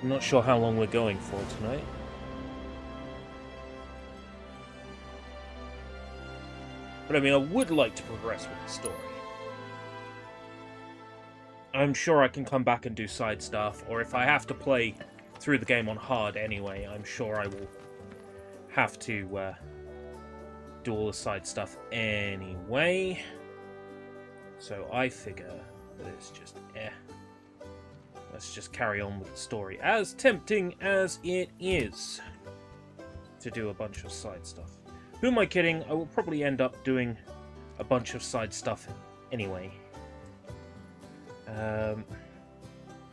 I'm not sure how long we're going for tonight. But I mean, I would like to progress with the story. I'm sure I can come back and do side stuff, or if I have to play through the game on hard anyway, I'm sure I will have to do all the side stuff anyway. So I figure that it's just let's just carry on with the story, as tempting as it is to do a bunch of side stuff. Who am I kidding? I will probably end up doing a bunch of side stuff anyway.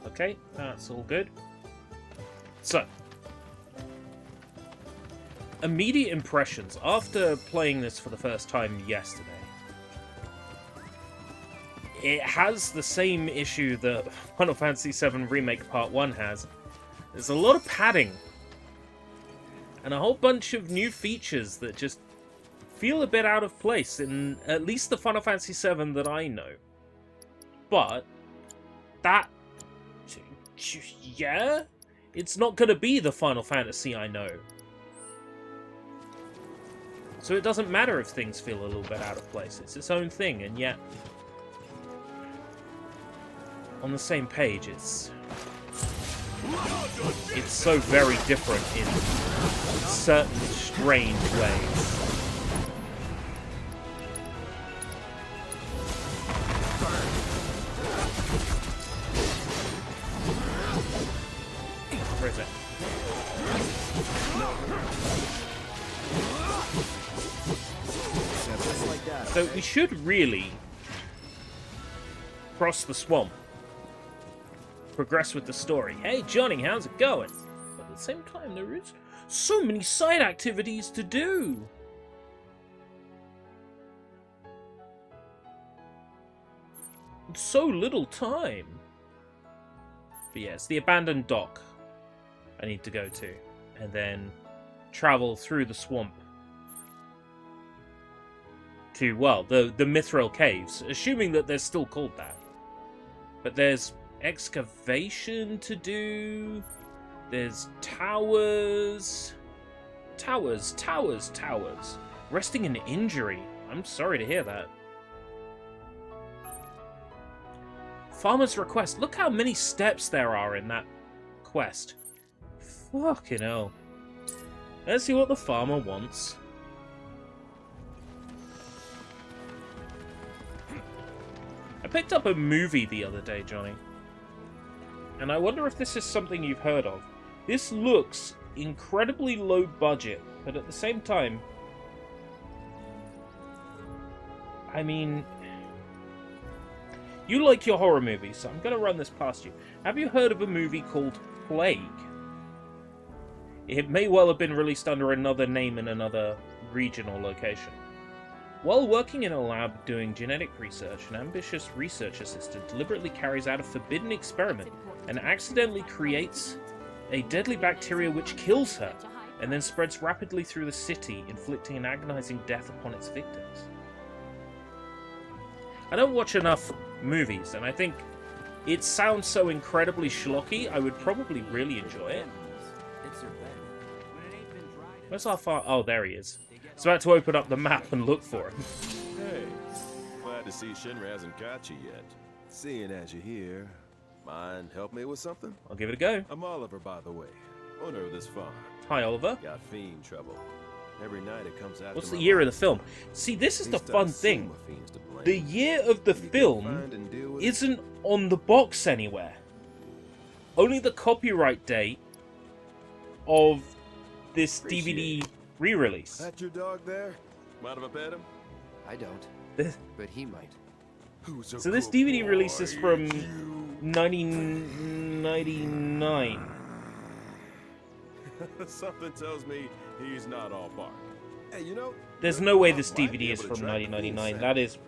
Okay, that's all good. So, immediate impressions after playing this for the first time yesterday. It has the same issue that Final Fantasy VII Remake Part 1 has. There's a lot of padding. And a whole bunch of new features that just feel a bit out of place in at least the Final Fantasy VII that I know. But that, yeah, it's not going to be the Final Fantasy I know. So it doesn't matter if things feel a little bit out of place. It's its own thing, and yet on the same page, it's so very different in certain strange ways. Where is it? So we should really cross the swamp. Progress with the story. Hey Johnny, how's it going? But at the same time, there is so many side activities to do. So little time. But yeah, it's the abandoned dock I need to go to, and then travel through the swamp to, well, the Mithril Caves, assuming that they're still called that. But there's excavation to do. There's towers. Towers. Resting an injury. I'm sorry to hear that. Farmer's request. Look how many steps there are in that quest. Fucking hell. Let's see what the farmer wants. I picked up a movie the other day, Johnny. And I wonder if this is something you've heard of. This looks incredibly low budget, but at the same time, I mean, you like your horror movies, so I'm going to run this past you. Have you heard of a movie called Plague? It may well have been released under another name in another region or location. While working in a lab doing genetic research, an ambitious research assistant deliberately carries out a forbidden experiment and accidentally creates a deadly bacteria which kills her, and then spreads rapidly through the city, inflicting an agonizing death upon its victims. I don't watch enough movies, and I think it sounds so incredibly schlocky, I would probably really enjoy it. Where's our far? Oh, there he is. I was about to open up the map and look for him. Hey, glad to see Shinra hasn't got you yet. Seeing as you're here, mind help me with something? I'll give it a go. I'm Oliver, by the way, owner of this farm. Hi, Oliver. Got fiend trouble. Every night it comes out. What's the year of the film? See, this is the fun thing. The year of the film isn't on the box anywhere. Only the copyright date of this DVD re-release. That your dog there? Mind if I pet him? I don't, but he might. Who's So this DVD release is from 1999. Something tells me he's not all bark. Hey, you know, There's no way this DVD is from 1999. That is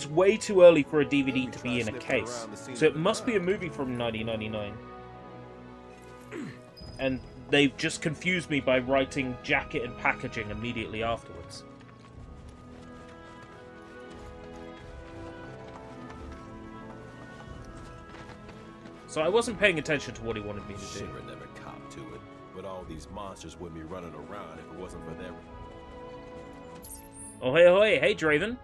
way too early for a DVD to be in a case. So it must be a movie from 1999. And they've just confused me by writing jacket and packaging immediately afterwards. So I wasn't paying attention to what he wanted me to do. Shinra never copped to it, but all these monsters wouldn't be running around if it wasn't for them. Oh, hey, hey, Draven.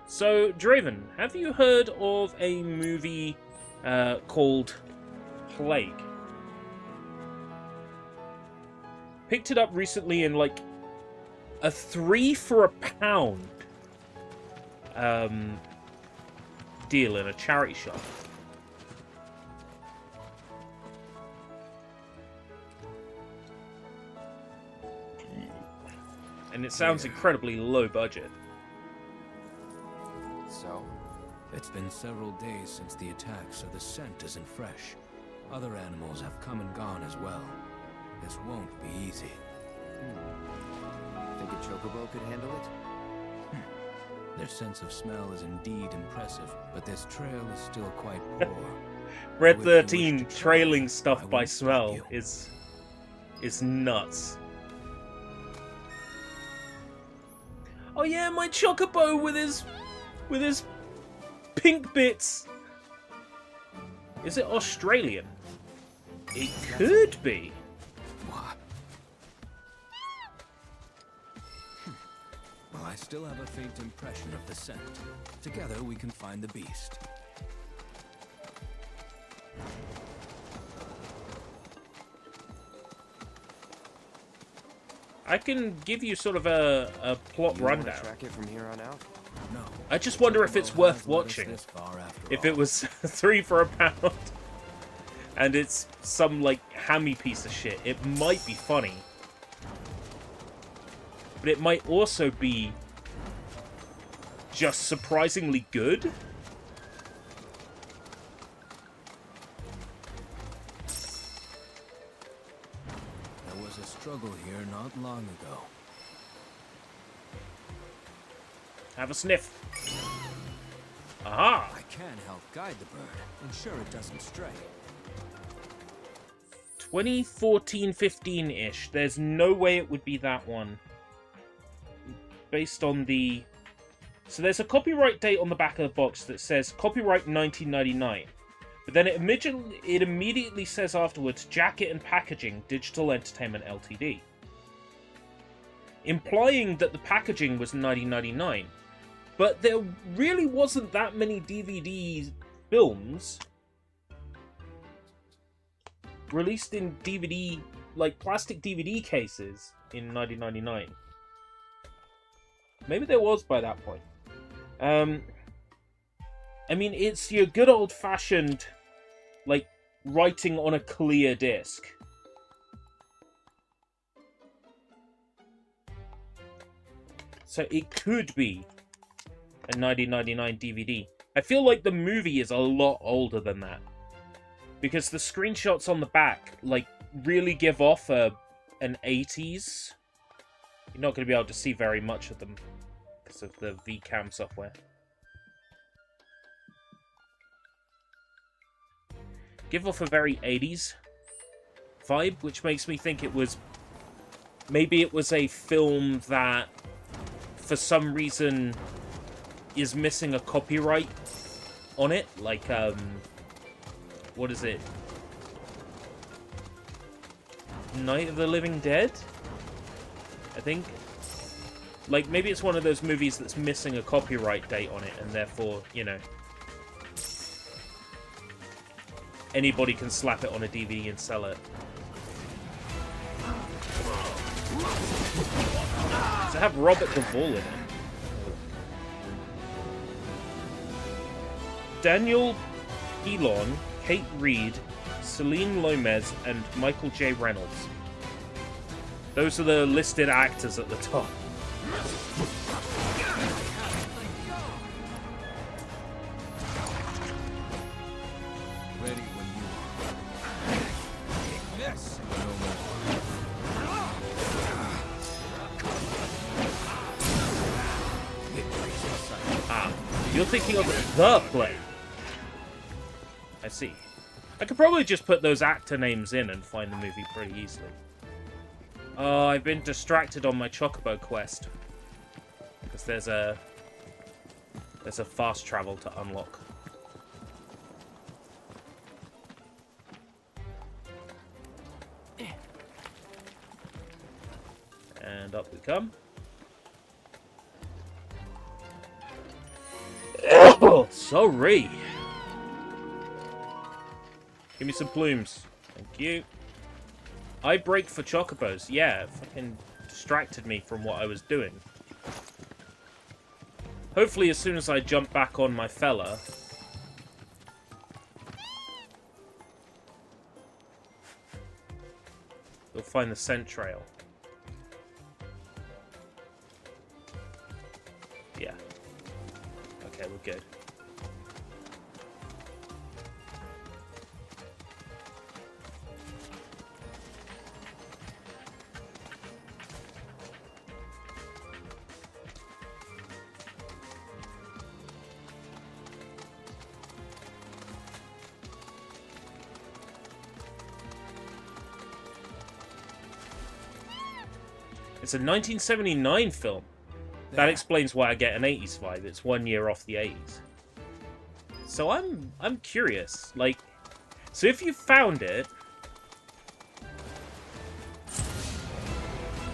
So, Draven, have you heard of a movie called Plague? Picked it up recently in, like, a 3 for £1 deal in a charity shop. And it sounds incredibly low budget. So? It's been several days since the attack, so the scent isn't fresh. Other animals have come and gone as well. This won't be easy. Think a chocobo could handle it? Their sense of smell is indeed impressive, but this trail is still quite poor. Red 13 trailing stuff by smell is nuts. Oh yeah, my chocobo with his pink bits. Is it Australian? It could be. What? Well, I still have a faint impression of the scent. Together we can find the beast. I can give you sort of a plot rundown. Track it from here on out? No. I just wonder if it's worth watching. If it was 3 for £1 and it's some like hammy piece of shit, it might be funny. But it might also be just surprisingly good. There was a struggle here not long ago. Have a sniff. Aha! I can help guide the bird, ensure it doesn't stray. 2014-15-ish. There's no way it would be that one. Based on the... So there's a copyright date on the back of the box that says copyright 1999. But then it immediately says afterwards, jacket and packaging, Digital Entertainment Ltd. Implying that the packaging was 1999. But there really wasn't that many DVD films released in DVD, like plastic DVD cases in 1999. Maybe there was by that point. I mean, it's your good old-fashioned, like, writing on a clear disc. So it could be a 1999 DVD. I feel like the movie is a lot older than that. Because the screenshots on the back, like, really give off an 80s. You're not going to be able to see very much of them because of the VCam software. Give off a very 80s vibe, which makes me think it was... Maybe it was a film that, for some reason, is missing a copyright on it. Like, what is it? Night of the Living Dead? I think. Like, maybe it's one of those movies that's missing a copyright date on it, and therefore, you know, anybody can slap it on a DVD and sell it. Does it have Robert Duvall in it? Daniel Elon, Kate Reed, Celine Lomez, and Michael J. Reynolds. Those are the listed actors at the top. Ready when you are. Yes. Ah, you're thinking of The Play. I see. I could probably just put those actor names in and find the movie pretty easily. Oh, I've been distracted on my Chocobo quest. Because there's a fast travel to unlock. And up we come. Sorry. Give me some plumes. Thank you. I break for chocobos. Yeah, it fucking distracted me from what I was doing. Hopefully, as soon as I jump back on my fella... we'll find the scent trail. Yeah. Okay, we're good. It's a 1979 film. That explains why I get an 80s vibe. It's 1 year off the 80s. So I'm curious. Like, so if you found it,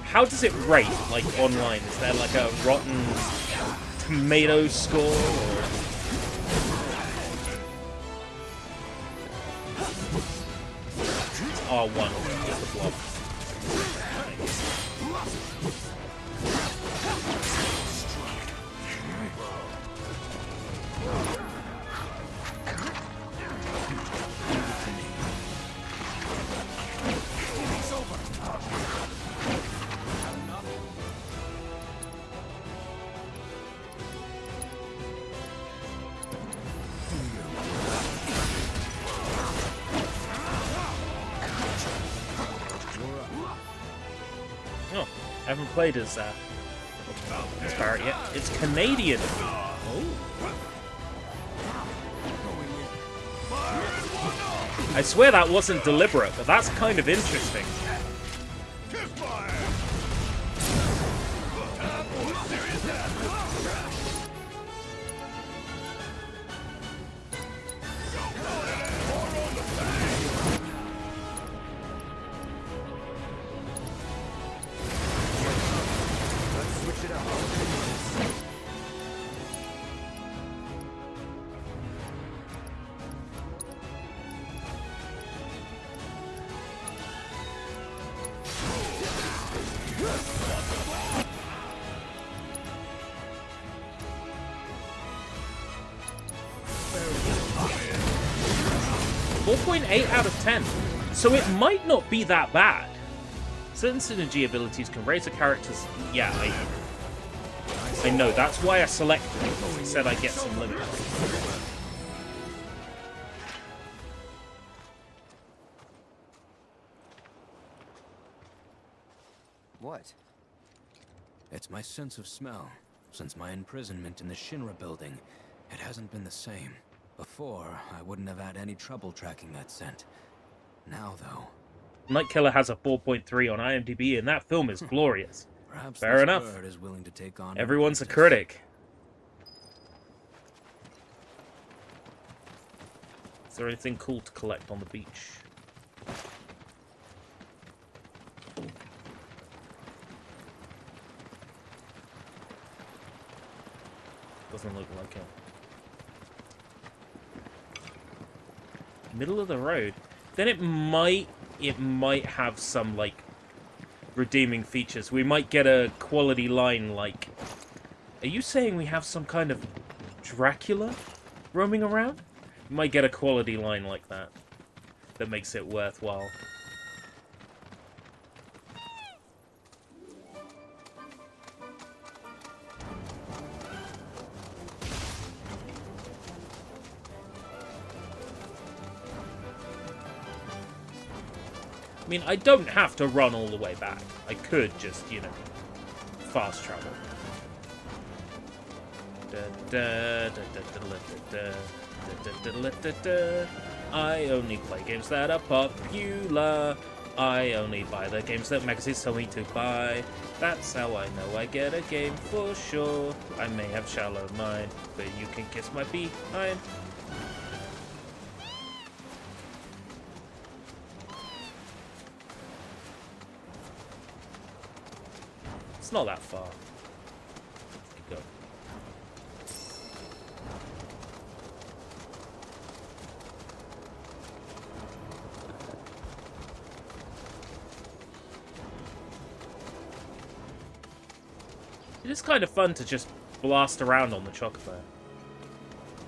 how does it rate, like, online? Is there, like, a Rotten Tomato score? Or... It's R1, just the blob. Oh, I haven't played as Barrett yet. It's Canadian. Oh. I swear that wasn't deliberate, but that's kind of interesting. .8 out of 10. So it might not be that bad. Certain synergy abilities can raise a character's... Yeah, I know. That's why I selected it, because it said I get some limit. What? It's my sense of smell. Since my imprisonment in the Shinra building, it hasn't been the same. Before, I wouldn't have had any trouble tracking that scent. Now, though... Nightkiller has a 4.3 on IMDb, and that film is glorious. Perhaps Fair enough. bird is willing to take on Everyone's a apprentice. critic. Is there anything cool to collect on the beach? Doesn't look like it. Middle of the road. Then it might have some, like, redeeming features. We might get a quality line like... Are you saying we have some kind of Dracula roaming around? We might get a quality line like that. That makes it worthwhile. I mean, I don't have to run all the way back. I could just, you know, fast travel. I only play games that are popular. I only buy the games that magazines tell me to buy. That's how I know I get a game for sure. I may have shallow mind, but you can kiss my behind. It's not that far. Go. It is kind of fun to just blast around on the Chocobo.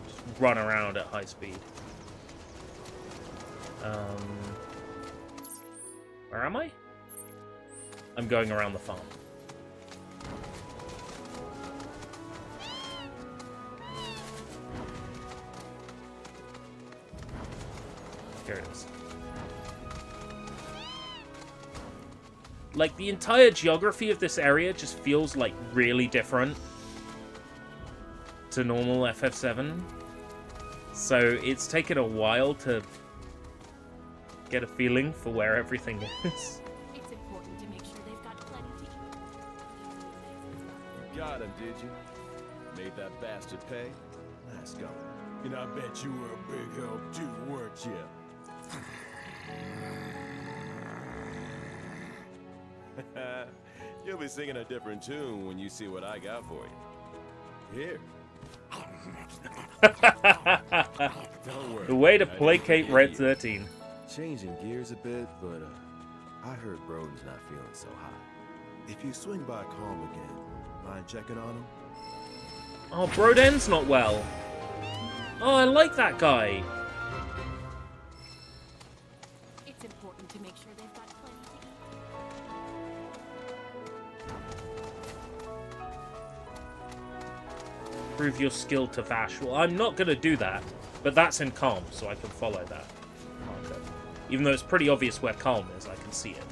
Just run around at high speed. Where am I? I'm going around the farm. Here it is. Like, the entire geography of this area just feels, like, really different to normal FF7. So it's taken a while to get a feeling for where everything is. It's important to make sure they've got plenty to eat. Got him, did you? Made that bastard pay? Nice going. And I bet you were a big help too, weren't you? You'll be singing a different tune when you see what I got for you. Here. Don't worry. The way to placate Red 13. Changing gears a bit, but I heard Broden's not feeling so hot. If you swing by Calm again, mind checking on him? Oh, Broden's not well. Oh, I like that guy. It's important to make sure they've got plenty to eat. Prove your skill to Vash. Well, I'm not going to do that, but that's in Calm, so I can follow that. Okay. Even though it's pretty obvious where Calm is, I can see it.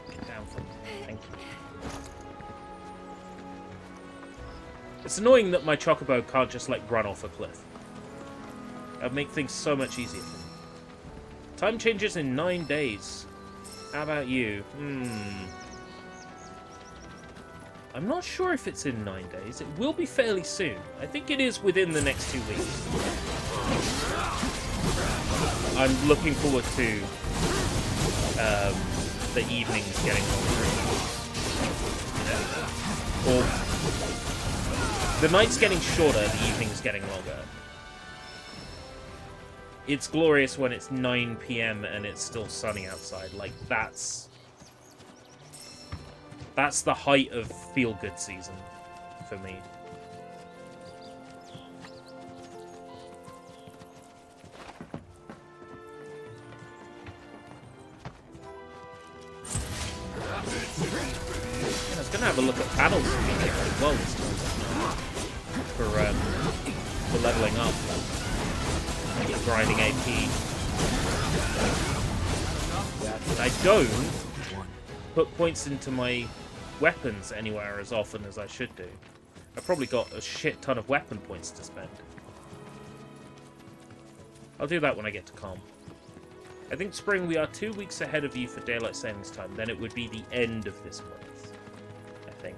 Get down from there. Thank you. It's annoying that my Chocobo can't just, like, run off a cliff. That'd make things so much easier for me. Time changes in 9 days. How about you? I'm not sure if it's in 9 days. It will be fairly soon. I think it is within the next 2 weeks. I'm looking forward to the evenings getting longer. Or the nights getting shorter, the evenings getting longer. It's glorious when it's 9 PM and it's still sunny outside. Like, that's the height of feel-good season for me. Yeah, I was gonna have a look at panels as well this time for leveling up. Grinding AP. I don't put points into my weapons anywhere as often as I should do. I've probably got a shit ton of weapon points to spend. I'll do that when I get to Calm. I think, Spring, we are 2 weeks ahead of you for Daylight Savings Time. Then it would be the end of this month, I think.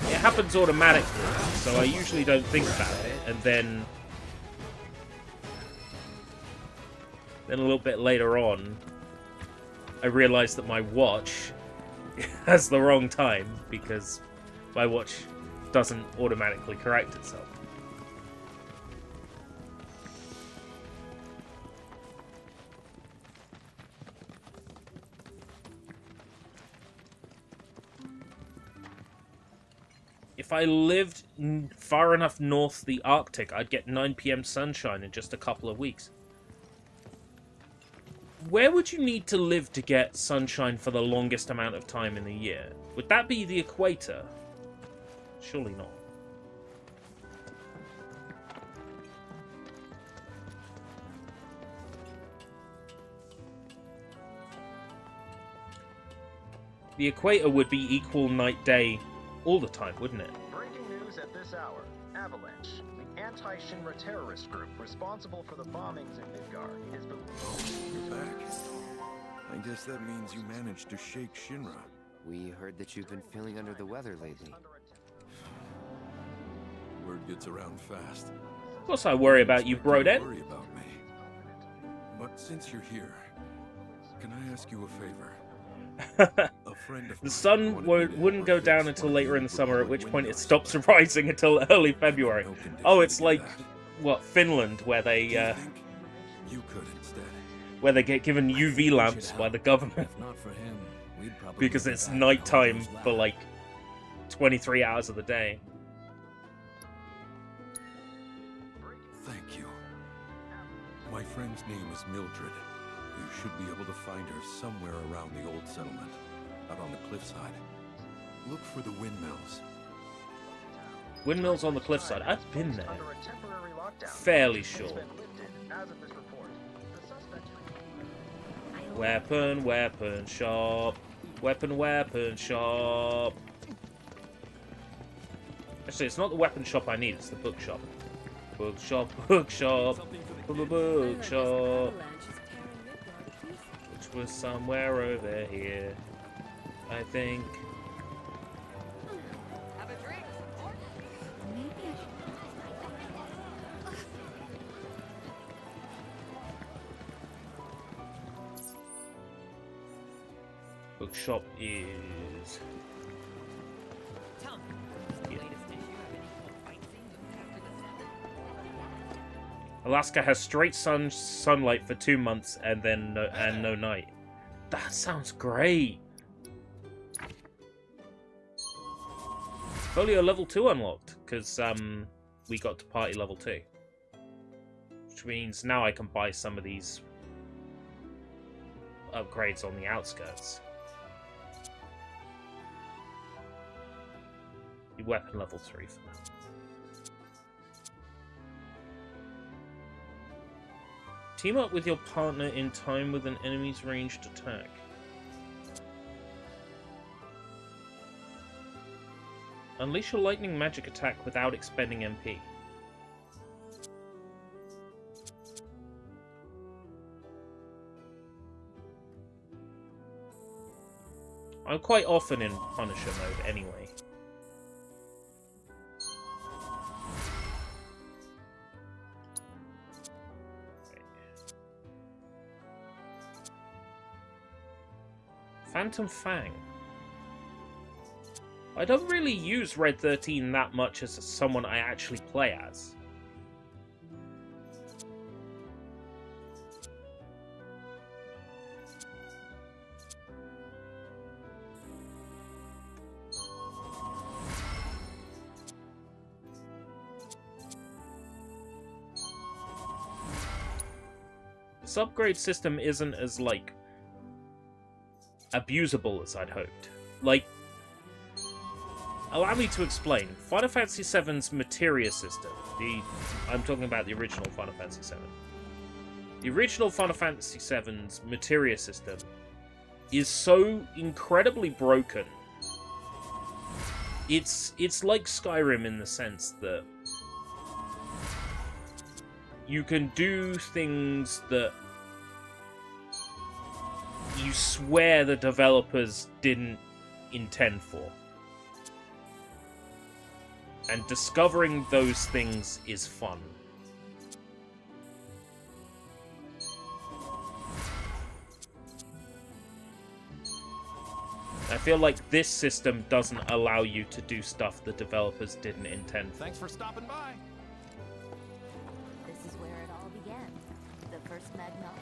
It happens automatically, so I usually don't think about it, and then a little bit later on, I realise that my watch has the wrong time, because my watch doesn't automatically correct itself. If I lived far enough north the Arctic, I'd get 9 PM sunshine in just a couple of weeks. Where would you need to live to get sunshine for the longest amount of time in the year? Would that be the equator? Surely not. The equator would be equal night-day all the time, wouldn't it? Breaking news at this hour. Avalanche, the anti-Shinra terrorist group responsible for the bombings in Midgard, is believed. You're back. I guess that means you managed to shake Shinra. We heard that you've been feeling under the weather lately. Word gets around fast. Of course I worry about you, Expect you to Broden. worry about me. But since you're here, can I ask you a favor? A friend of The mine sun wanted me to wouldn't help go her down fix until one of later the in the summer, at which point it windmills, stops but rising until early February. no condition Oh, to it's do like, that. what, Finland, where Do you they think you could instead? get given UV lamps by the government If not for him, we'd probably because be it's back in nighttime Hojo's for lab. like 23 hours of the day. Thank you. My friend's name is Mildred. You should be able to find her somewhere around the old settlement, out on the cliffside. Look for the windmills. Windmills on the cliffside. I've been there. Under a temporary lockdown. Fairly It's sure. been lifted as of this report. The suspect Weapon, weapon shop. Weapon, weapon shop. Actually, it's not the weapon shop I need, it's the bookshop. Bookshop, bookshop, bookshop. Which was somewhere over here, I think. Have a drink. Maybe I should. Bookshop is... Alaska has straight sunlight for 2 months and then no night. That sounds great. Folio level 2 unlocked because we got to party level 2, which means now I can buy some of these upgrades on the outskirts. The weapon level 3 for that. Team up with your partner in time with an enemy's ranged attack. Unleash a lightning magic attack without expending MP. I'm quite often in Punisher mode anyway. Phantom Fang. I don't really use Red 13 that much as someone I actually play as. This upgrade system isn't as, like, abusable as I'd hoped. Like, allow me to explain. Final Fantasy VII's materia system, I'm talking about the original Final Fantasy VII. The original Final Fantasy VII's materia system is so incredibly broken. It's like Skyrim in the sense that you can do things that you swear the developers didn't intend for. And discovering those things is fun. I feel like this system doesn't allow you to do stuff the developers didn't intend for. Thanks for stopping by. This is where it all began. The first Magnolia.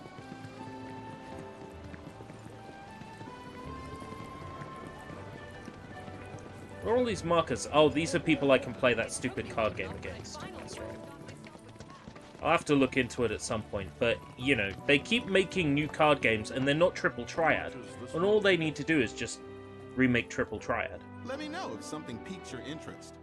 What are all these markers? Oh, these are people I can play that stupid card game against. That's right. I'll have to look into it at some point, but, you know, they keep making new card games and they're not Triple Triad. And all they need to do is just remake Triple Triad. Let me know if something piques your interest.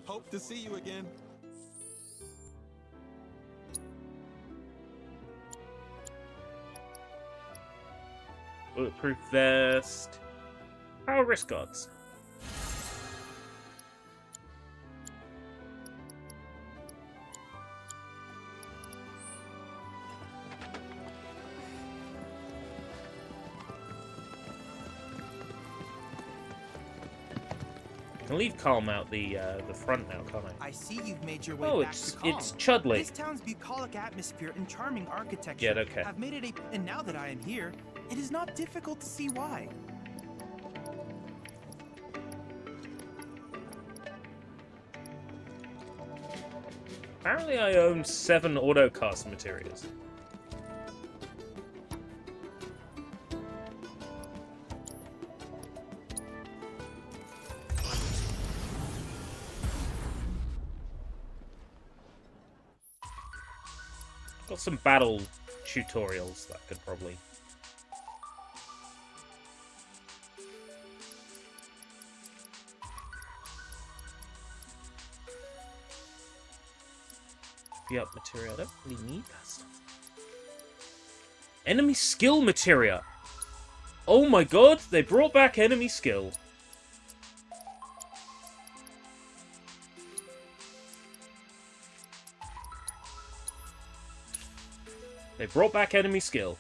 Hope to see you again. Bulletproof vest. Power wrist guards. I can leave Calm out the front now, can't I? I see you've made your way Oh, back to Calm. it's Chudley. This town's bucolic atmosphere and charming architecture Yeah, okay. have made it and now that I am here, it is not difficult to see why. Apparently I own 7 autocast materials. Got some battle tutorials that could probably... Be up material. I don't really need that stuff. Enemy skill materia. Oh my god, they brought back enemy skill. They brought back enemy skill.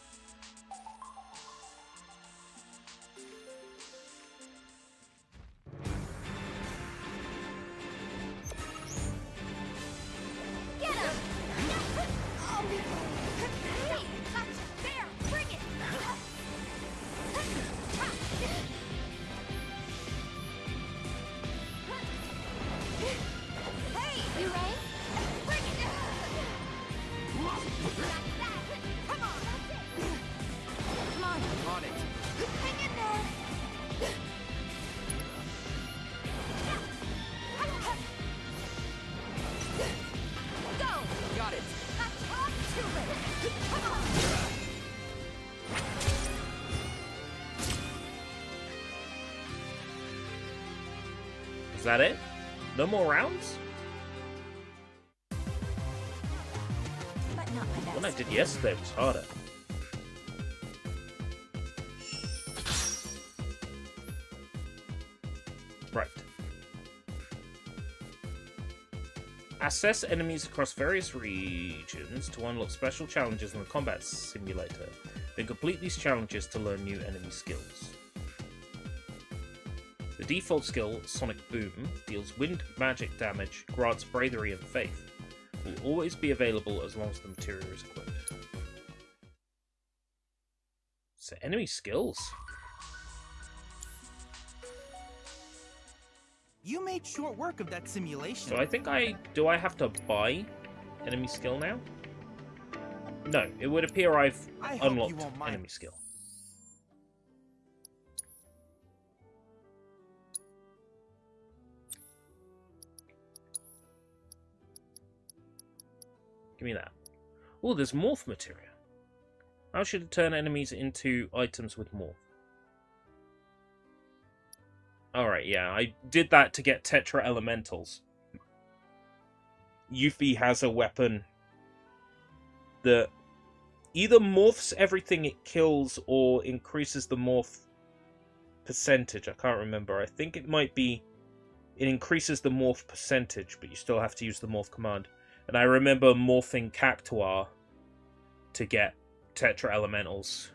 Is that it? No more rounds? But not my What I best. did yesterday was harder. Right. Assess enemies across various regions to unlock special challenges in the combat simulator. Then complete these challenges to learn new enemy skills. The default skill, Sonic Boom, deals wind magic damage, grants bravery and faith. Will always be available as long as the material is equipped. So enemy skills. You made short work of that simulation. So I think do I have to buy enemy skill now? No, it would appear I've I hope you unlocked won't mind. enemy skill. Give me that. Oh, there's morph materia. How should it turn enemies into items with morph? Alright, yeah, I did that to get Tetra Elementals. Yuffie has a weapon that either morphs everything it kills or increases the morph percentage. I can't remember. I think it might be it increases the morph percentage, but you still have to use the morph command. And I remember morphing Cactuar to get Tetra Elementals.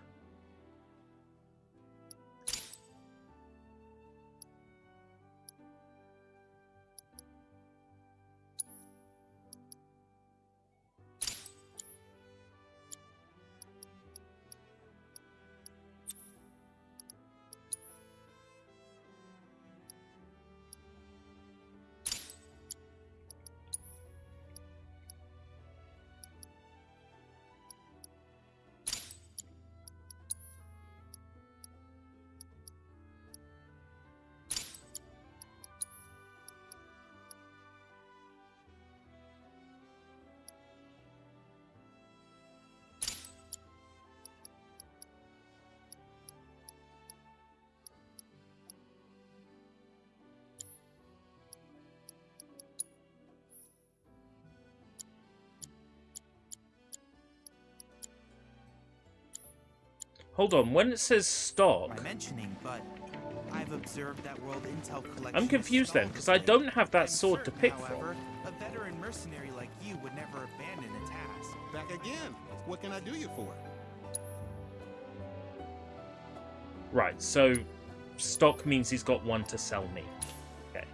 Hold on, when it says stock... by mentioning, but I've observed that World Intel collection. I'm confused then, because I don't have that sword to pick however, from. a veteran mercenary like you would never abandon a task. Back again. What can I do you for? Right, so stock means he's got one to sell me. Okay.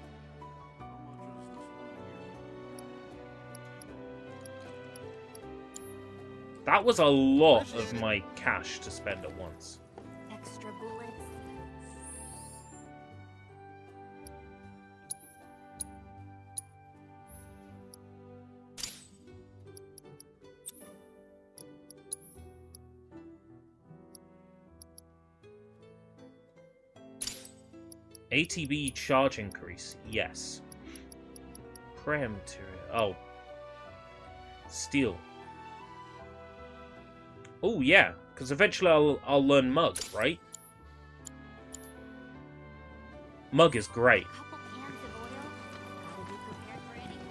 That was a lot of my cash to spend at once. Extra bullets. ATB charge increase, yes. Prayer material. Oh. Steel. Oh yeah, because eventually I'll learn Mug, right? Mug is great. Couple cans of oil. Gotta be prepared for anything.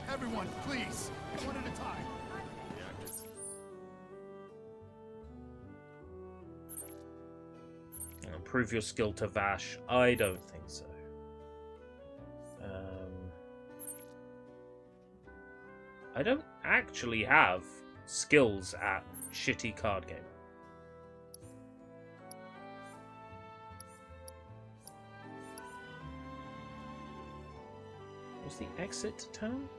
Everyone, please. One at a time. Improve your skill to Vash. I don't think so. I don't actually have skills at shitty card game. Was the exit to town?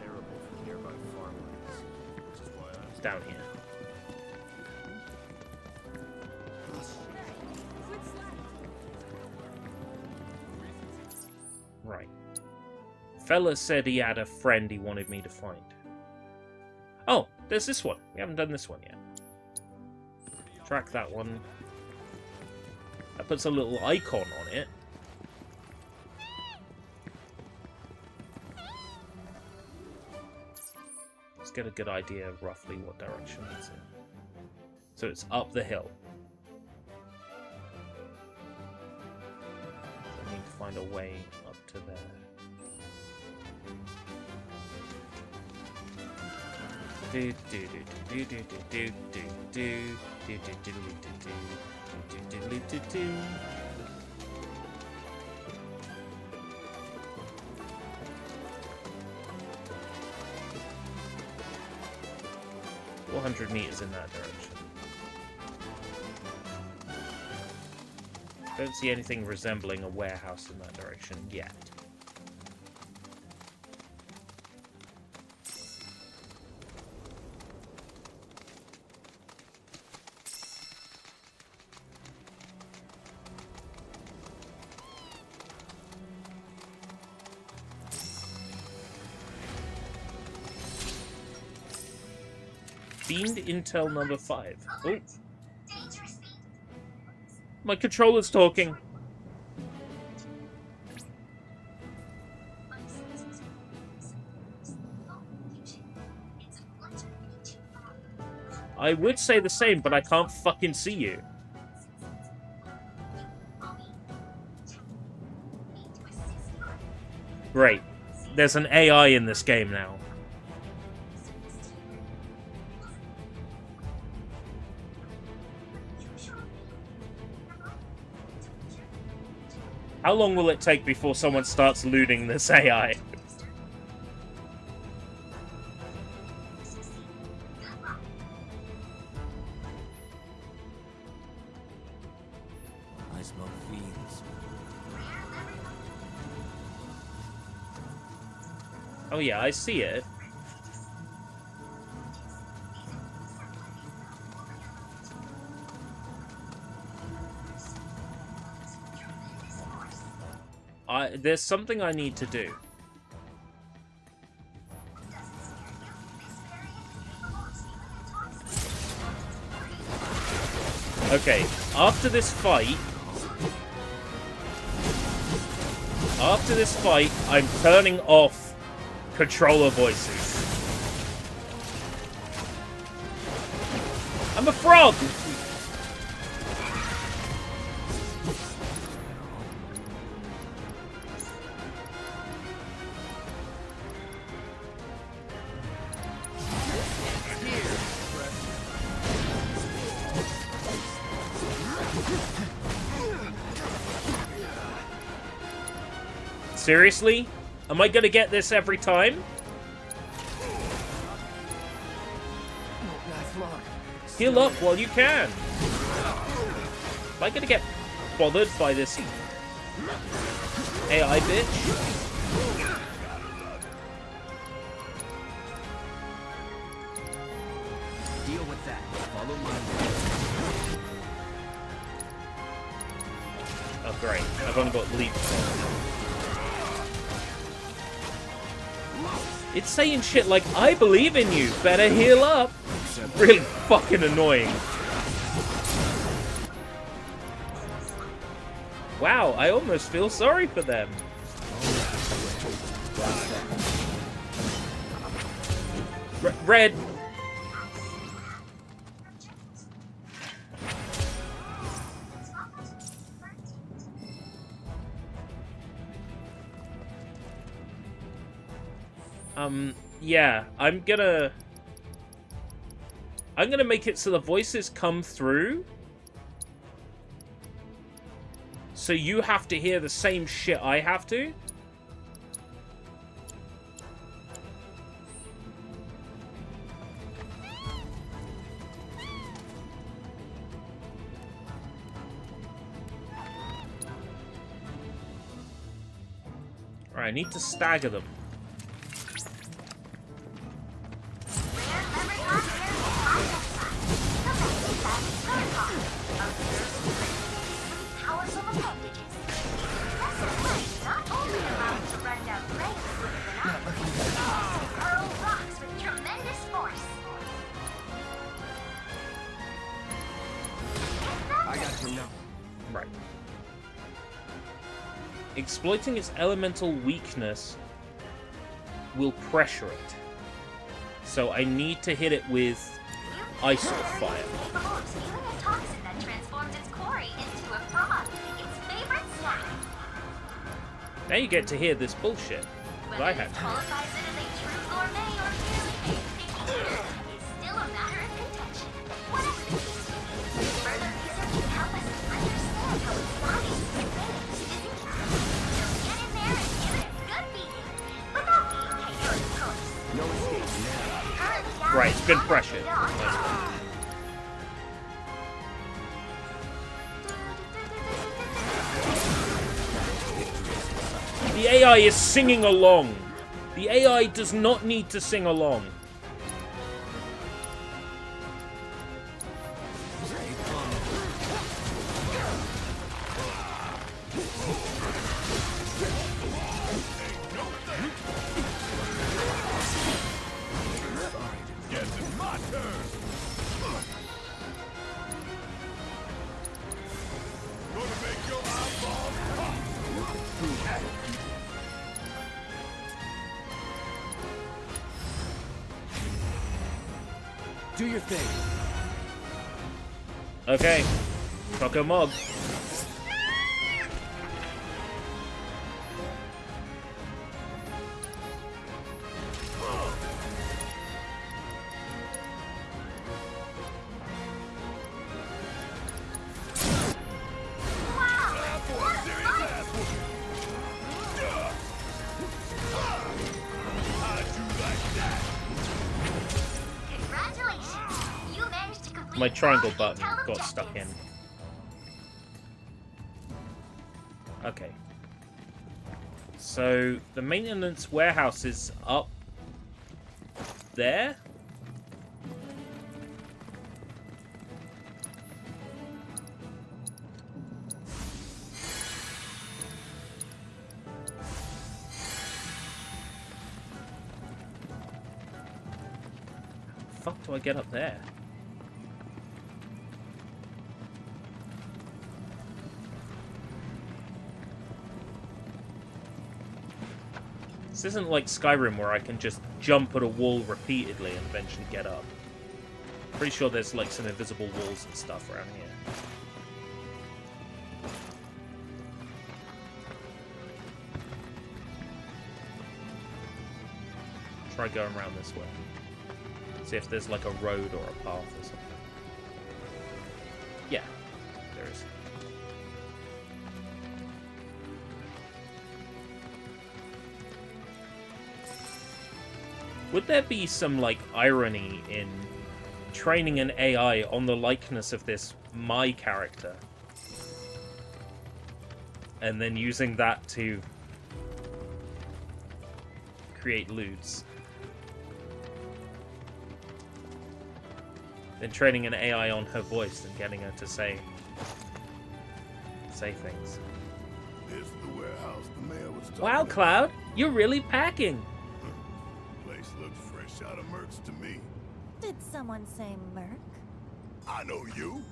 Terrible for nearby farmlands, which is why It's down here. Right. Fella said he had a friend he wanted me to find. Oh, there's this one. We haven't done this one yet. Track that one. That puts a little icon on it. Let's get a good idea of roughly what direction it's in. So it's up the hill. So I need to find a way up to there. Do do do do do do do do do do do do do do do do do. 400 meters in that direction. Don't see anything resembling a warehouse in that direction yet. Fiend Intel number 5. Oh. My controller's talking. I would say the same, but I can't fucking see you. Great. There's an AI in this game now. How long will it take before someone starts looting this AI? I smell fiends. Oh yeah, I see it. There's something I need to do. Okay, after this fight, I'm turning off controller voices. I'm a frog! Seriously? Am I gonna get this every time? Heal up while you can. Am I gonna get bothered by this AI bitch? Deal with that. Follow my Oh great, I've only got leap. It's saying shit like, I believe in you, better heal up. Really fucking annoying. Wow, I almost feel sorry for them. Red. Yeah, I'm gonna make it so the voices come through. So you have to hear the same shit I have to. Alright, I need to stagger them. Right. Exploiting its elemental weakness will pressure it. So I need to hit it with Ice or Fire. Now you get to hear this bullshit that I had. Right, it's been pressured. The AI is singing along. The AI does not need to sing along. Do your thing. Okay. Coco Mog. My triangle button got stuck in. Okay. So, the maintenance warehouse is up there? How the fuck do I get up there? This isn't like Skyrim where I can just jump at a wall repeatedly and eventually get up. Pretty sure there's like some invisible walls and stuff around here. Try going around this way. See if there's like a road or a path or something. Yeah, there is. Would there be some, like, irony in training an AI on the likeness of this my character? And then using that to create loots. Then training an AI on her voice and getting her to say things. This is the warehouse the mayor was talking Wow, about. Cloud, you're really packing. Place looks fresh out of Merc's to me. Did someone say Merc? I know you.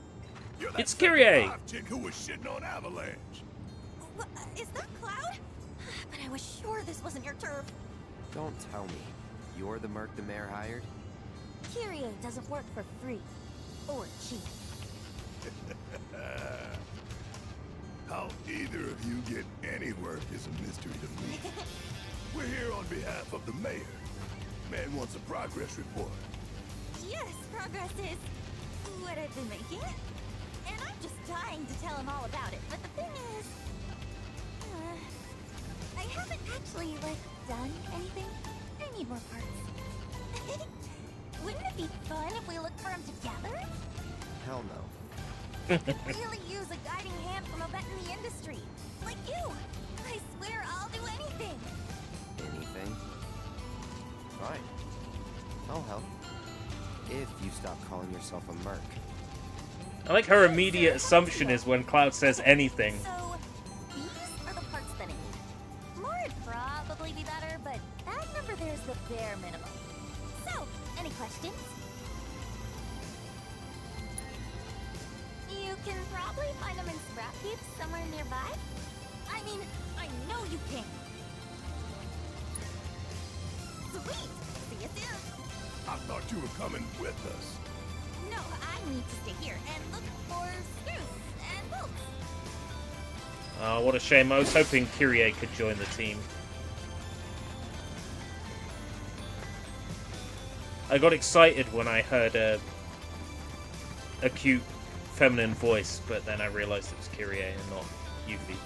You're that It's Kyrie. second-life chick who was shitting on Avalanche. What, is that Cloud? But I was sure this wasn't your turf. Don't tell me. You're the merc the mayor hired? Kyrie doesn't work for free. Or cheap. How either of you get any work is a mystery to me. We're here on behalf of the mayor. Man wants a progress report. Yes, progress is what I've been making. And I'm just dying to tell him all about it. But the thing is, I haven't actually, like, done anything. I need more parts. Wouldn't it be fun if we looked for him together? Hell no. I could really use a guiding hand from a vet in the industry. Like you. I swear I'll do anything. Anything? Fine. I'll help. If you stop calling yourself a merc. I like her immediate assumption is when Cloud says anything. So, these are the parts that I need. More would probably be better, but that number there's the bare minimum. So, any questions? You can probably find them in scrap heaps somewhere nearby. I mean, I know you can. Sweet! See you soon! I thought you were coming with us. No, I need to stay here and look for screws and bolts. Oh, what a shame. I was hoping Kyrie could join the team. I got excited when I heard a cute feminine voice, but then I realized it was Kyrie and not Yuffie.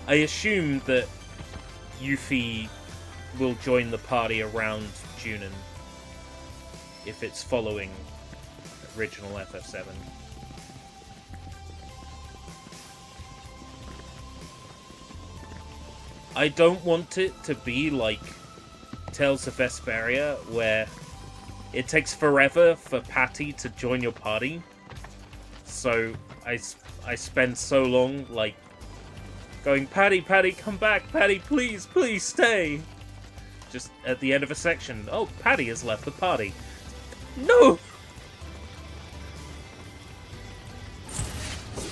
I assumed that Yuffie will join the party around Junon if it's following original FF7. I don't want it to be like Tales of Vesperia, where it takes forever for Patty to join your party. So I spend so long like going, Patty, come back, Patty, please, stay. Just at the end of a section, oh, Patty has left the party. No!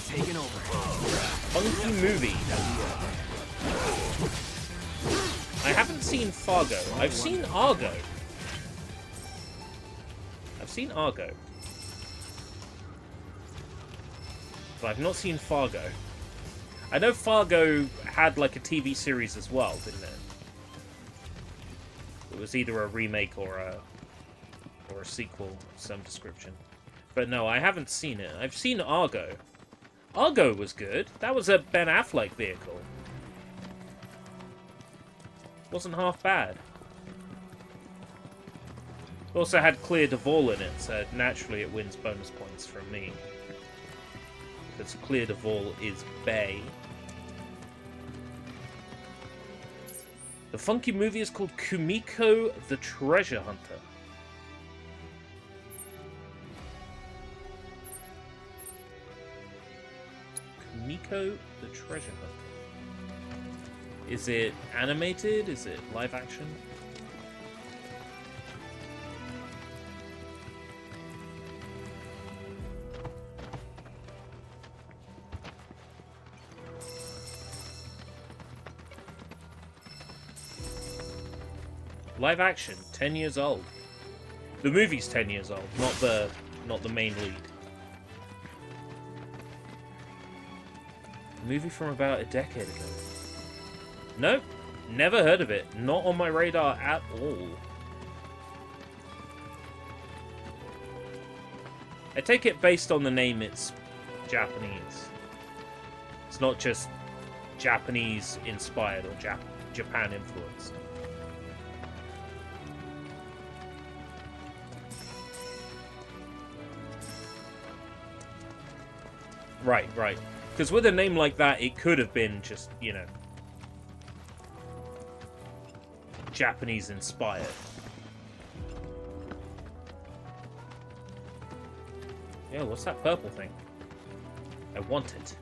Taking over. Funky movie. I haven't seen Fargo. I've seen Argo. But I've not seen Fargo. I know Fargo had like a TV series as well, didn't it? It was either a remake or a sequel of some description. But no, I haven't seen it. I've seen Argo. Argo was good. That was a Ben Affleck vehicle. Wasn't half bad. Also had Clear Duvall in it, so naturally it wins bonus points from me. Because Clear Duvall is Bay. The funky movie is called Kumiko the Treasure Hunter. Kumiko the Treasure Hunter. Is it animated? Is it live action? Live action, 10 years old. The movie's 10 years old, not the main lead. A movie from about a decade ago. Nope, never heard of it. Not on my radar at all. I take it based on the name it's Japanese. It's not just Japanese inspired or Japan influenced. Right, right. Because with a name like that, it could have been just, you know, Japanese-inspired. Yeah, what's that purple thing? I want it.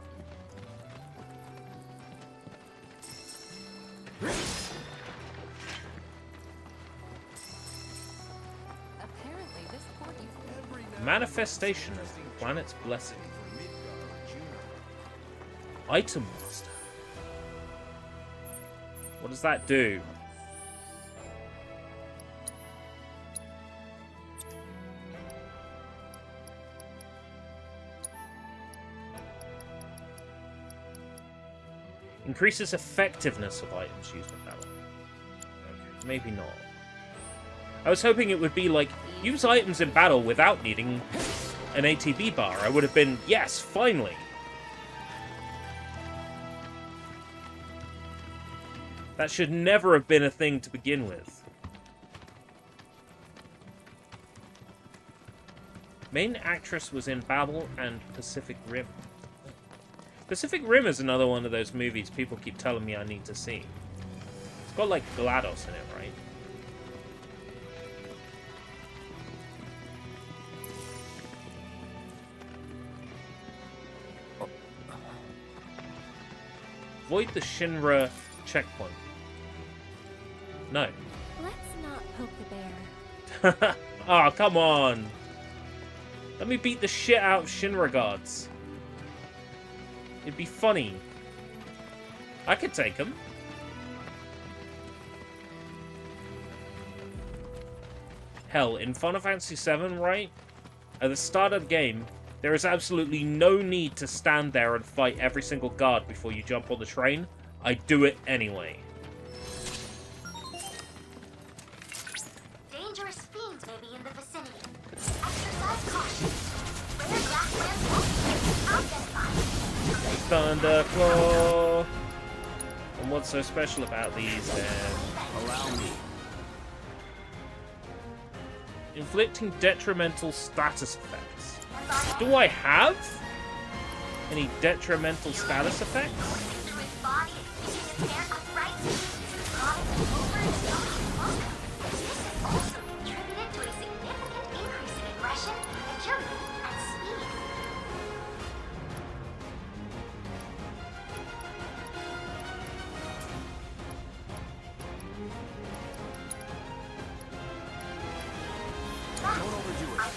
Apparently, this port used Manifestation of the planet's blessing. Item Master. What does that do? Increases effectiveness of items used in battle. Okay, maybe not. I was hoping it would be like, use items in battle without needing an ATB bar. I would have been, yes, finally. That should never have been a thing to begin with. Main actress was in Babel and Pacific Rim. Pacific Rim is another one of those movies people keep telling me I need to see. It's got, like, GLaDOS in it, right? Avoid the Shinra checkpoint. No. Let's not poke the bear. Oh, come on. Let me beat the shit out of Shinra guards. It'd be funny. I could take him. Hell, in Final Fantasy VII, right? At the start of the game, there is absolutely no need to stand there and fight every single guard before you jump on the train. I do it anyway. Dangerous fiends may be in the vicinity. Exercise caution. Rare grasslands won't identified. Thunderclaw. And what's so special about these then? Allow me. Inflicting detrimental status effects. Do I have any detrimental status effects?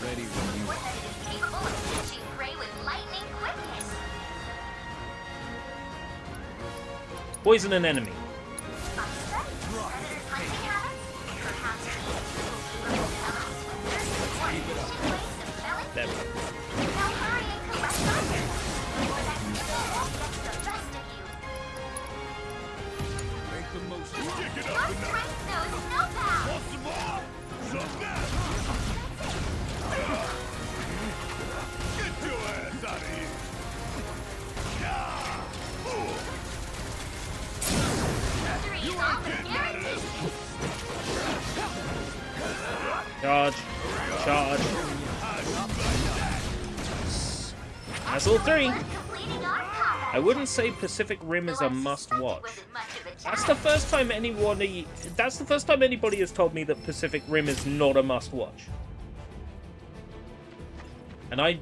Ready when you are. Capable of catching prey with lightning quickness. Poison an enemy. There we go. Make the most of it. Kick it up enough. Want some more? Some now. Get your ass out of here. Yeah. Ooh. You ain't getting out of this. Charge. Charge. That's all three. I wouldn't say Pacific Rim is a must-watch. That's the first time anybody has told me that Pacific Rim is not a must-watch. And I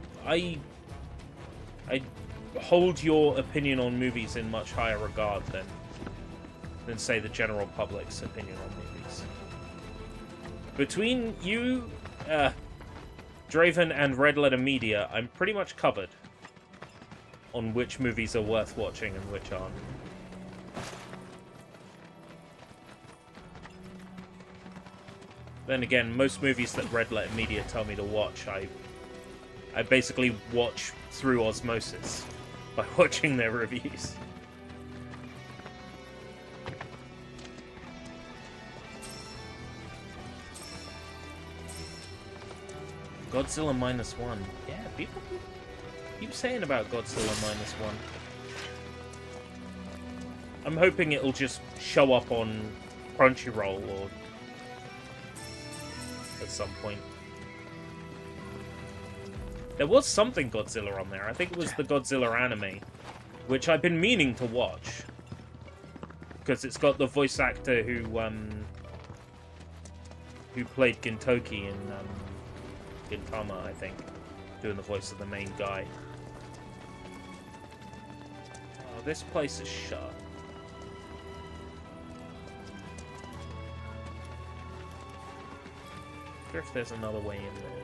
hold your opinion on movies in much higher regard than say the general public's opinion on movies. Between you, Draven, and Red Letter Media, I'm pretty much covered on which movies are worth watching and which aren't. Then again, most movies that Red Letter Media tell me to watch, I basically watch through osmosis by watching their reviews. Godzilla -1. Yeah, people keep saying about Godzilla -1. I'm hoping it'll just show up on Crunchyroll or at some point. There was something Godzilla on there. I think it was the Godzilla anime, which I've been meaning to watch. Because it's got the voice actor who played Gintoki in Gintama, I think, doing the voice of the main guy. Oh, this place is shut. I wonder if there's another way in there.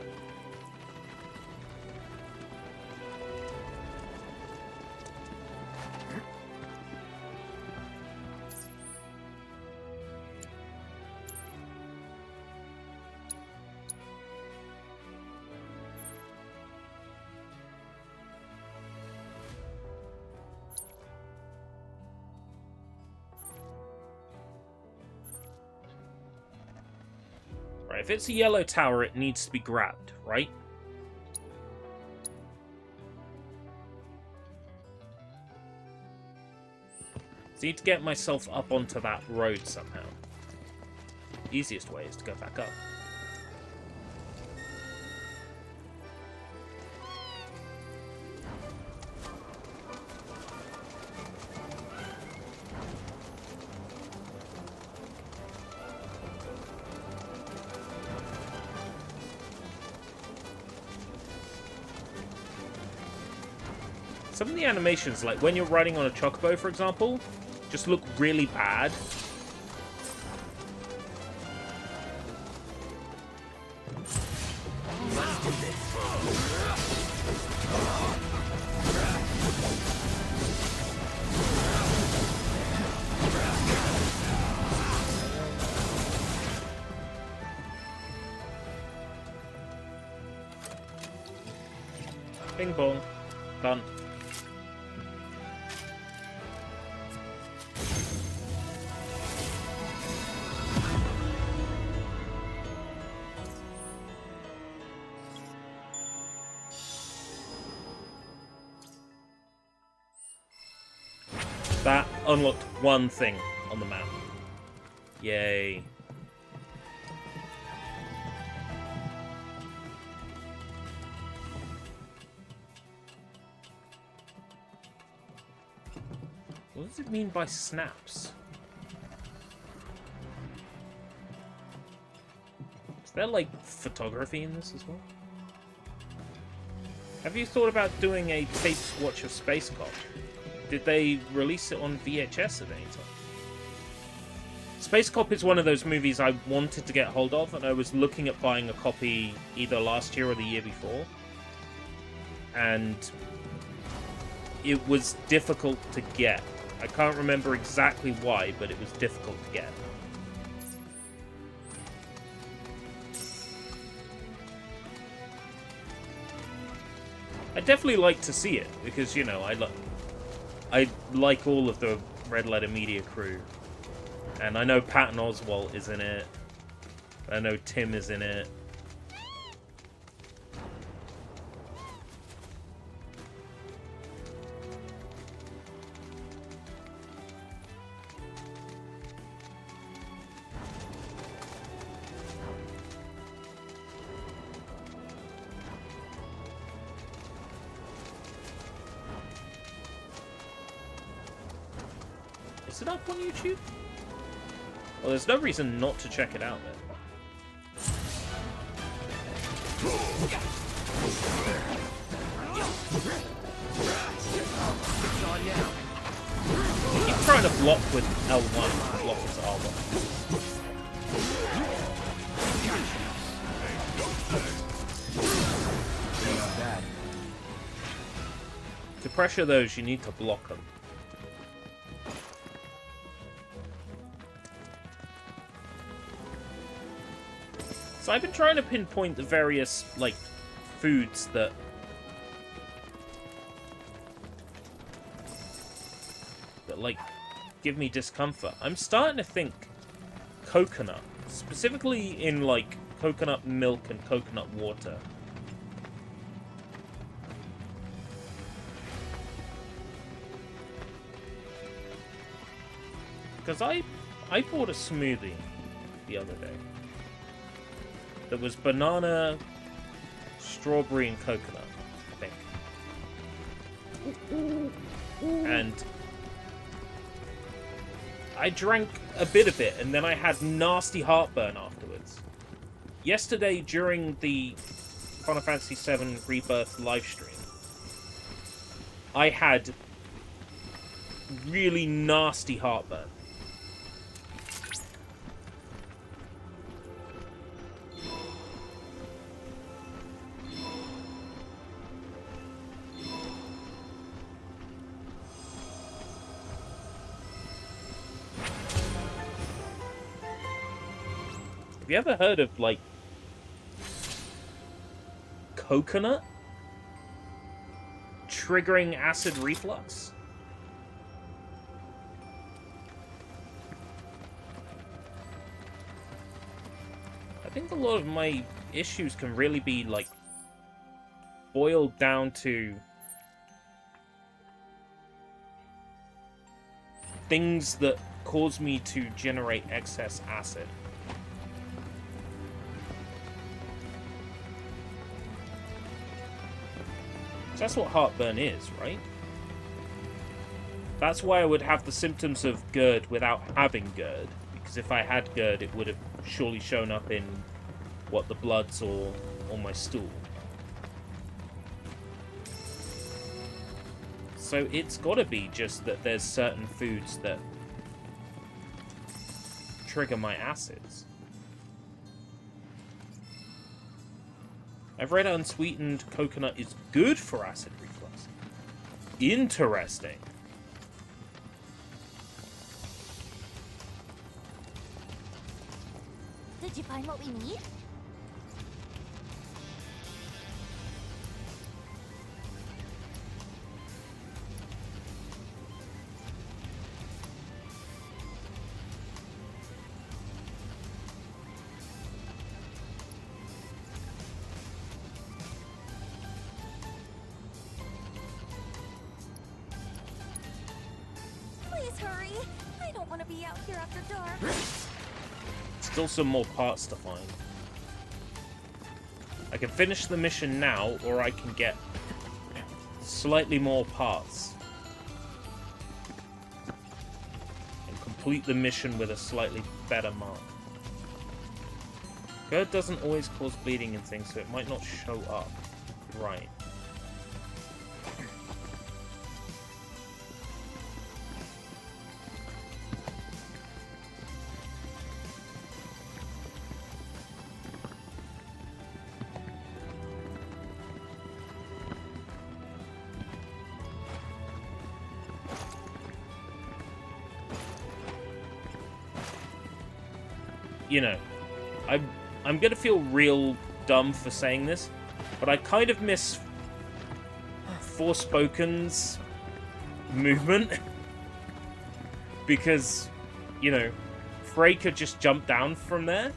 If it's a yellow tower, it needs to be grabbed, right? So I need to get myself up onto that road somehow. Easiest way is to go back up. Some of the animations, like when you're riding on a chocobo, for example, just look really bad. Let's do this. Bing bong. Done. That unlocked one thing on the map. Yay. What does it mean by snaps? Is there, like, photography in this as well? Have you thought about doing a taped watch of Space Cop? Did they release it on VHS at any time? Space Cop is one of those movies I wanted to get hold of, and I was looking at buying a copy either last year or the year before. And it was difficult to get. I can't remember exactly why, but it was difficult to get. I'd definitely like to see it, because, you know, I like all of the Red Letter Media crew. And I know Patton Oswalt is in it. I know Tim is in it. Is it up on YouTube? Well, there's no reason not to check it out then. I keep trying to block with L1 to block his armor. To pressure those, you need to block them. So I've been trying to pinpoint the various, like, foods that like, give me discomfort. I'm starting to think coconut. Specifically in, like, coconut milk and coconut water. Because I bought a smoothie the other day. That was banana, strawberry, and coconut. And I drank a bit of it, and then I had nasty heartburn afterwards. Yesterday, during the Final Fantasy VII Rebirth livestream, I had really nasty heartburn. Have you ever heard of, like, coconut triggering acid reflux? I think a lot of my issues can really be, like, boiled down to things that cause me to generate excess acid. So that's what heartburn is, right? That's why I would have the symptoms of GERD without having GERD. Because if I had GERD, it would have surely shown up in, what, the bloods or my stool. So it's gotta be just that there's certain foods that trigger my acids. I've read unsweetened coconut is good for acid reflux. Interesting. Did you find what we need? Please hurry. I don't want to be out here after dark. Still some more parts to find. I can finish the mission now, or I can get slightly more parts. And complete the mission with a slightly better mark. GERD doesn't always cause bleeding and things, so it might not show up. Right. You know, I'm gonna feel real dumb for saying this, but I kind of miss Forspoken's movement. Because, you know, Frey could just jump down from there.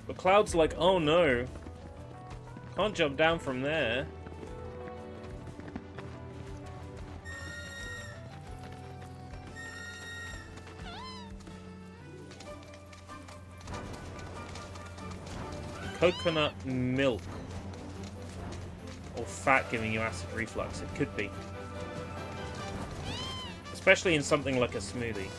But Cloud's like, oh no, can't jump down from there. Coconut milk. Or fat giving you acid reflux. It could be. Especially in something like a smoothie.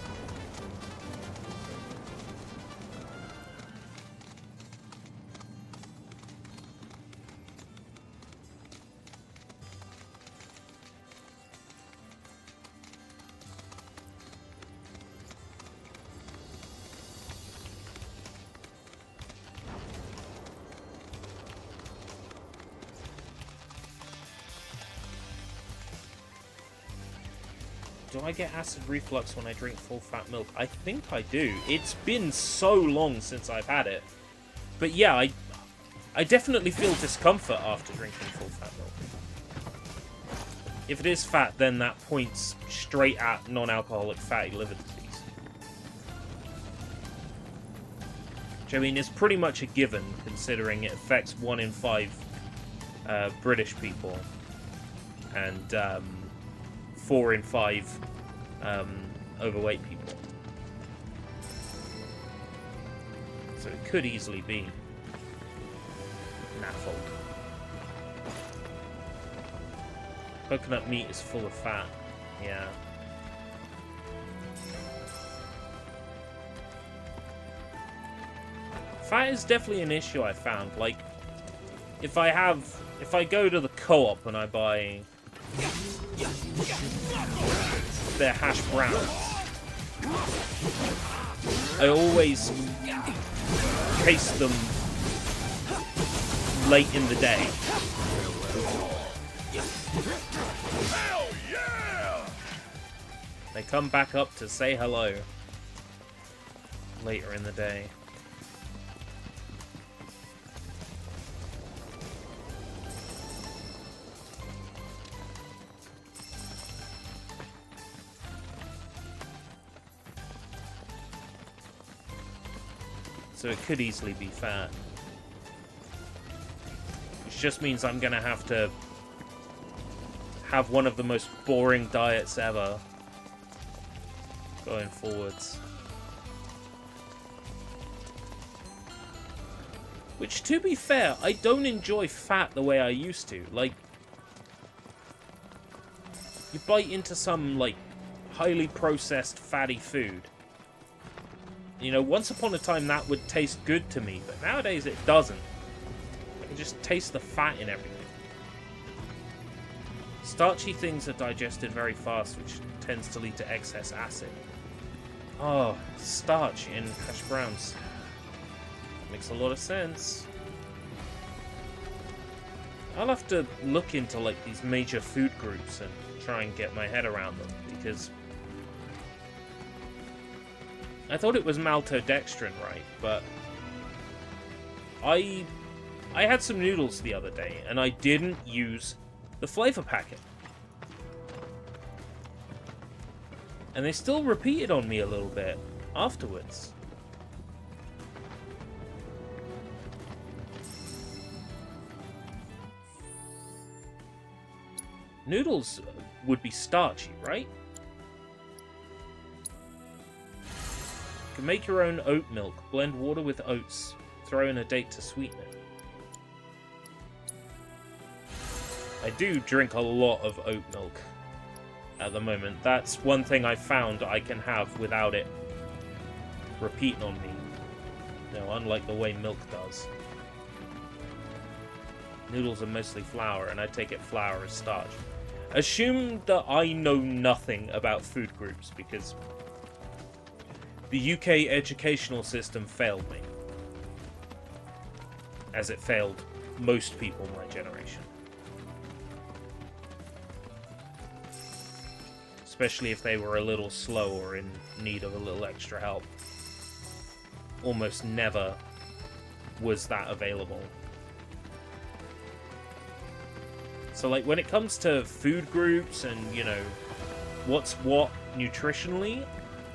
Do I get acid reflux when I drink full fat milk? I think I do. It's been so long since I've had it. But yeah, I definitely feel discomfort after drinking full fat milk. If it is fat, then that points straight at non-alcoholic fatty liver disease. Which, I mean, is pretty much a given, considering it affects 1 in 5 British people. And 4 in 5 overweight people. So it could easily be Naffled. Coconut meat is full of fat. Yeah. Fat is definitely an issue I found. Like, if I go to the co-op and I buy their hash browns, I always taste them late in the day. Hell yeah! They come back up to say hello later in the day. So it could easily be fat. Which just means I'm gonna have to have one of the most boring diets ever going forwards. Which, to be fair, I don't enjoy fat the way I used to. Like, you bite into some, like, highly processed fatty food. You know, once upon a time that would taste good to me, but nowadays it doesn't. I can just taste the fat in everything. Starchy things are digested very fast, which tends to lead to excess acid. Oh, starch in hash browns. Makes a lot of sense. I'll have to look into, like, these major food groups and try and get my head around them, because I thought it was maltodextrin, right? But I had some noodles the other day, and I didn't use the flavor packet. And they still repeated on me a little bit afterwards. Noodles would be starchy, right? You can make your own oat milk, blend water with oats, throw in a date to sweeten it. I do drink a lot of oat milk at the moment. That's one thing I found I can have without it repeating on me. You know, unlike the way milk does. Noodles are mostly flour, and I take it flour is starch. Assume that I know nothing about food groups, because the UK educational system failed me. As it failed most people my generation. Especially if they were a little slow or in need of a little extra help. Almost never was that available. So, like, when it comes to food groups and, you know, what's what nutritionally,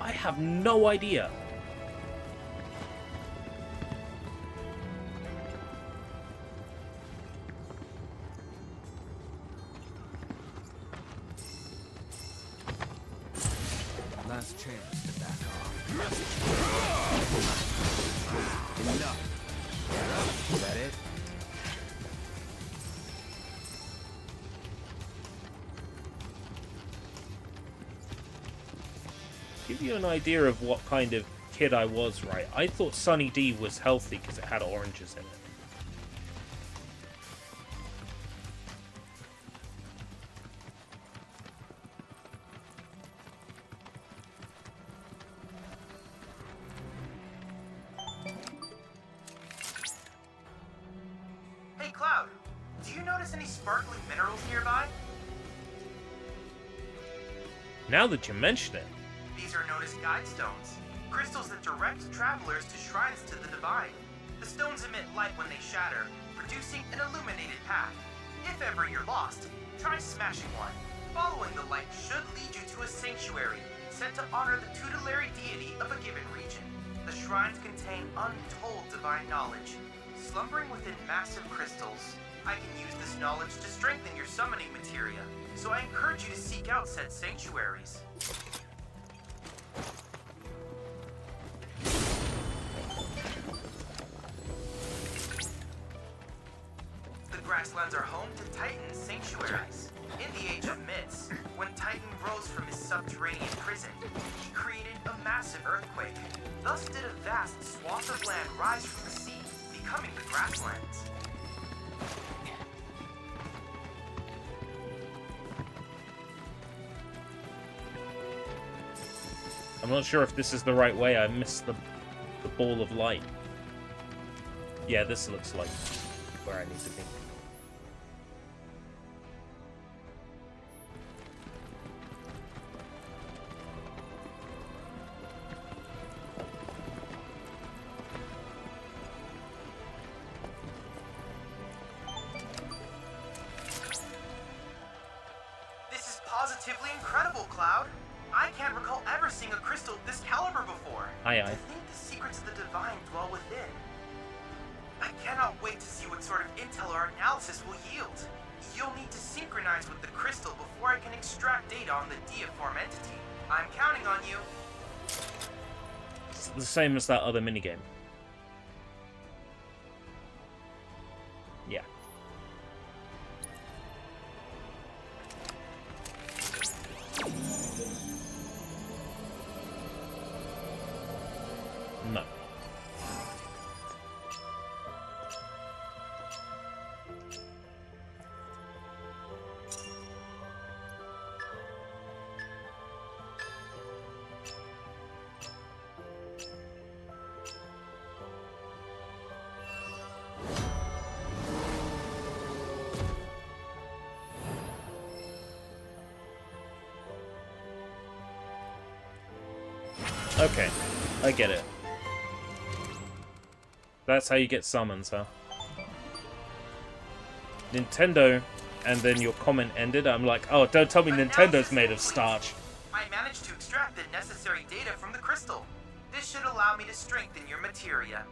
I have no idea. Last chance to back off. Enough. Is that it? Give you an idea of what kind of kid I was, right? I thought Sunny D was healthy because it had oranges in it. Hey, Cloud, do you notice any sparkling minerals nearby? Now that you mention it. These are known as guide stones, crystals that direct travelers to shrines to the divine. The stones emit light when they shatter, producing an illuminated path. If ever you're lost, try smashing one. Following the light should lead you to a sanctuary, set to honor the tutelary deity of a given region. The shrines contain untold divine knowledge, slumbering within massive crystals. I can use this knowledge to strengthen your summoning materia, so I encourage you to seek out said sanctuaries. grasslands are home to Titan sanctuaries. In the Age of Myths, when Titan rose from his subterranean prison, he created a massive earthquake. Thus did a vast swath of land rise from the sea, becoming the grasslands. I'm not sure if this is the right way. I missed the ball of light. Yeah, this looks like where I need to be. This is positively incredible, Cloud. I can't recall ever seeing a crystal of this caliber before. Aye, To aye. think the secrets of the divine dwell within. I cannot wait to see what sort of intel our analysis will yield. You'll need to synchronize with the crystal before I can extract data on the deiform entity. I'm counting on you. It's the same as that other minigame. Yeah. No. Okay, I get it. That's how you get summons, huh? Nintendo, and then your comment ended. I'm like, oh, don't tell me Nintendo's made of starch. I managed to extract the necessary data from the crystal. This should allow me to strengthen your materia.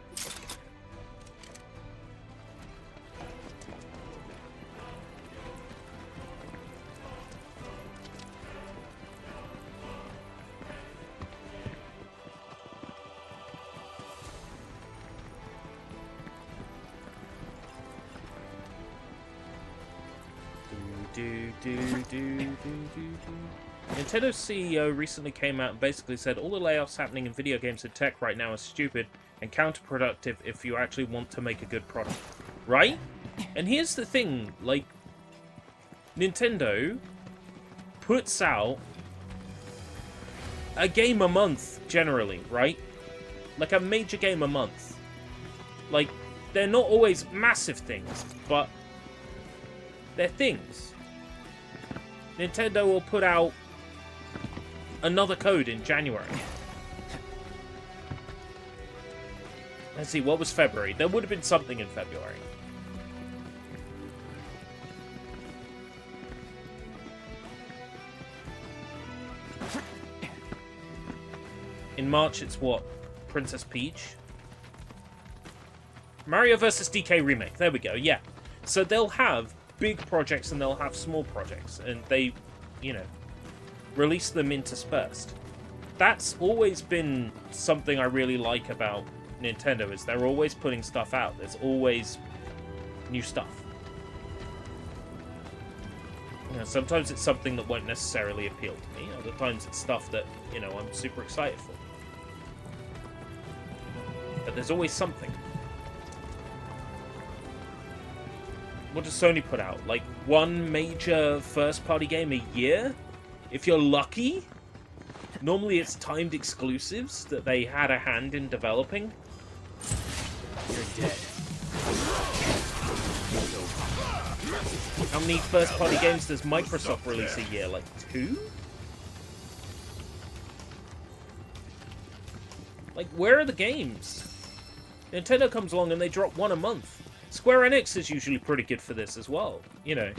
Nintendo's CEO recently came out and basically said all the layoffs happening in video games and tech right now are stupid and counterproductive if you actually want to make a good product. Right? And here's the thing, like, Nintendo puts out a game a month, generally, right? Like a major game a month. Like, they're not always massive things, but they're things. Nintendo will put out another code in January. Let's see, what was February? There would have been something in February. In March, it's what? Princess Peach? Mario vs. DK Remake. There we go, yeah. So they'll have big projects and they'll have small projects. And they, you know, release them interspersed. That's always been something I really like about Nintendo, is they're always putting stuff out. There's always new stuff. You know, sometimes it's something that won't necessarily appeal to me. Other times it's stuff that, you know, I'm super excited for. But there's always something. What does Sony put out? Like, one major first-party game a year? If you're lucky? Normally it's timed exclusives that they had a hand in developing. You're dead. How many first-party games does Microsoft release a year? Like 2? Like, where are the games? Nintendo comes along and they drop one a month. Square Enix is usually pretty good for this as well, you know.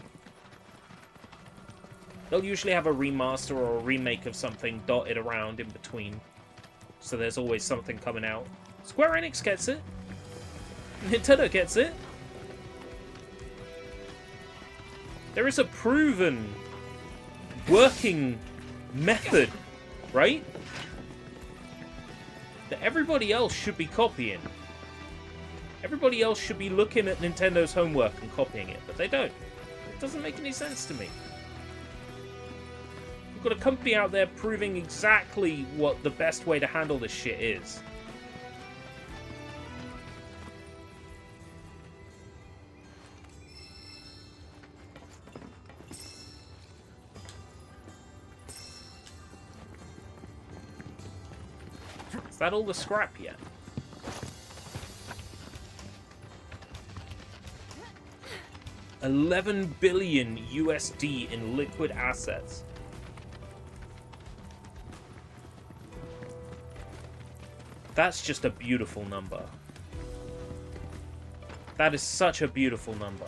They'll usually have a remaster or a remake of something dotted around in between. So there's always something coming out. Square Enix gets it. Nintendo gets it. There is a proven working method, right? That everybody else should be copying. Everybody else should be looking at Nintendo's homework and copying it, but they don't. It doesn't make any sense to me. We've got a company out there proving exactly what the best way to handle this shit is. Is that all the scrap yet? $11 billion USD in liquid assets. That's just a beautiful number. That is such a beautiful number.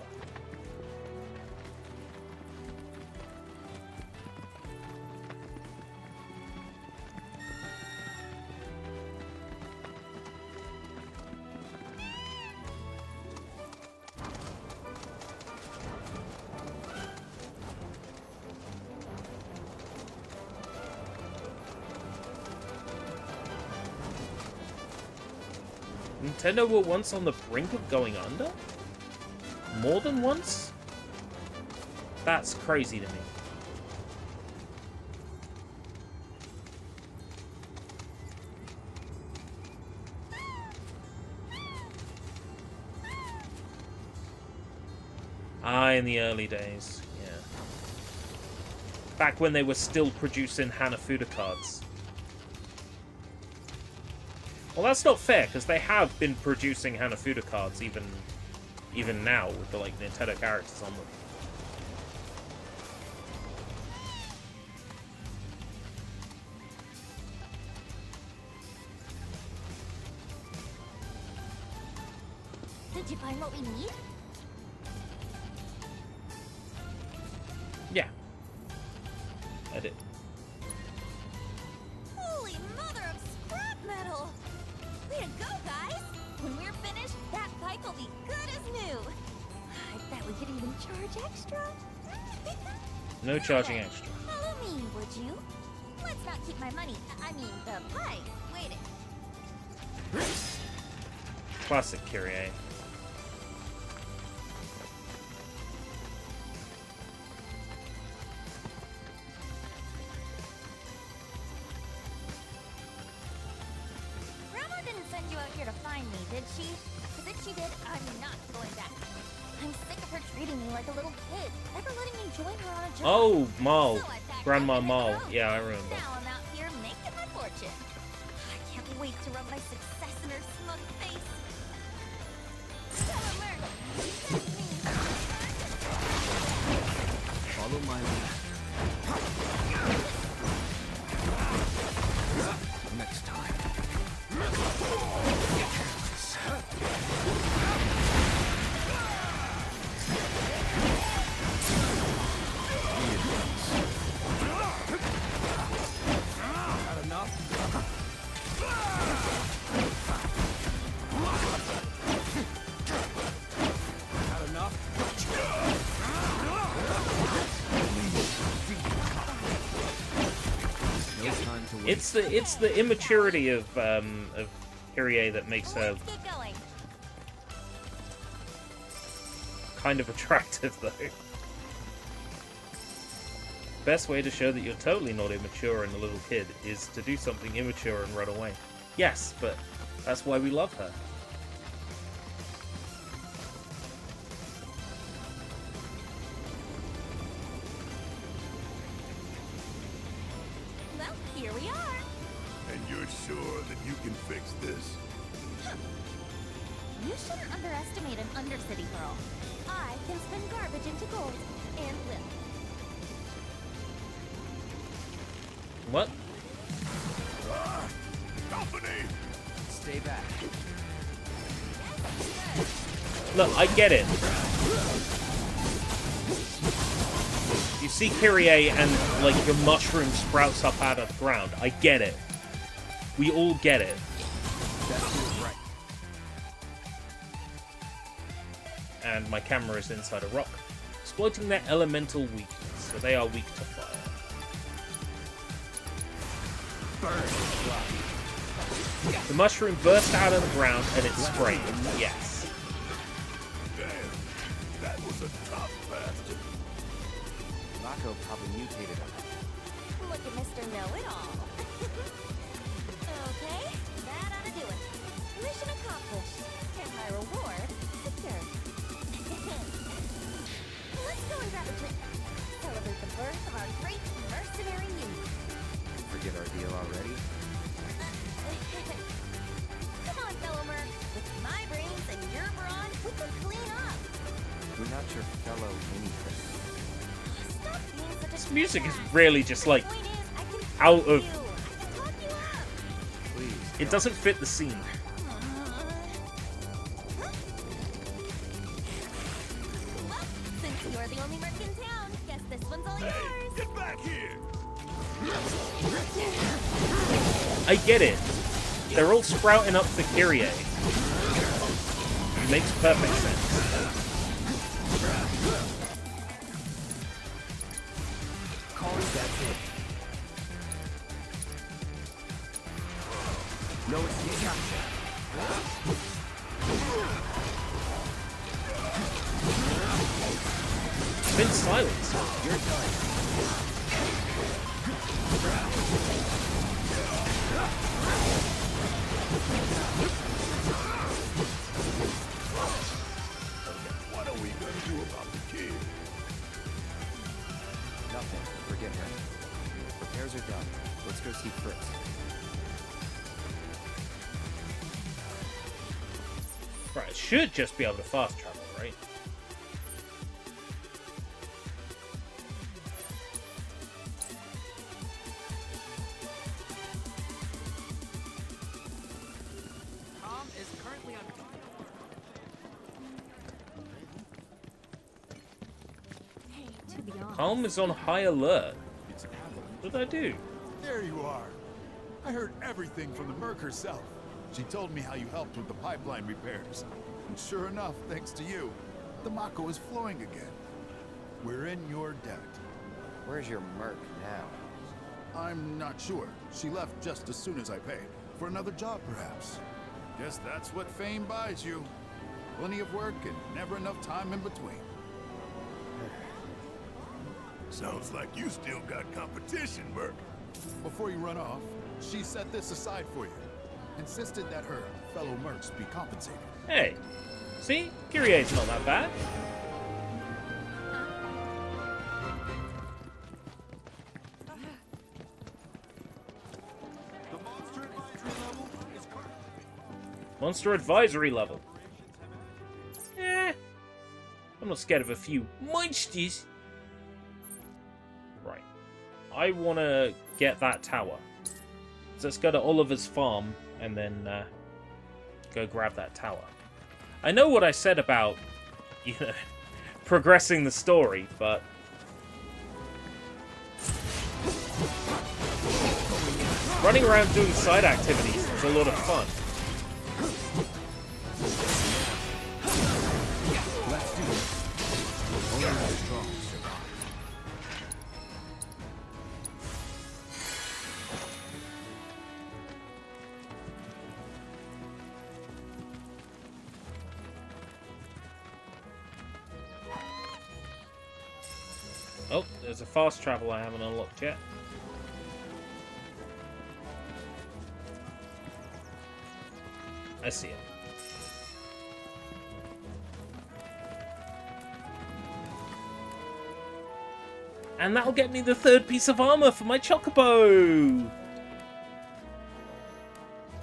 Nintendo were once on the brink of going under? More than once? That's crazy to me. Ah, in the early days, yeah. Back when they were still producing Hanafuda cards. Well, that's not fair, because they have been producing Hanafuda cards even now, with the, like, Nintendo characters on them. Did you find what we need? Yeah. I did. Holy mother of scrap metal! Way to go, guys! When we're finished, that pipe will be good as new. I bet we could even charge extra. No charging extra. Follow me, would you? Let's not keep my money, I mean the pipe, waiting. Classic Kyrie. Grandma didn't send you out here to find me, did she? Because if she did, I'm not going back. I'm sick of her treating me like a little kid, never letting me join her on a job. Oh, Mal. So I packed Grandma up and Mal. hit the road. Yeah, I remember. Now I'm out here making my fortune. I can't wait to rub my success in her smug face. Tell her, Merc, that's me. Follow my lead. Next time. Had enough? Had enough? No time to waste. It's the immaturity of Kyrie that makes her Let's get going. kind of attractive, though. Best way to show that you're totally not immature and a little kid is to do something immature and run away. Yes, but that's why we love her. Well, here we are. And you're sure that you can fix this? You shouldn't underestimate an Undercity girl. I can spin garbage into gold and live. What? Company! Stay back. Look, I get it. You see Kyrie and, like, your mushroom sprouts up out of the ground. I get it. We all get it. That's right. And my camera is inside a rock, exploiting their elemental weakness, so they are weak to fire. The mushroom burst out of the ground and it sprayed. Yes. That was a tough bastard. Mako probably mutated him. Look at Mr. Know-It-All. Okay, that ought to do it. Mission accomplished. And my reward secured. Let's go and grab a drink. Celebrate the birth of our great mercenary unit. Forget our deal already? Come on, fellow merc. With my brains and your brawn, we can clean up. We're not your fellow anything. Stop being such a This music is smartass. really just like Point is, I can out talk of. you. I can talk you up. Please. It doesn't fit the scene. Well, since you're the only merc in town, guess this one's all yours. Hey, get back here! I get it. They're all sprouting up for Kyrie. Makes perfect sense. Call it that thing. No escape. Been silenced. You're done. What are we gonna do about the kid? Nothing. Forget her. Repairs are done. Let's go see Fritz. Right, it should just be able to fast travel, right? Tom is currently on fire. Hey, to be honest, Calm is on high alert. What did I do? There you are. I heard everything from the Merc herself. She told me how you helped with the pipeline repairs. And sure enough, thanks to you, the Mako is flowing again. We're in your debt. Where's your merc now? I'm not sure. She left just as soon as I paid. For another job, perhaps. Guess that's what fame buys you. Plenty of work and never enough time in between. Sounds like you still got competition, Merc. Before you run off, she set this aside for you. Insisted that her fellow mercs be compensated. Hey, see? Kyrie's not that bad. Monster advisory level. I'm not scared of a few monsters. Right. I want to get that tower. So let's go to Oliver's farm and then go grab that tower. I know what I said about, you know, progressing the story, but running around doing side activities is a lot of fun. Let's do it. Only the strong survive. Oh, there's a fast travel I haven't unlocked yet. I see it. And that'll get me the third piece of armor for my Chocobo!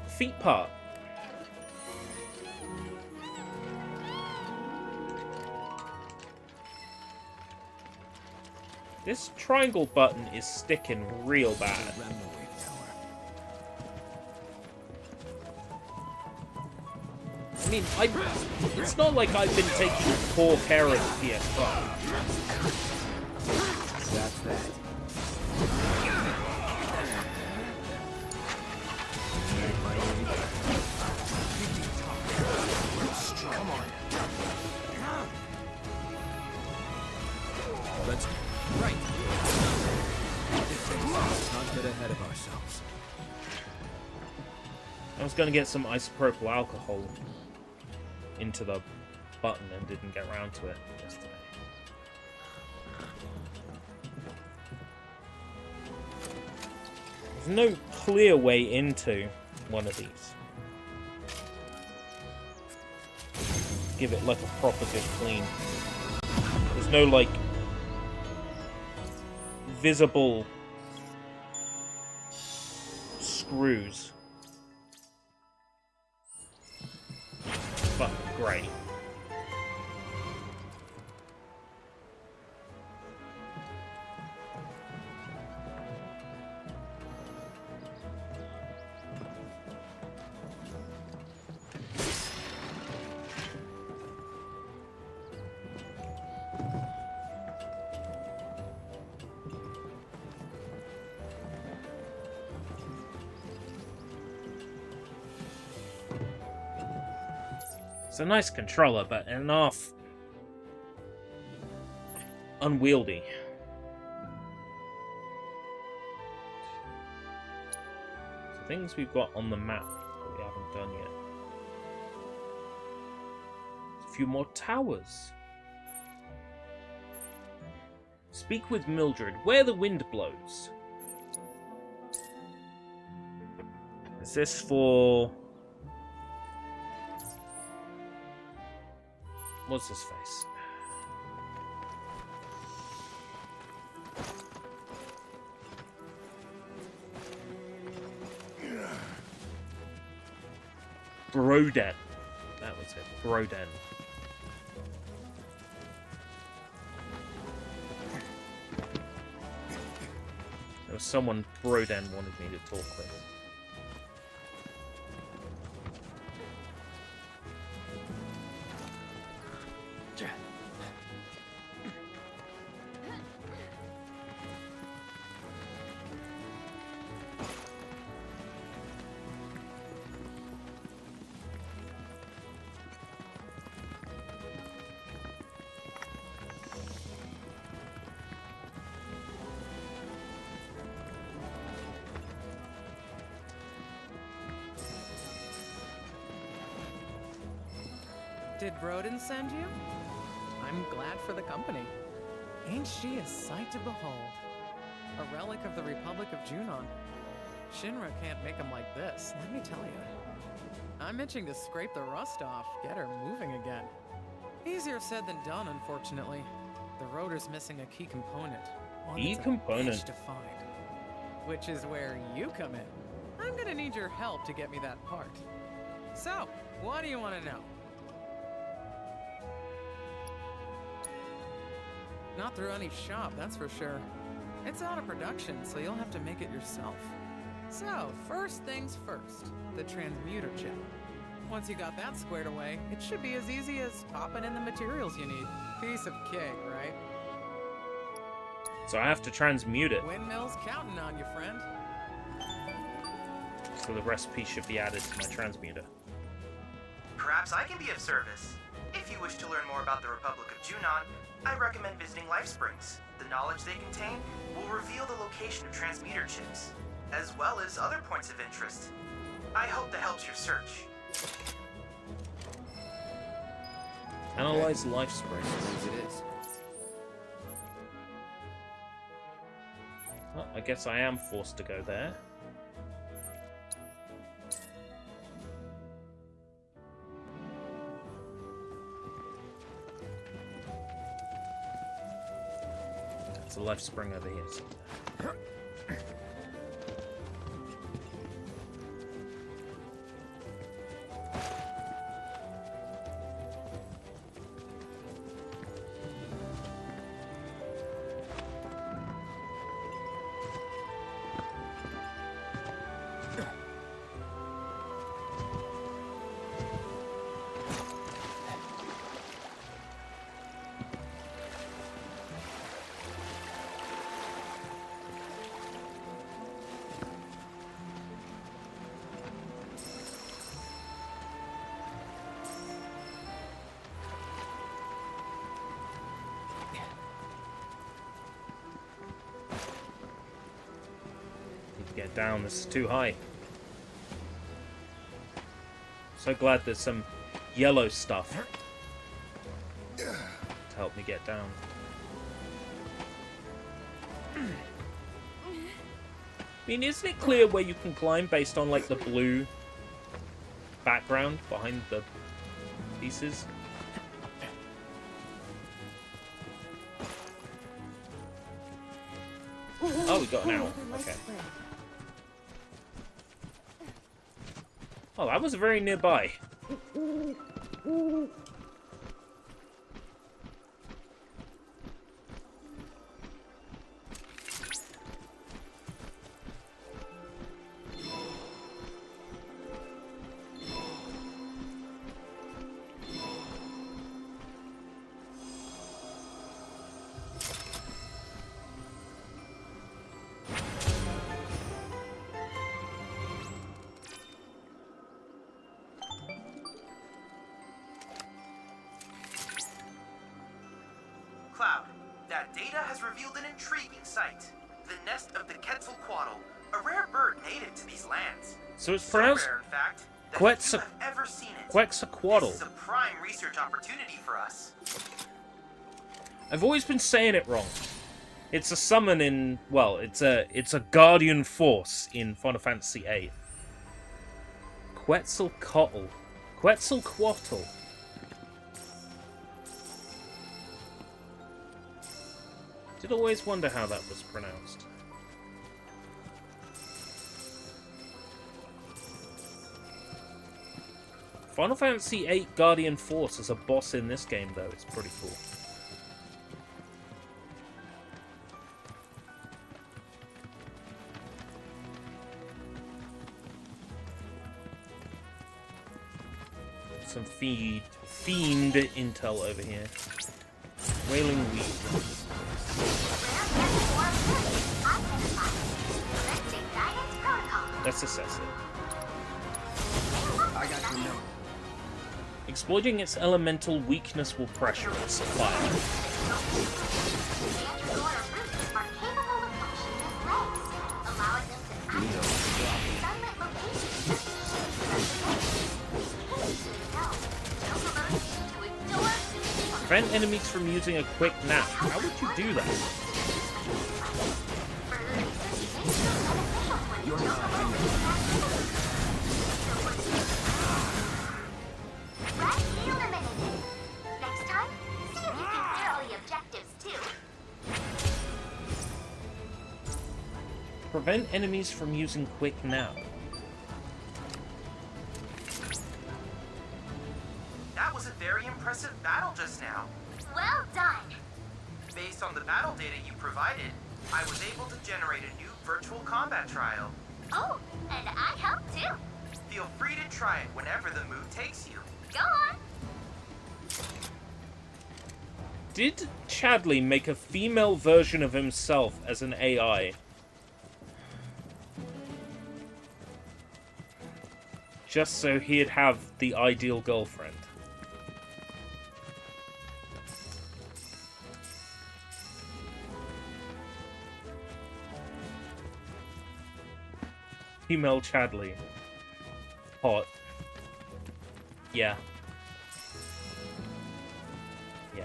Feet part. This triangle button is sticking real bad. I mean, it's not like I've been taking poor care of the PS5. That's that. Come on. Let's... Right. Let's not get ahead of ourselves. I was going to get some isopropyl alcohol into the button and didn't get around to it yesterday. There's no clear way into one of these. Give it like a proper good clean. There's no like visible screws. But great. It's a nice controller, but enough unwieldy. So things we've got on the map that we haven't done yet. A few more towers. Speak with Mildred. Where the wind blows. Is this for... What's his face? Broden. That was it. Broden. There was someone Broden wanted me to talk with. Did Broden send you? I'm glad for the company. Ain't she a sight to behold? A relic of the Republic of Junon. Shinra can't make 'em like this, let me tell you. I'm itching to scrape the rust off, get her moving again. Easier said than done, unfortunately. The rotor's missing a key component. One Key that's a component? bitch to find. Which is where you come in. I'm gonna need your help to get me that part. So, what do you want to know? Not through any shop, that's for sure. It's out of production, so you'll have to make it yourself. So, first things first, the transmuter chip. Once you got that squared away, it should be as easy as popping in the materials you need. Piece of cake, right? So I have to transmute it. Windmill's counting on you, friend. So the recipe should be added to my transmuter. Perhaps I can be of service. If you wish to learn more about the Republic of Junon, I recommend visiting Life Springs. The knowledge they contain will reveal the location of transmuter chips, as well as other points of interest. I hope that helps your search. Analyze Life Springs. It is. Well, I guess I am forced to go there. There's a life spring over here somewhere. Get down, this is too high. So glad there's some yellow stuff help me get down. I mean, isn't it clear where you can climb based on, like, the blue background behind the pieces? Oh, we got an owl. Okay. Oh, that was very nearby. Cloud, that data has revealed an intriguing sight. The nest of the Quetzalcoatl, a rare bird native to these lands. So it's pronounced So rare, in fact, that Quetzal- few have ever seen it. Quetzalcoatl. This is a prime research opportunity for us. I've always been saying it wrong. It's a summon in, well, it's a guardian force in Final Fantasy VIII. Quetzalcoatl. Quetzalcoatl. Did always wonder how that was pronounced. Final Fantasy VIII Guardian Force as a boss in this game, though, it's pretty cool. Some fiend intel over here. Wailing Weed. Let's assess it. I got your note. Exploiting its elemental weakness will pressure its fire. Prevent enemies from using a quick nap. How would you do that? Next time, see if you can clear all the objectives too. Prevent enemies from using quick nap. That was a very impressive battle just now. Well done. Based on the battle data you provided, I was able to generate a new virtual combat trial. Oh, and I helped too. Feel free to try it whenever the mood takes you. Go on. Did Chadley make a female version of himself as an AI? Just so he'd have the ideal girlfriend. Female Chadley. Hot. Yeah. Yeah.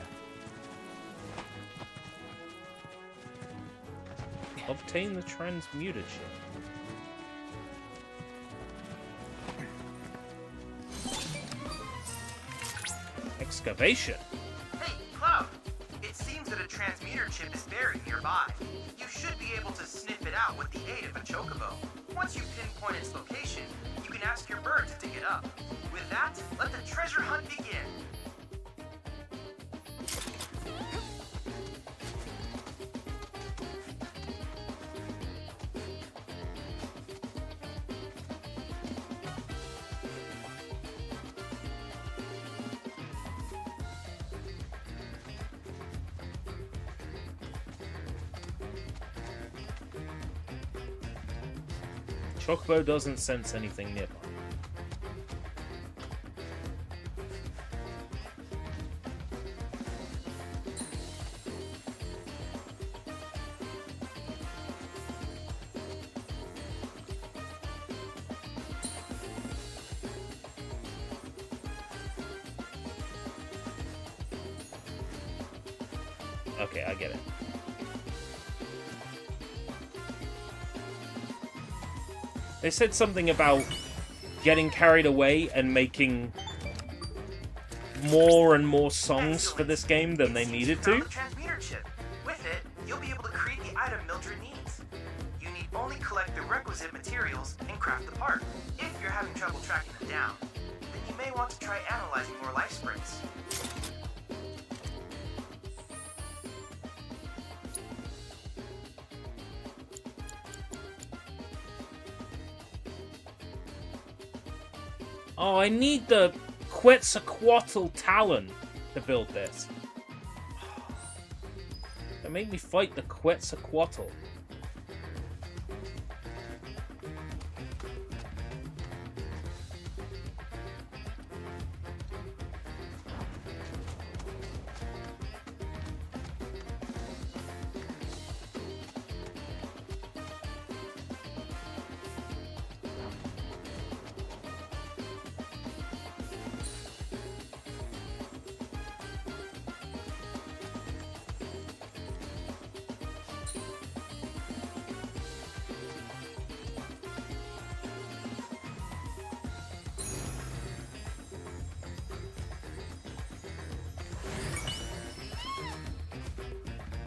Obtain the transmuter chip. Excavation. Hey, Cloud! It seems that a transmuter chip is buried nearby. You should be able to sniff it out with the aid of a chocobo. Once you pinpoint its location, you can ask your bird to dig it up. With that, let the treasure hunt begin. Chocobo doesn't sense anything nearby. Okay, I get it. They said something about getting carried away and making more and more songs for this game than they needed to. The transmuter chip. With it, you'll be able to create the item Mildred needs. You need only collect the requisite materials and craft the part. If you're having trouble tracking them down, then you may want to try analyzing more life springs. Oh, I need the Quetzalcoatl Talon to build this. They made me fight the Quetzalcoatl.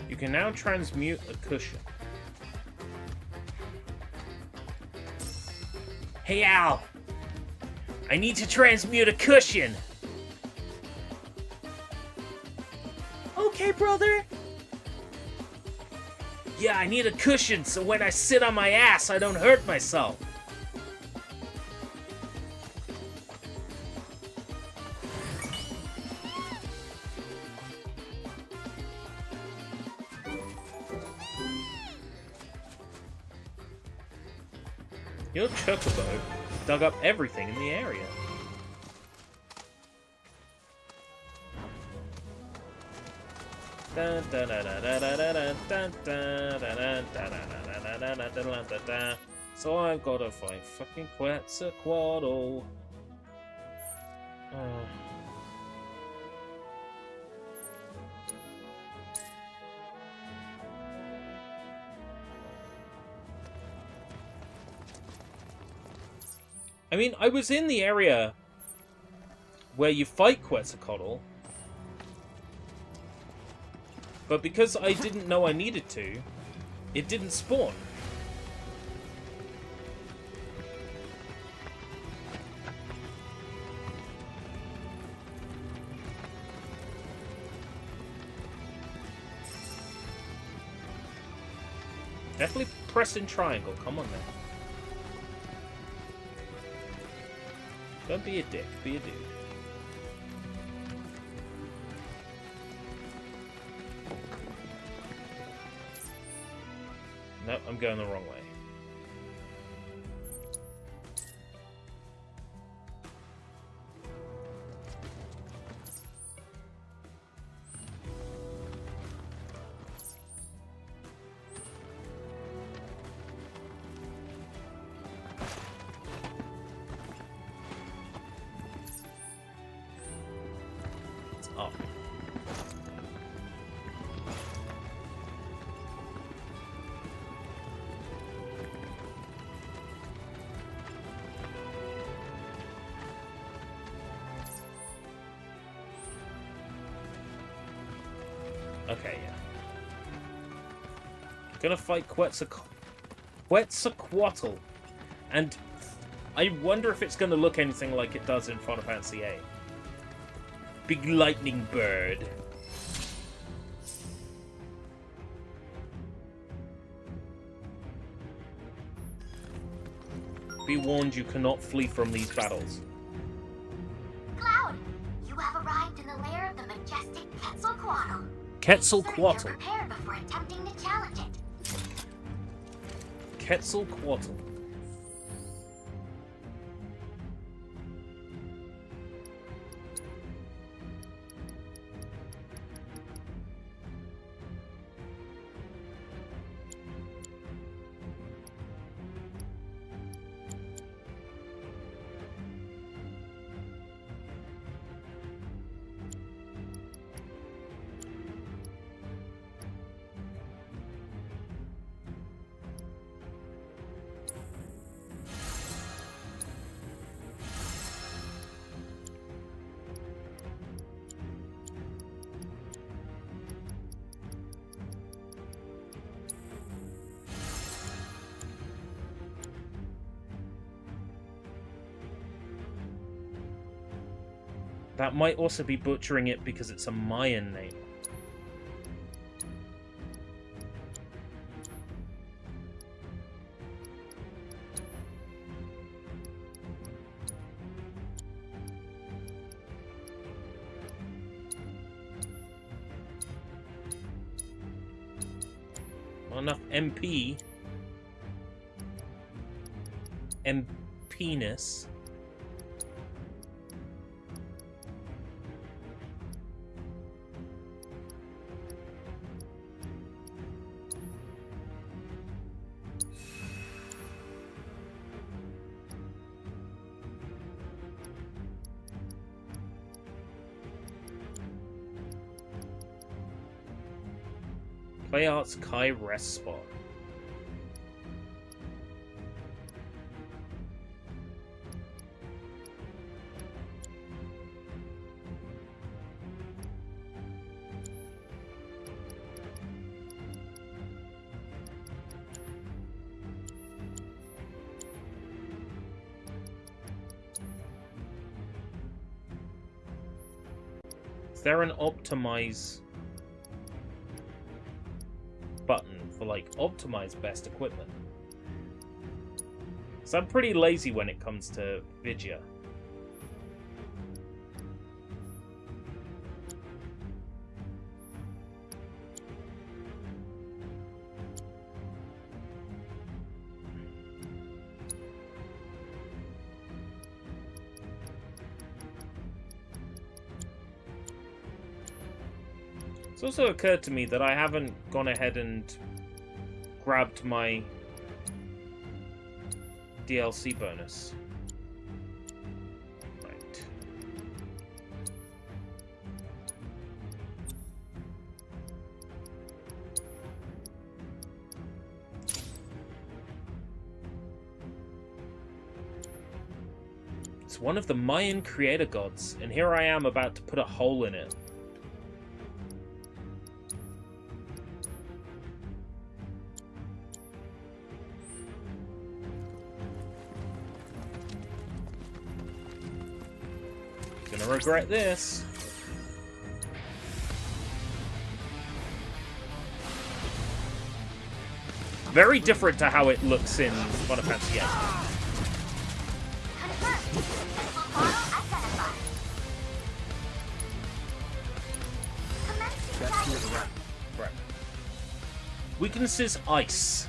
You can now transmute a cushion. Hey Al! I need to transmute a cushion! Okay, brother! Yeah, I need a cushion so when I sit on my ass I don't hurt myself. Your chocobo dug up everything in the area. So I've got to fight fucking Quetzalcoatl. I mean, I was in the area where you fight Quetzalcoatl, but because I didn't know I needed to, it didn't spawn. Definitely pressing triangle, come on then. Don't be a dick, be a dude. Nope, I'm going the wrong way. Up. Okay, yeah. Gonna fight Quetzalcoatl. And I wonder if it's gonna look anything like it does in Final Fantasy VIII. Big lightning bird. Be warned, you cannot flee from these battles. Cloud, you have arrived in the lair of the majestic Quetzalcoatl. Quetzalcoatl. Be prepared before attempting to challenge it. Quetzalcoatl. That might also be butchering it because it's a Mayan name. Not enough MP. MPness. Play Arts Kai Rest Spot. Is there an optimize button for like optimize best equipment? So I'm pretty lazy when it comes to VII. It's also occurred to me that I haven't gone ahead and grabbed my DLC bonus. Right. It's one of the Mayan creator gods, and here I am about to put a hole in it. Gonna regret this. Very different to how it looks in Final Fantasy VIII. Right. Weaknesses: ice.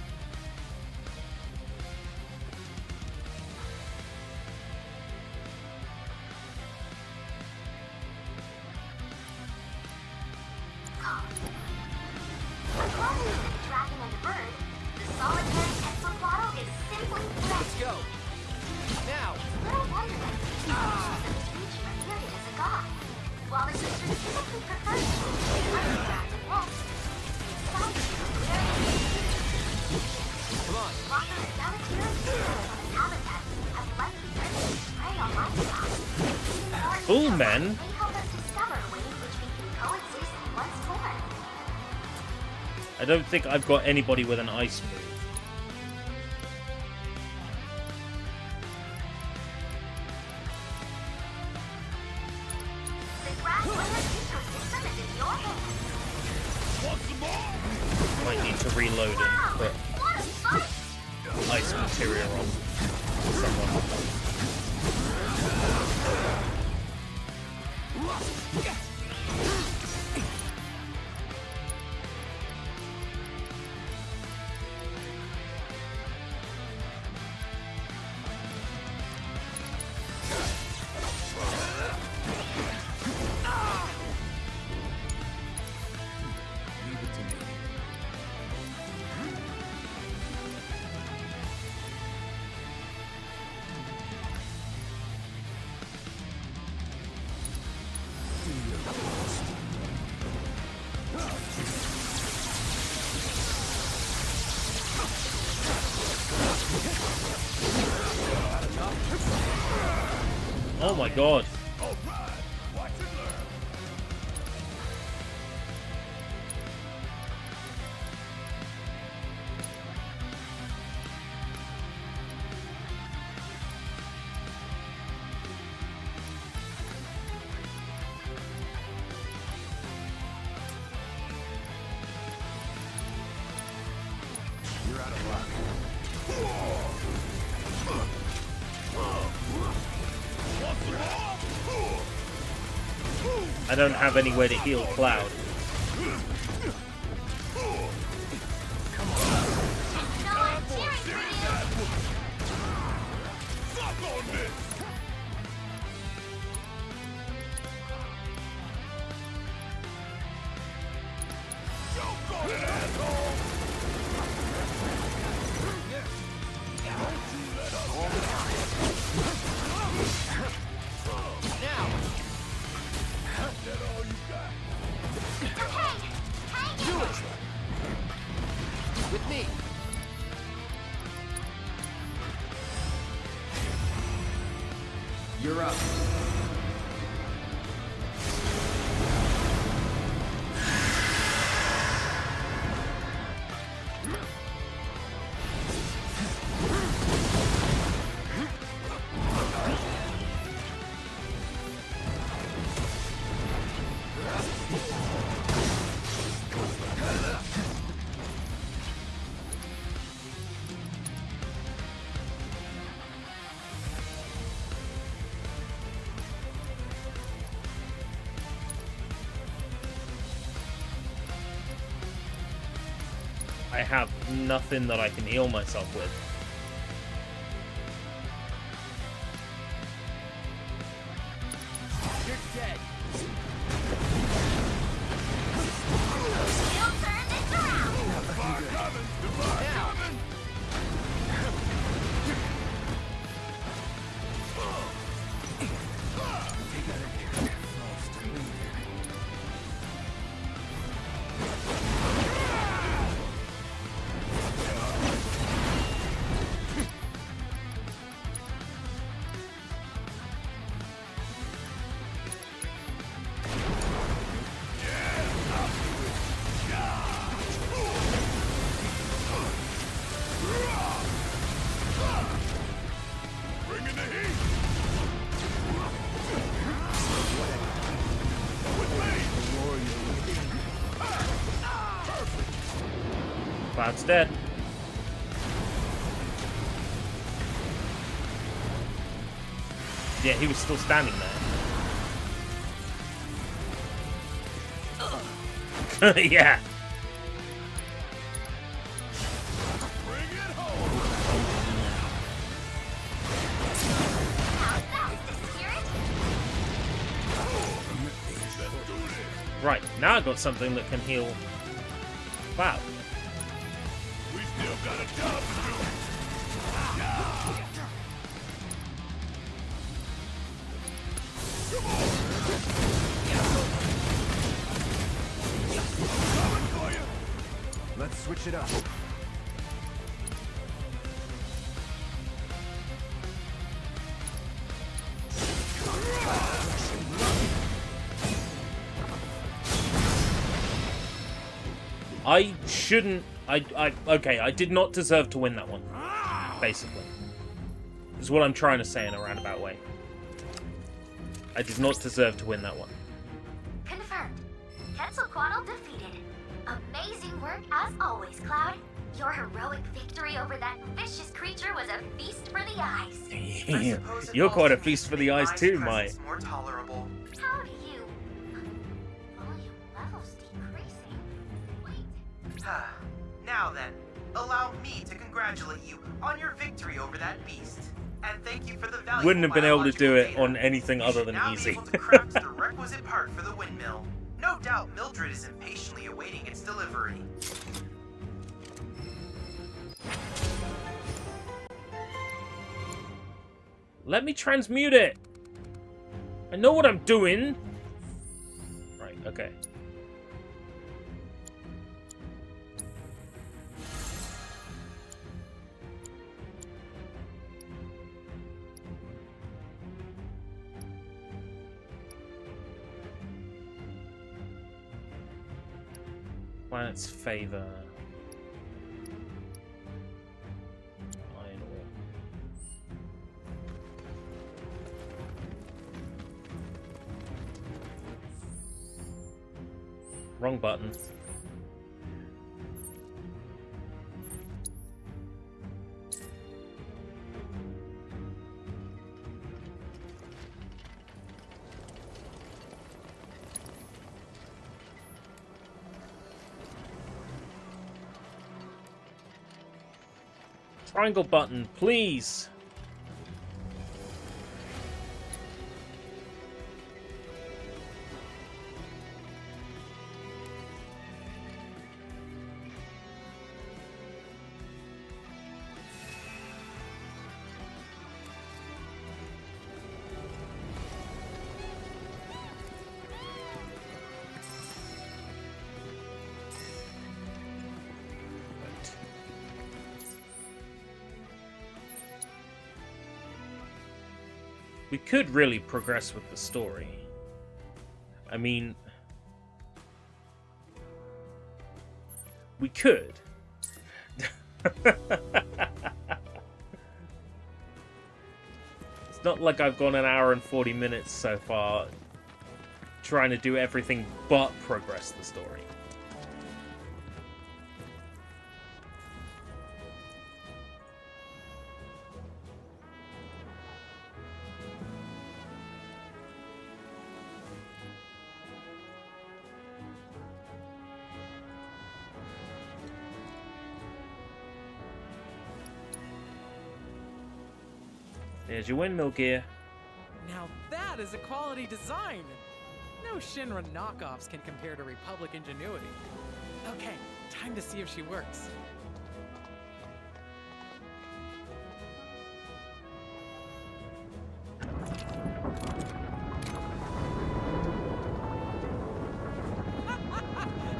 Bull men. I don't think I've got anybody with an ice move. Might need to reload and put ice material on someone. Oh my god. I don't have anywhere to heal Cloud. With me. You're up. I have nothing that I can heal myself with. You're dead. You'll turn this around. Now. Cloud's dead. Yeah, he was still standing there. Yeah. Right, now I got something that can heal Cloud. We still got a job to do. Let's switch it up. I shouldn't... okay, I did not deserve to win that one. Basically. Is what I'm trying to say in a roundabout way. I did not deserve to win that one. Confirmed. Quetzalcoatl defeated. Amazing work as always, Cloud. Your heroic victory over that vicious creature was a feast for the eyes. Yeah, you're quite a feast for the eyes too, Mai. More tolerable. How do you... Volume levels decreasing. Wait. Now then, allow me to congratulate you on your victory over that beast. And thank you for the valuable Wouldn't have been able to do it data. on anything other than Now easy. be able to craft the requisite part for the windmill. No doubt Mildred is impatiently awaiting its delivery. Let me transmute it! I know what I'm doing! Right, okay. Planet's favor. Iron ore. Wrong button. Triangle button, please. We could really progress with the story. I mean, we could. It's not like I've gone an hour and 40 minutes so far trying to do everything but progress the story. There's your windmill gear. Now that is a quality design! No Shinra knockoffs can compare to Republic ingenuity. Okay, time to see if she works.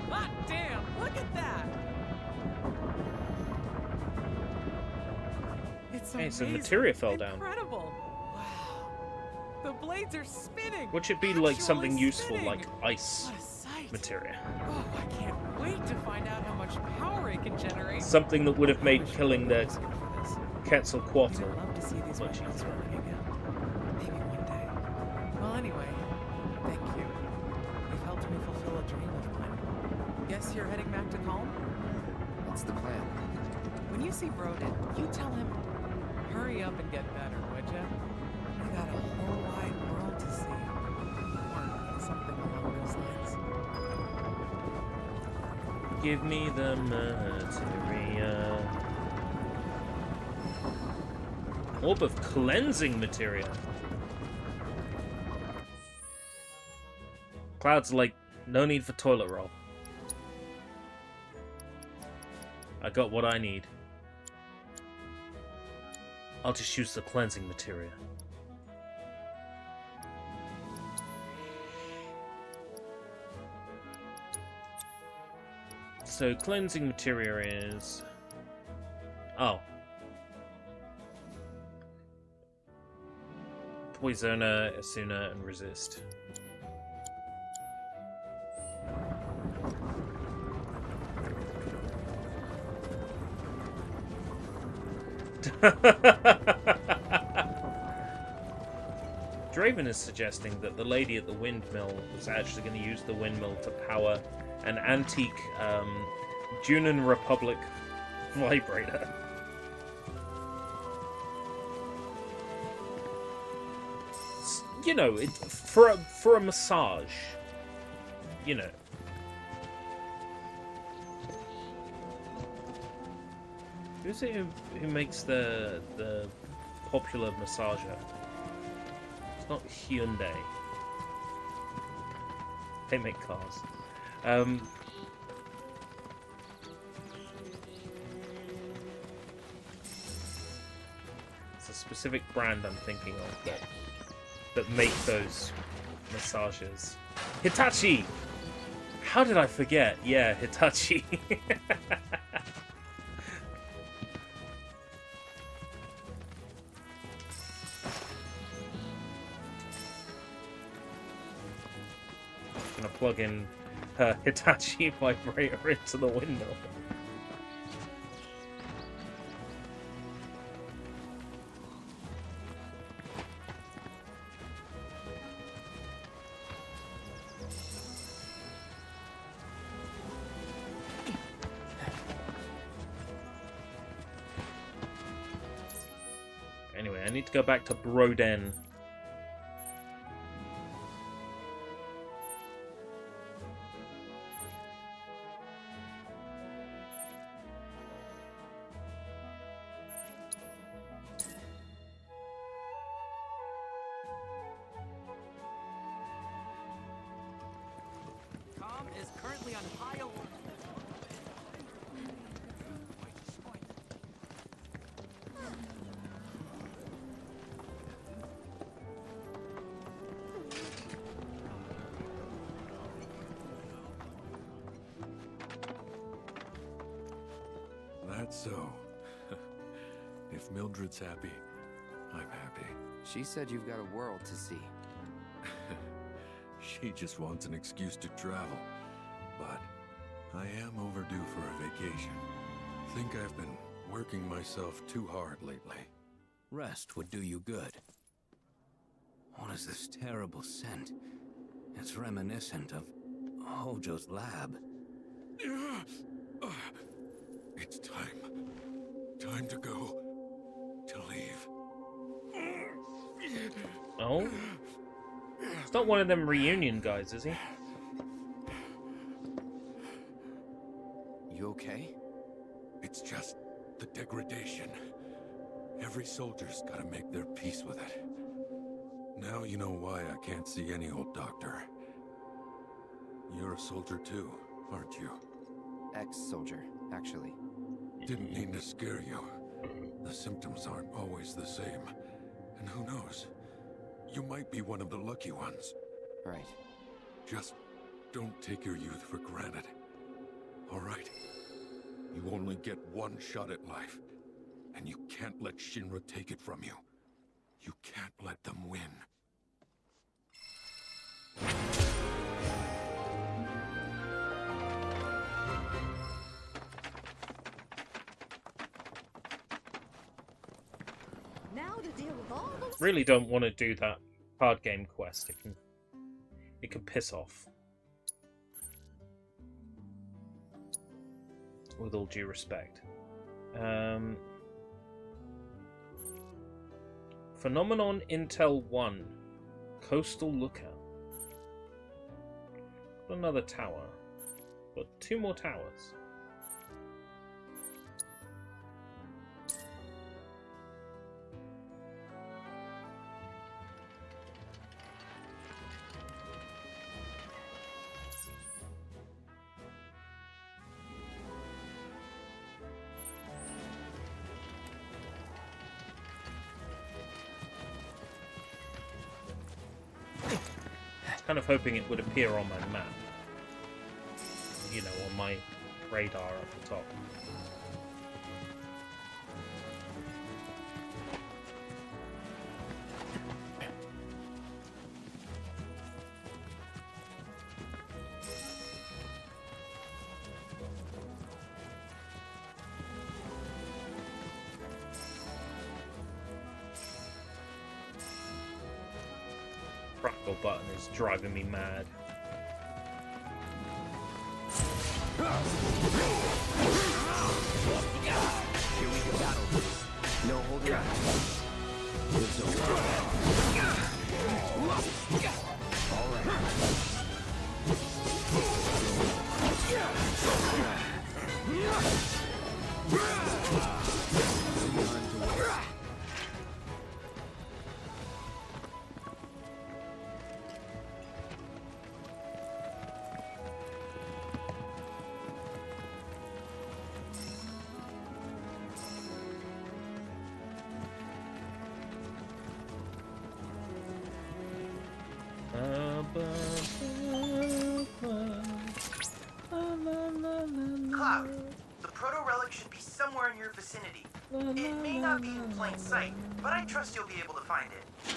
Hot damn, look at that! It's Hey, some amazing. materia fell down. Incredible! Wow. The blades are spinning! What should be like something Actually useful, spinning. like ice What a sight! materia? Oh, I can't wait to find out how much power it can generate. Something that would have made Wish killing I the was looking for this. Quetzalcoatl I'd love to see these much windmills easier. running again. Maybe one day. Well, anyway, thank you. You've helped me fulfill a dream of mine. Guess you're heading back to Calm? What's the plan? When you see Broden, you tell him, hurry up and get better, would ya? We got a whole wide world to see. Or something along those lines. Give me the materia. Orb of cleansing materia. Cloud's like, no need for toilet roll. I got what I need. I'll just use the cleansing materia. So cleansing materia is... Oh. Poisona, Asuna, and Resist. Draven is suggesting that the lady at the windmill was actually going to use the windmill to power an antique Junon Republic vibrator. You know, for a massage. You know. Who's it who makes the popular massager? It's not Hyundai. They make cars. It's a specific brand I'm thinking of that make those massages. Hitachi! How did I forget? Yeah, Hitachi. Gonna plug in her Hitachi vibrator into the windmill. Anyway, I need to go back to Broden. is currently on high alert. That's so. If Mildred's happy, I'm happy. She said you've got a world to see. She just wants an excuse to travel. But I am overdue for a vacation. Think I've been working myself too hard lately. Rest would do you good. What is this terrible scent? It's reminiscent of Hojo's lab. It's time. Time to go. To leave. Oh? It's not one of them reunion guys, is he? You okay? It's just the degradation. Every soldier's gotta make their peace with it. Now you know why I can't see any old doctor. You're a soldier too, aren't you? Ex-soldier, actually. Didn't mean to scare you. The symptoms aren't always the same. And who knows? You might be one of the lucky ones. Right. Just don't take your youth for granted. All right? You only get one shot at life. And you can't let Shinra take it from you. You can't let them win. Now to deal with all the... Really don't want to do that card game quest. It can piss off. With all due respect. Phenomenon Intel 1. Coastal Lookout. Got another tower. Got 2 more towers. Kind of hoping it would appear on my map. You know, on my radar at the top. Crackle button is driving me mad. Here we go. Battle. No holding back. There's no all right. Cloud, the proto-relic should be somewhere in your vicinity. It may not be in plain sight, but I trust you'll be able to find it.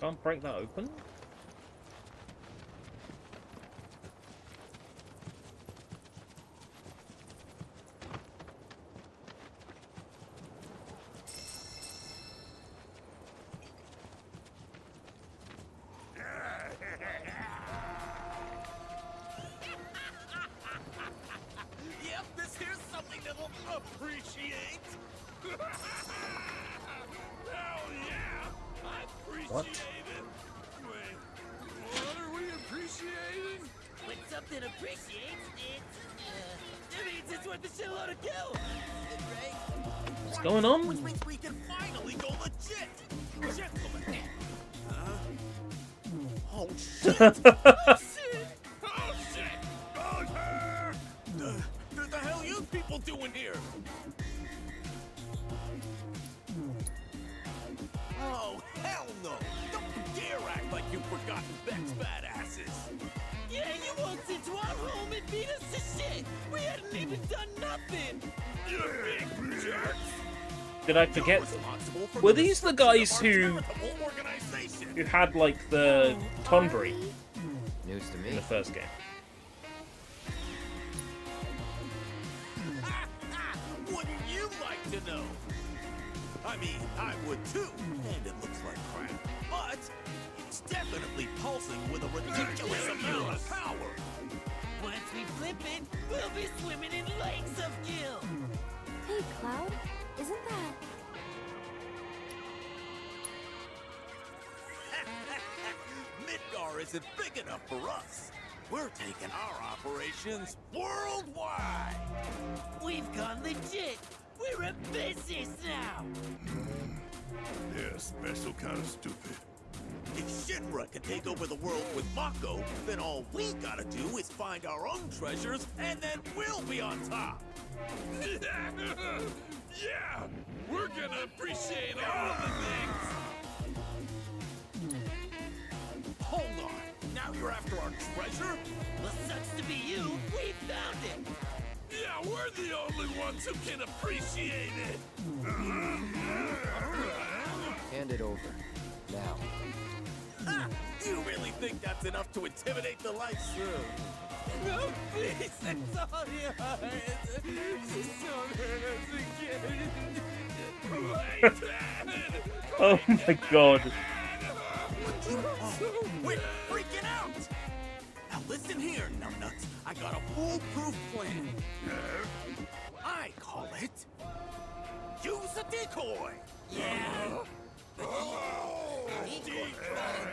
Can't break that open? What? What are we appreciating? When something appreciates, it means it's worth a shitload of kill. Right? What's going on? Which means we can finally go legit. Gentlemen. Oh, shit. We hadn't even done nothing! You big jerks! Did I forget? Responsible for Were the these the destruction guys of our who charitable organization. had like the Tonberry News to in me. the first game? Wouldn't you like to know? I mean, I would too, and it looks like crap. But it's definitely pulsing with a ridiculous amount of power. Once we flip it, we'll be swimming in lakes of gil. Hey, Cloud, isn't that... Midgar isn't big enough for us. We're taking our operations worldwide. We've gone legit. We're a business now. They're a special kind of stupid. If Shinra can take over the world with Mako, then all we gotta do is find our own treasures, and then we'll be on top. Yeah, we're gonna appreciate all the things. Hold on. Now you're after our treasure? Well, sucks to be you. We found it. Yeah, we're the only ones who can appreciate it. Hand it over. Now. Ha! You really think that's enough to intimidate the lights? No, please, it's all yours. Just don't hurt us again. Oh my god. We're freaking out! Now listen here, numbnuts. I got a foolproof plan. I call it... Use a decoy! Yeah!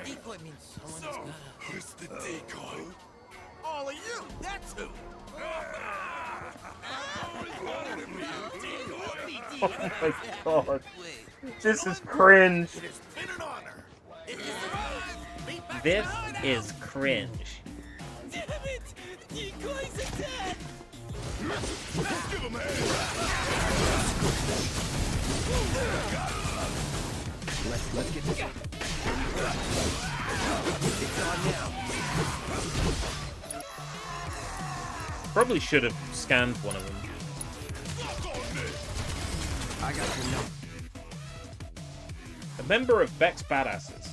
Decoy means someone's gotta... Who's the decoy? All of you, that's who! Oh my god. This is cringe. It has been an honor. If you survive, meet back This tonight is cringe. Damn it! Decoys are dead! Give him a hand! Let's get this. It's on now. Probably should have scanned one of them. I got your number. A member of Beck's Badasses.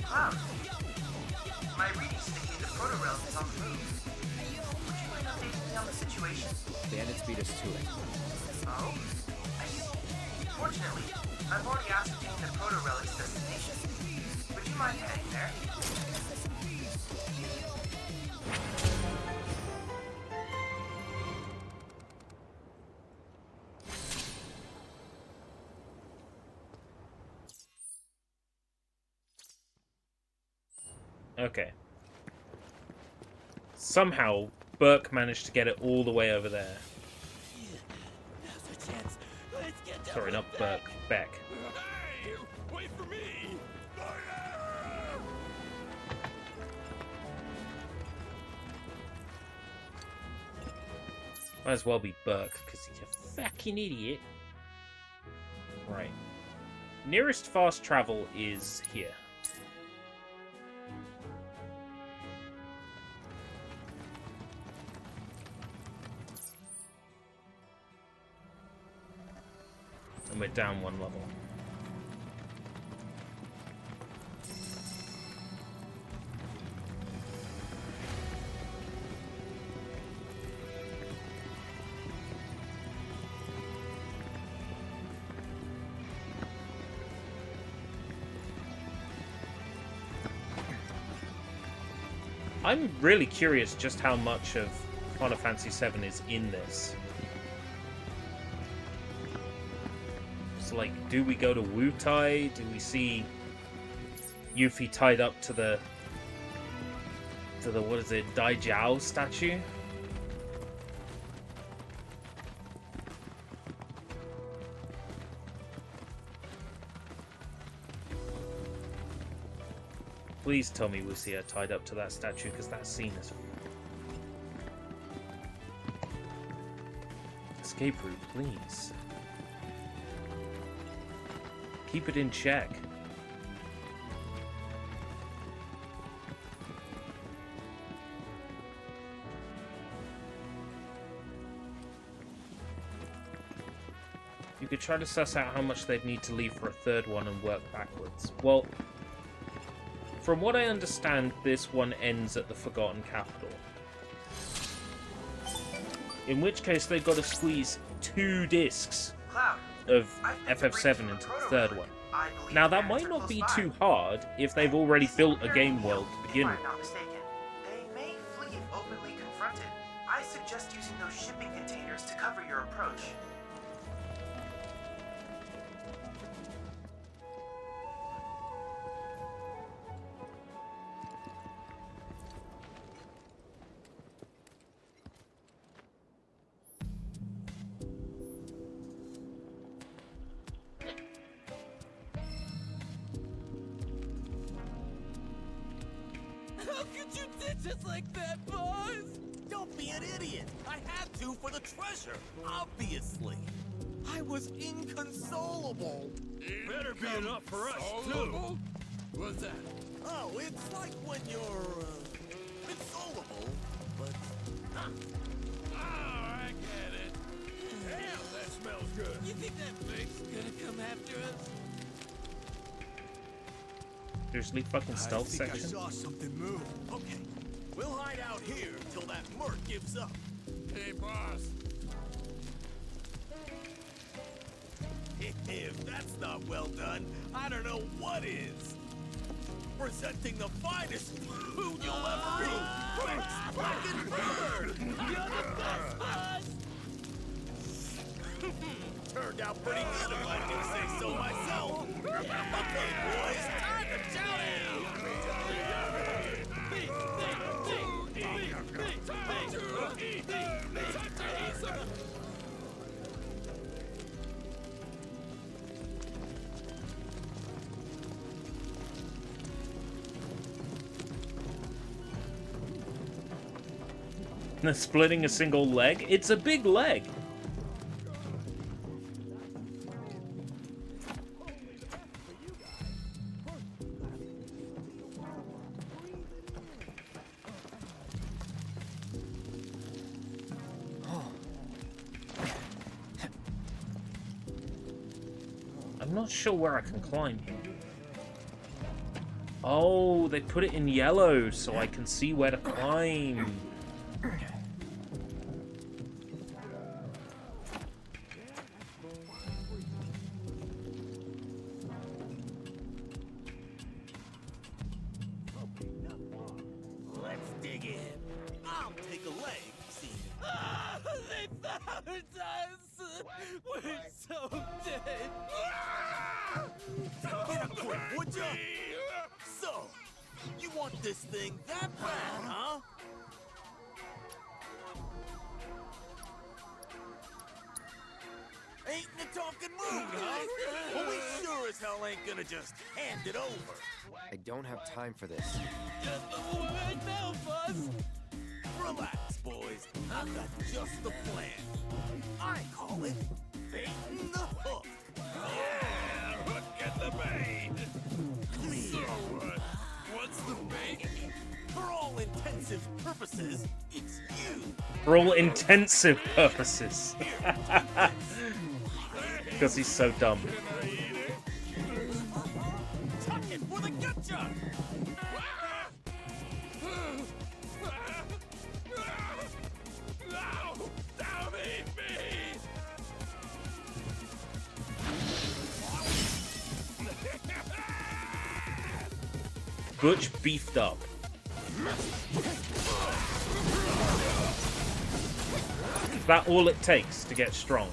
Cloud, my readings indicate the proto-relic is on the move. Would you mind updating me on the situation? Bandits beat us to it. Oh? I see. Fortunately, I've already ascertained the proto-relic's destination. Would you mind heading there? Okay. Somehow, Burke managed to get it all the way over there. Now's our chance. Let's get down Sorry, with not that. Burke. Beck. Hey, wait for me. Might as well be Burke, because he's a fucking idiot. Right. Nearest fast travel is here. And we're down one level. I'm really curious just how much of Final Fantasy VII is in this. So, like, do we go to Wutai? Do we see Yuffie tied up to the what is it, Dai Jiao statue? Please tell me we'll see her tied up to that statue, because that scene is... Escape route, please. Keep it in check. You could try to suss out how much they'd need to leave for a third one and work backwards. Well, from what I understand, this one ends at the Forgotten Capital. In which case, they've got to squeeze 2 discs of FF7 into the third one. Now, that might not be too hard if they've already built a game world to begin with. If I'm not mistaken, they may flee if openly confronted. I suggest using those shipping containers to cover your approach. How could you ditch us like that, boss? Don't be an idiot. I had to for the treasure, obviously. I was inconsolable. Better be enough for us, too. What's that? Oh, it's like when you're, insolable, but... Oh, I get it. Damn, that smells good. You think that thing's gonna come after us? Seriously, fucking stealth section? I saw something move. Okay, we'll hide out here till that merc gives up. Hey, boss. If that's not well done, I don't know what is. Presenting the finest food you'll ever eat from fucking bird. You're the best, boss. Turned out pretty good if I do say so myself. Okay, boys, time to chow down. They're splitting a single leg? It's a big leg! I'm not sure where I can climb here. Oh, they put it in yellow so I can see where to climb. Let's dig in. I'll take a leg, see. Ah, they found us! We're so dead! Get a grip, would ya? So, you want this thing that bad, huh? Ain't in the talking mood, huh? Well, we sure as hell ain't gonna just hand it over. I don't have time for this. Just the word now, boss. Relax, boys. I've got just the plan. I call it baiting the hook. Yeah, hook at the bait. So what? What's the bait? For all intensive purposes, it's you. For all intensive purposes. Because he's so dumb. Tuck it for the gotcha! Don't eat me! Butch beefed up. Is that all it takes to get strong?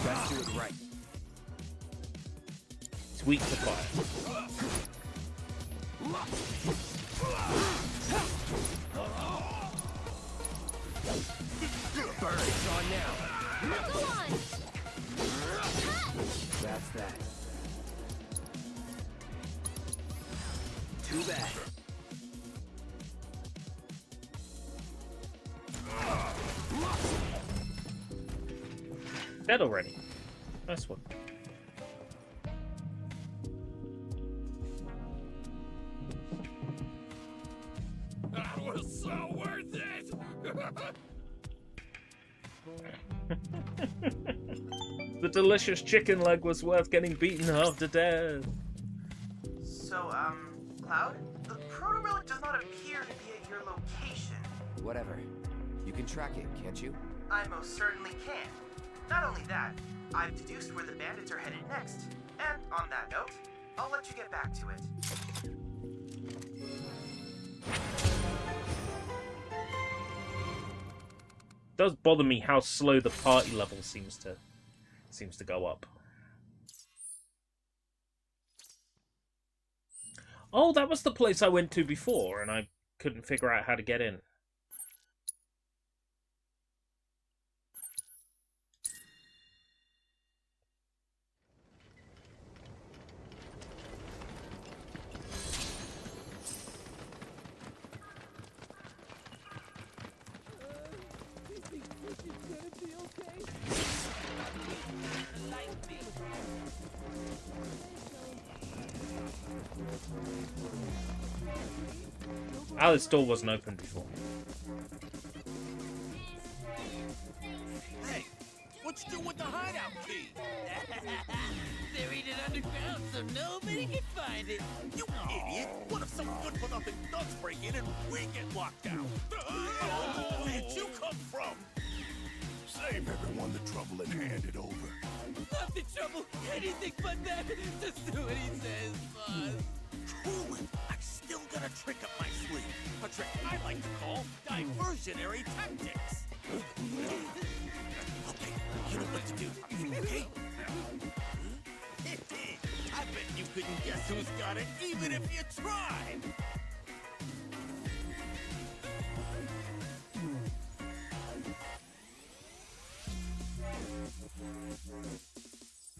Let's do it right. It's weak to fire. Burn, it's on now. Go on! That's that. that. Dead already. Nice one. That was so worth it! The delicious chicken leg was worth getting beaten half to death. So, Cloud? The proto-relic does not appear to be at your location. Whatever. You can track it, can't you? I most certainly can. Not only that, I've deduced where the bandits are headed next. And on that note, I'll let you get back to it. Does bother me how slow the party level seems to go up. Oh, that was the place I went to before, and I couldn't figure out how to get in. Alice's door wasn't open before. Hey, what you do with the hideout key? Buried it underground so nobody can find it. You idiot! What if some good-for-nothing thugs break in and we get locked out? Where'd you come from? Save everyone the trouble and hand it over. Not the trouble, anything but that. Just do what he says, boss. Truly, I still got a trick up my sleeve. A trick I like to call diversionary tactics. Okay, you know what to do, okay? I bet you couldn't guess who's got it, even if you tried.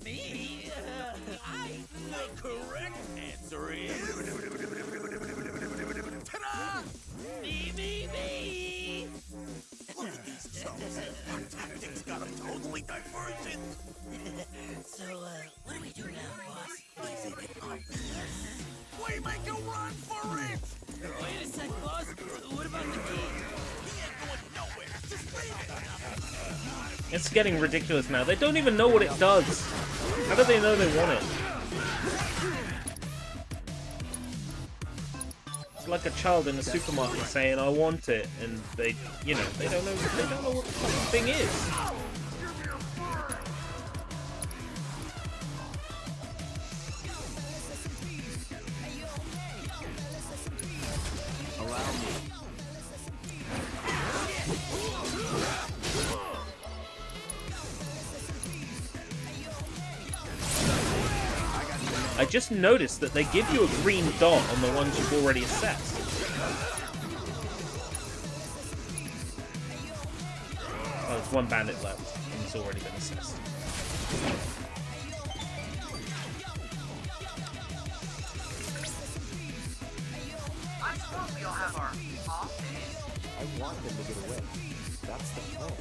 Me? The correct answer is... Ta-da! Me! Look at these chumps. Our tactics got them totally divergent. So, what do we do now, boss? Isn't it obvious? We make a run for it! Wait a sec, boss. What about the key? He ain't going nowhere. Just leave it. It's getting ridiculous now. They don't even know what it does. How do they know they want it? It's like a child in a supermarket saying, "I want it," and they don't know what the fucking thing is. Allow me. I just noticed that they give you a green dot on the ones you've already assessed. Oh, there's one bandit left, and it's already been assessed. I suppose we all have our off days. I want them to get away. That's the plan.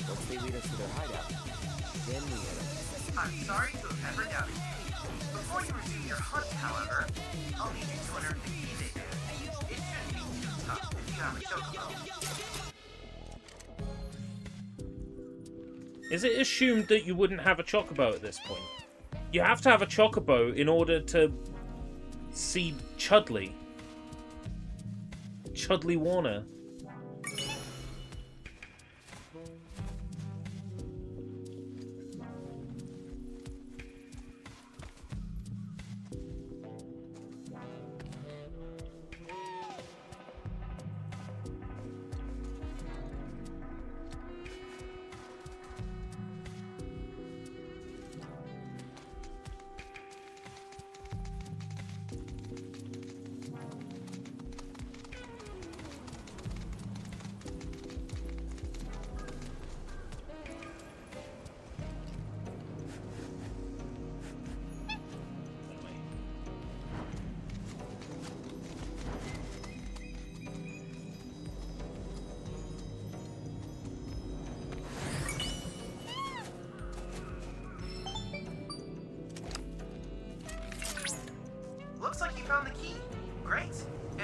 Once they lead us to their hideout, then we hit them. I'm sorry to have ever doubted you. Before you resume your hunt, however, I'll need you to unearth the key they did. It shouldn't be too tough if you have a chocobo. Is it assumed that you wouldn't have a chocobo at this point? You have to have a chocobo in order to see Chudley. Chudley Warner.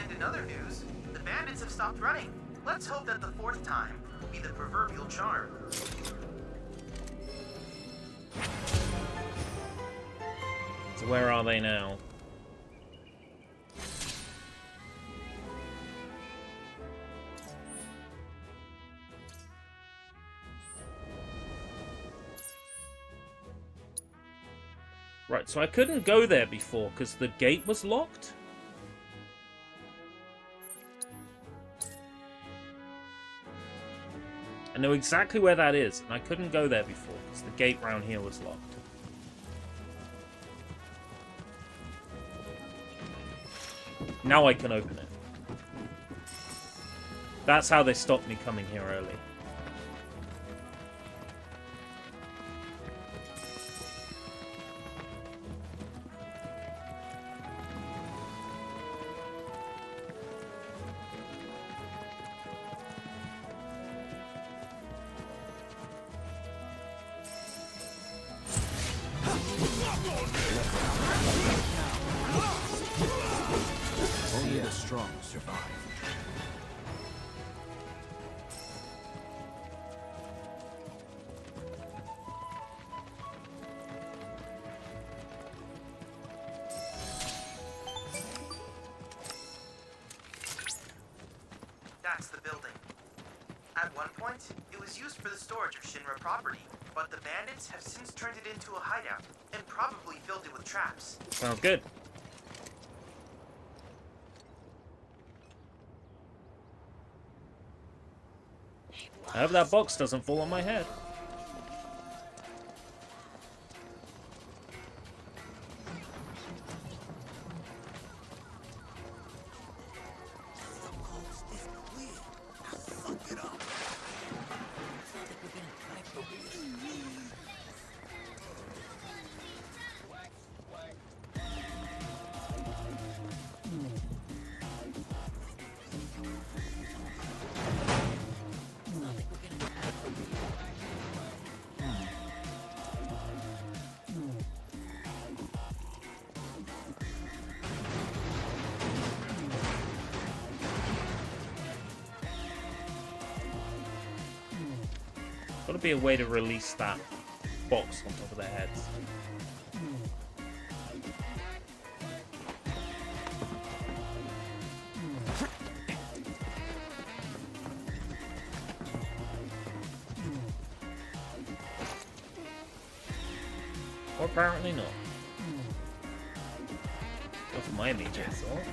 And in other news, the bandits have stopped running. Let's hope that the fourth time will be the proverbial charm. So where are they now? Right, so I couldn't go there before because the gate was locked? I know exactly where that is, and I couldn't go there before because the gate round here was locked. Now I can open it. That's how they stopped me coming here early. Only the strong survive. That's the building. At one point, it was used for the storage of Shinra property, but the bandits have since turned it into a hideout and probably filled it with traps. Sounds good. I hope that box doesn't fall on my head. Gotta be a way to release that box on top of their heads. Or apparently not. That's my immediate thought.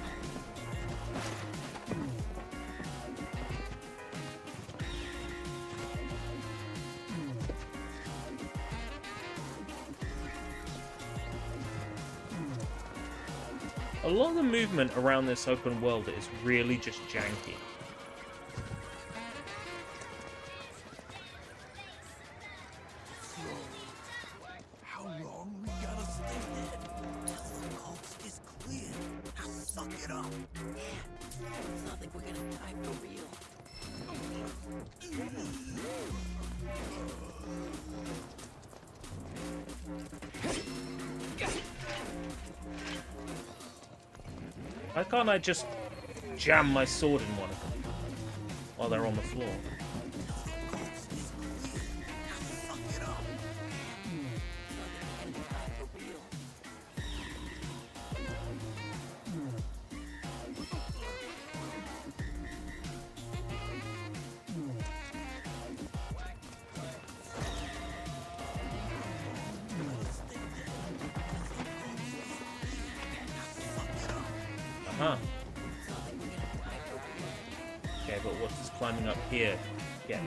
A lot of the movement around this open world is really just janky. How long we gotta stay dead? Till the coast is clear. Now suck it up. I don't think we're gonna die for real. Why can't I just jam my sword in one of them while they're on the floor? Huh. Okay, but what's this climbing up here? Yeah.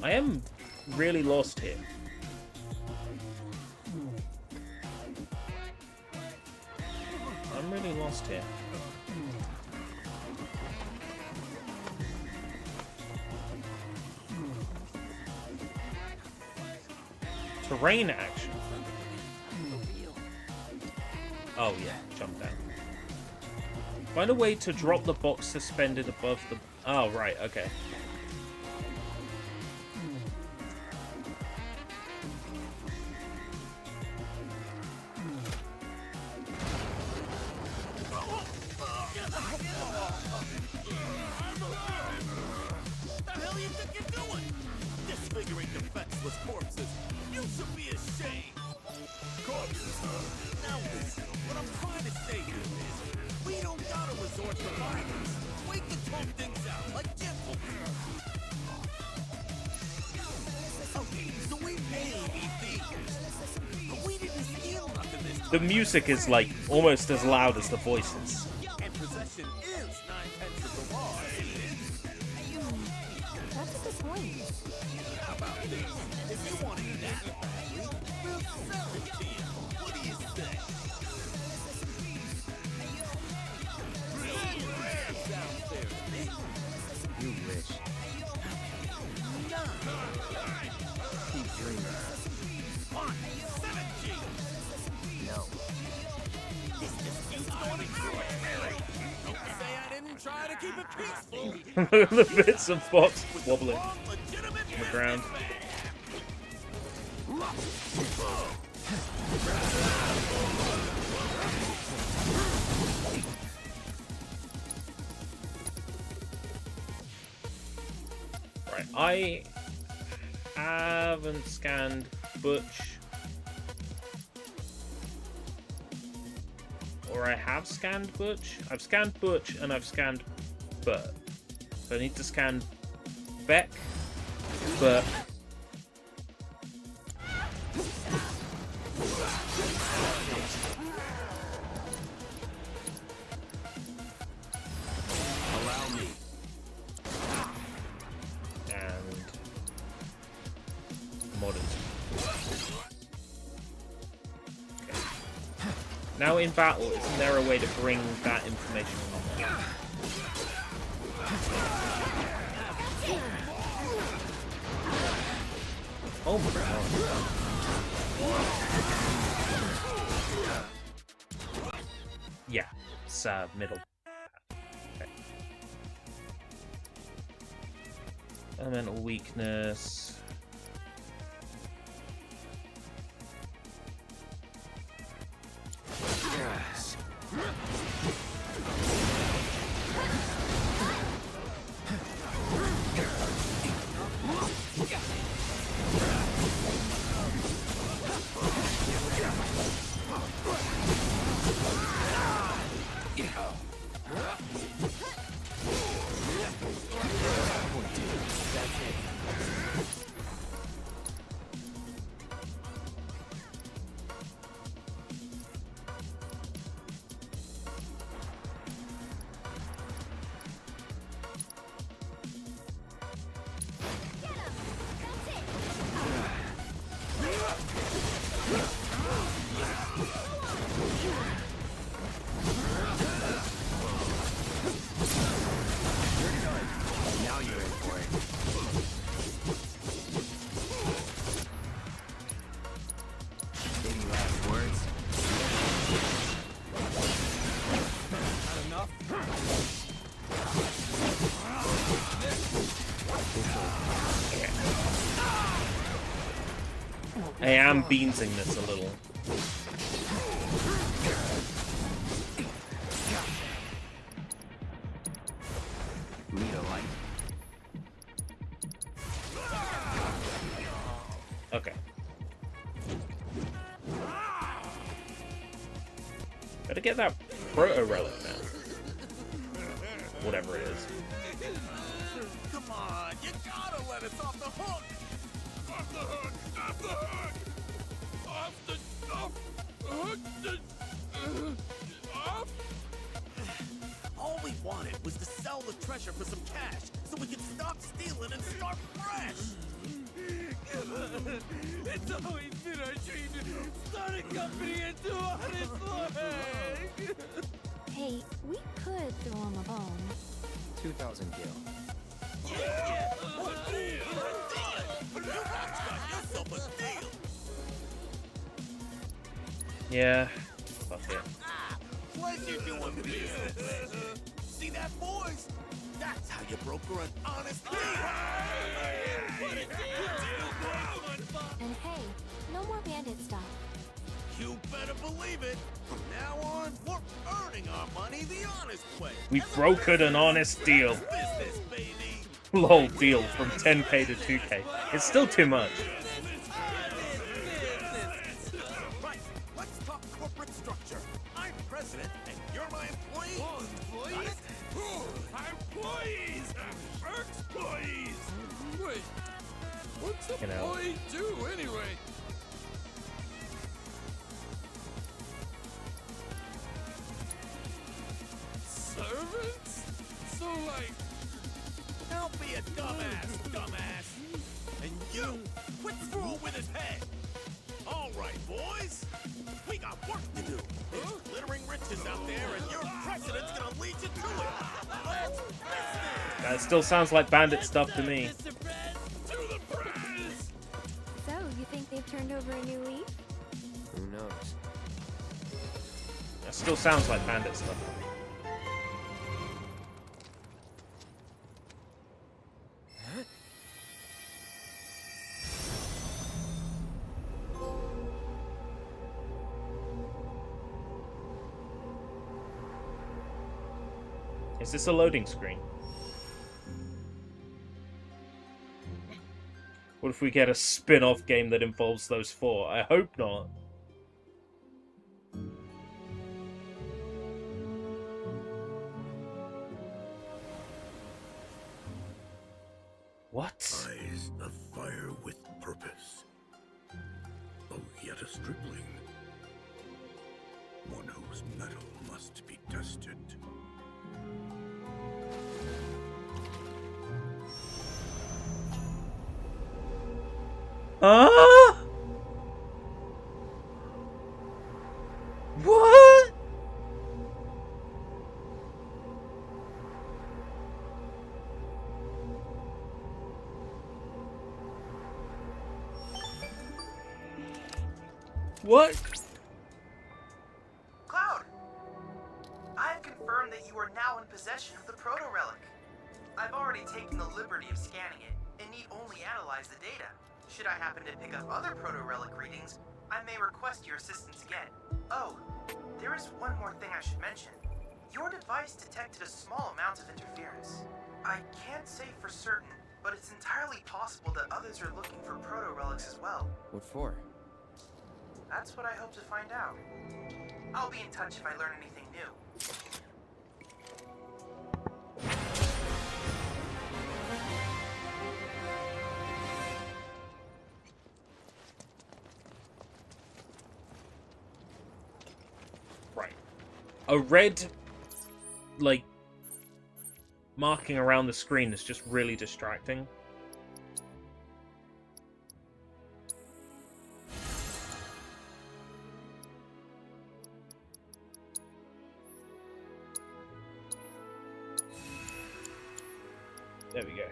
I am really lost here. I'm really lost here. Terrain action. Oh yeah, jump down. Find a way to drop the box suspended above the... Oh, right, okay. What the hell you think you're doing? Disfiguring defenseless corpses. You should be ashamed. Corpses, huh? Now listen, what I'm trying to say here is, we don't gotta resort to violence. We can talk things out like gentlemen. Okay, so we may be thieves, but we didn't steal nothing this time. The music is like almost as loud as the voices. And possession is 9/10 of the law. That's a good point. How about this? If you want it that badly, we'll sell it to you. What do you say? Sounds fair to me. You wish. Keep dreaming. Fine, 17. No. This dispute's going extraordinary. Don't say I didn't try to keep it peaceful. The bits of box wobbling on the ground. Right, I haven't scanned Butch. Or I have scanned Butch. I've scanned Butch and I've scanned Bert. So I need to scan Beck, Bert. Allow me. And Modern. Okay. Now in battle, isn't there a way to bring that information online? Oh my god. Yeah, it's middle. Okay. Elemental weakness. Yes. Now you're in for it. Any last words? Not enough? I am beansing this a little. Need a light. Okay. Gotta get that proto relic now. Whatever it is. Come on, you gotta let us off the hook! Off the hook! Off the hook! Off the hook! Off! All we wanted was to sell the treasure for some cash so we could stop stealing and start fresh! always been our dream to start a company and do honest work. Hey, we could throw him a bone. 2,000 gil. Yeah! What deal? You got yourself a deal! Yeah. Fuck it. Pleasure doing business. See that, boys? That's how you broker an honest deal. And hey, no more bandit stuff. You better believe it. From now on, we're earning our money the honest way. We brokered an honest deal. Business, baby. Lol, deal from 10k to 2k. It's still too much. Right, let's talk corporate structure. I'm president, and you're my employee. Employees? Employees! Employees! Wait, what's a You know. boy do anyway? Servants? So like, Don't be a dumbass. And you, quit screwing with his head. All right, boys. We got work to do. There's glittering riches out there, and your president's gonna lead you to it. Let's business. That still sounds like bandit stuff to me. Mr. Brad, to the press! So, you think they've turned over a new leaf? Who knows? That still sounds like bandit stuff to me. Is this a loading screen? What if we get a spin-off game that involves those four? I hope not. What? Eyes of fire with purpose. Oh, yet a stripling. One whose metal must be tested. Huh? What? What? Cloud! I've confirmed that you are now in possession of the proto-relic. I've already taken the liberty of scanning it, and need only analyze the data. Should I happen to pick up other proto-relic readings, I may request your assistance again. Oh, there is one more thing I should mention. Your device detected a small amount of interference. I can't say for certain, but it's entirely possible that others are looking for proto-relics as well. What for? That's what I hope to find out. I'll be in touch if I learn anything new. Right. A red, like, marking around the screen is just really distracting. There we go.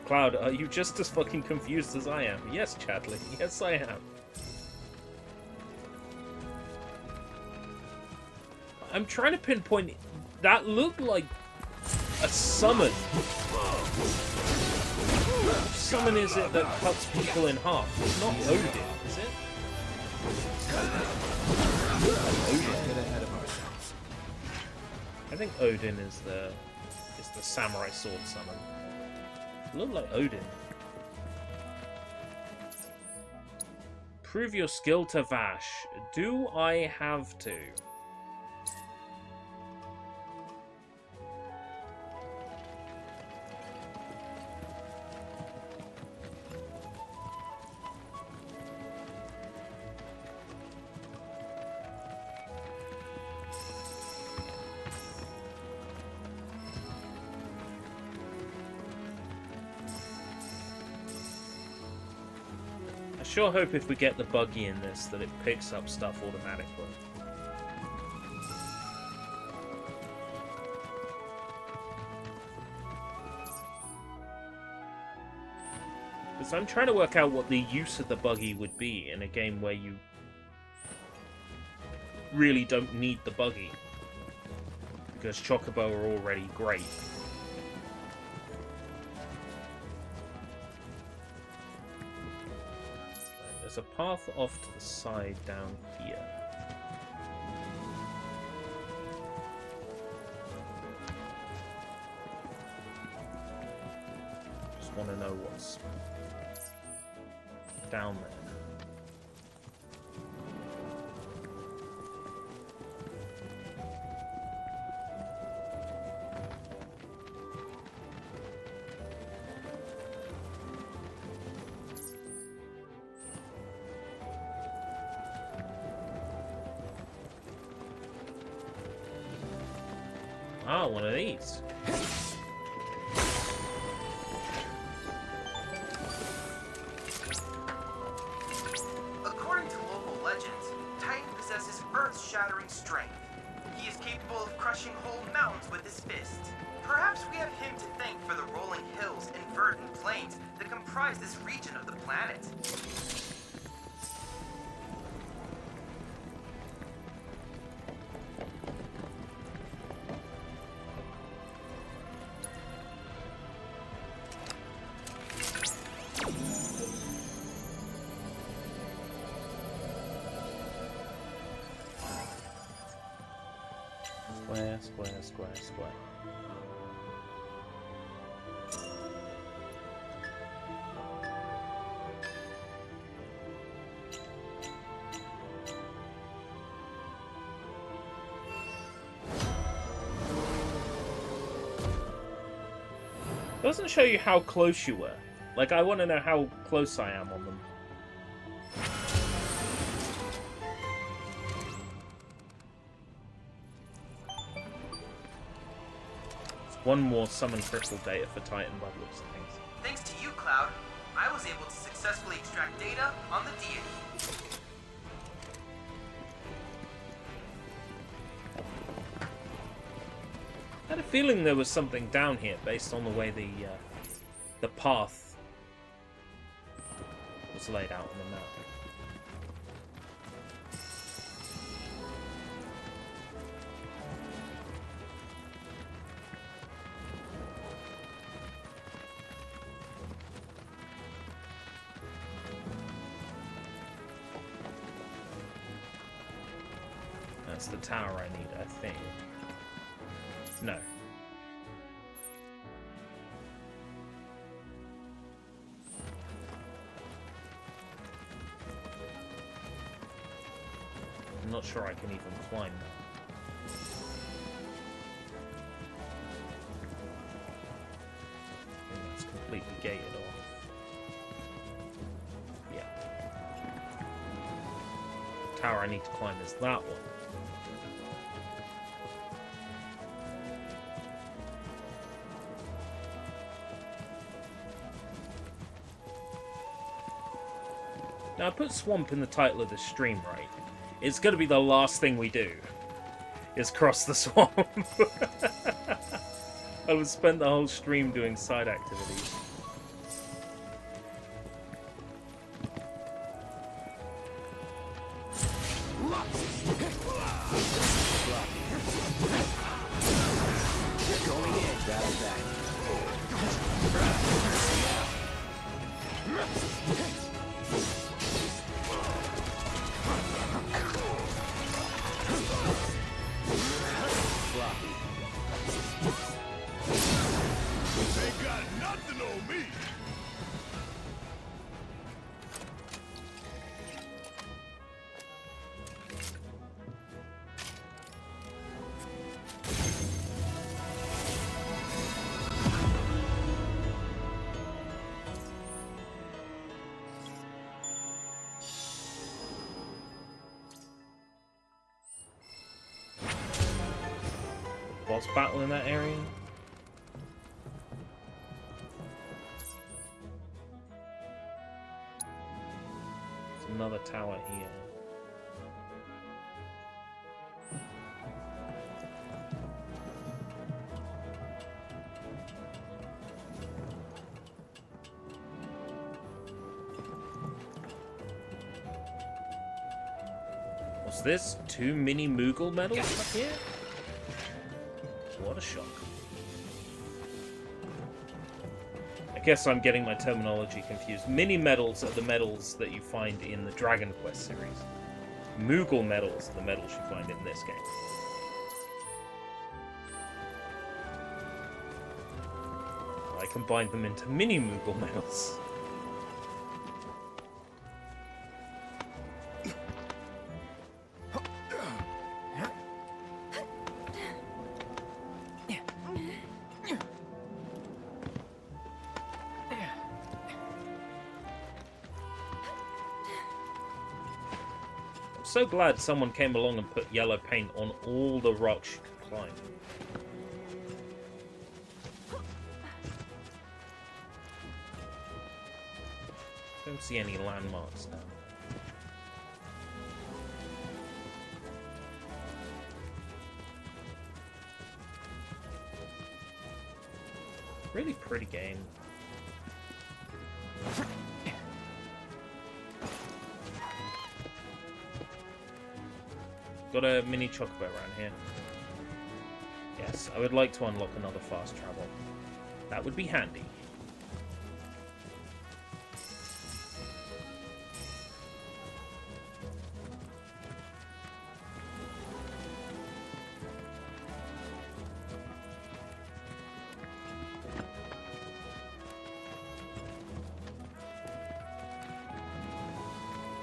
Cloud, are you just as fucking confused as I am? Yes, Chadley. Yes, I am. I'm trying to pinpoint... That looked like a summon. Which summon is it that cuts people in half? It's not Odin, is it? Get ahead of ourselves. I think Odin is the samurai sword summon. It looked like Odin. Prove your skill to Vash. Do I have to? sure hope if we get the buggy in this that it picks up stuff automatically. Because I'm trying to work out what the use of the buggy would be in a game where you really don't need the buggy. Because Chocobo are already great. There's a path off to the side down here. Just want to know what's down there. Ah, one of these. According to local legends, Titan possesses earth-shattering strength. He is capable of crushing whole mountains with his fist. Perhaps we have him to thank for the rolling hills and verdant plains that comprise this region of the planet. Square, square, square, square. It doesn't show you how close you were. Like, I want to know how close I am on them. One more summon crystal data for Titan by the looks of things. Thanks to you, Cloud, I was able to successfully extract data on the deity. I had a feeling there was something down here based on the way the path was laid out on the map. That's the tower I need, I think. No. I'm not sure I can even climb that. I think that's completely gated off. Yeah. The tower I need to climb is that one. Now, I put swamp in the title of this stream, right? It's going to be the last thing we do, is cross the swamp. I would spend the whole stream doing side activities. Going in, grab that. They got nothing on me. Boss battle in that area? another tower here. What's this? 2 mini Moogle medals up here? What a shock. I guess I'm getting my terminology confused. Mini medals are the medals that you find in the Dragon Quest series. Moogle medals are the medals you find in this game. I combined them into mini Moogle medals. So glad someone came along and put yellow paint on all the rocks you could climb. Don't see any landmarks now. Really pretty game. Got a mini chocobo around here. Yes, I would like to unlock another fast travel. That would be handy.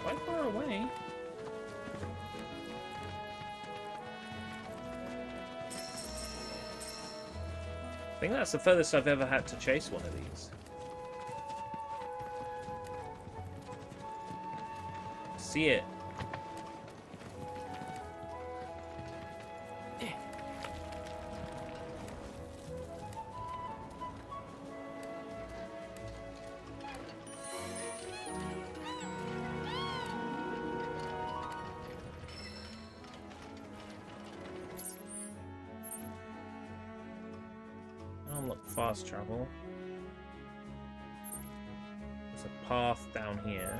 Quite far away. I think that's the furthest I've ever had to chase one of these. See it. Fast travel. There's a path down here.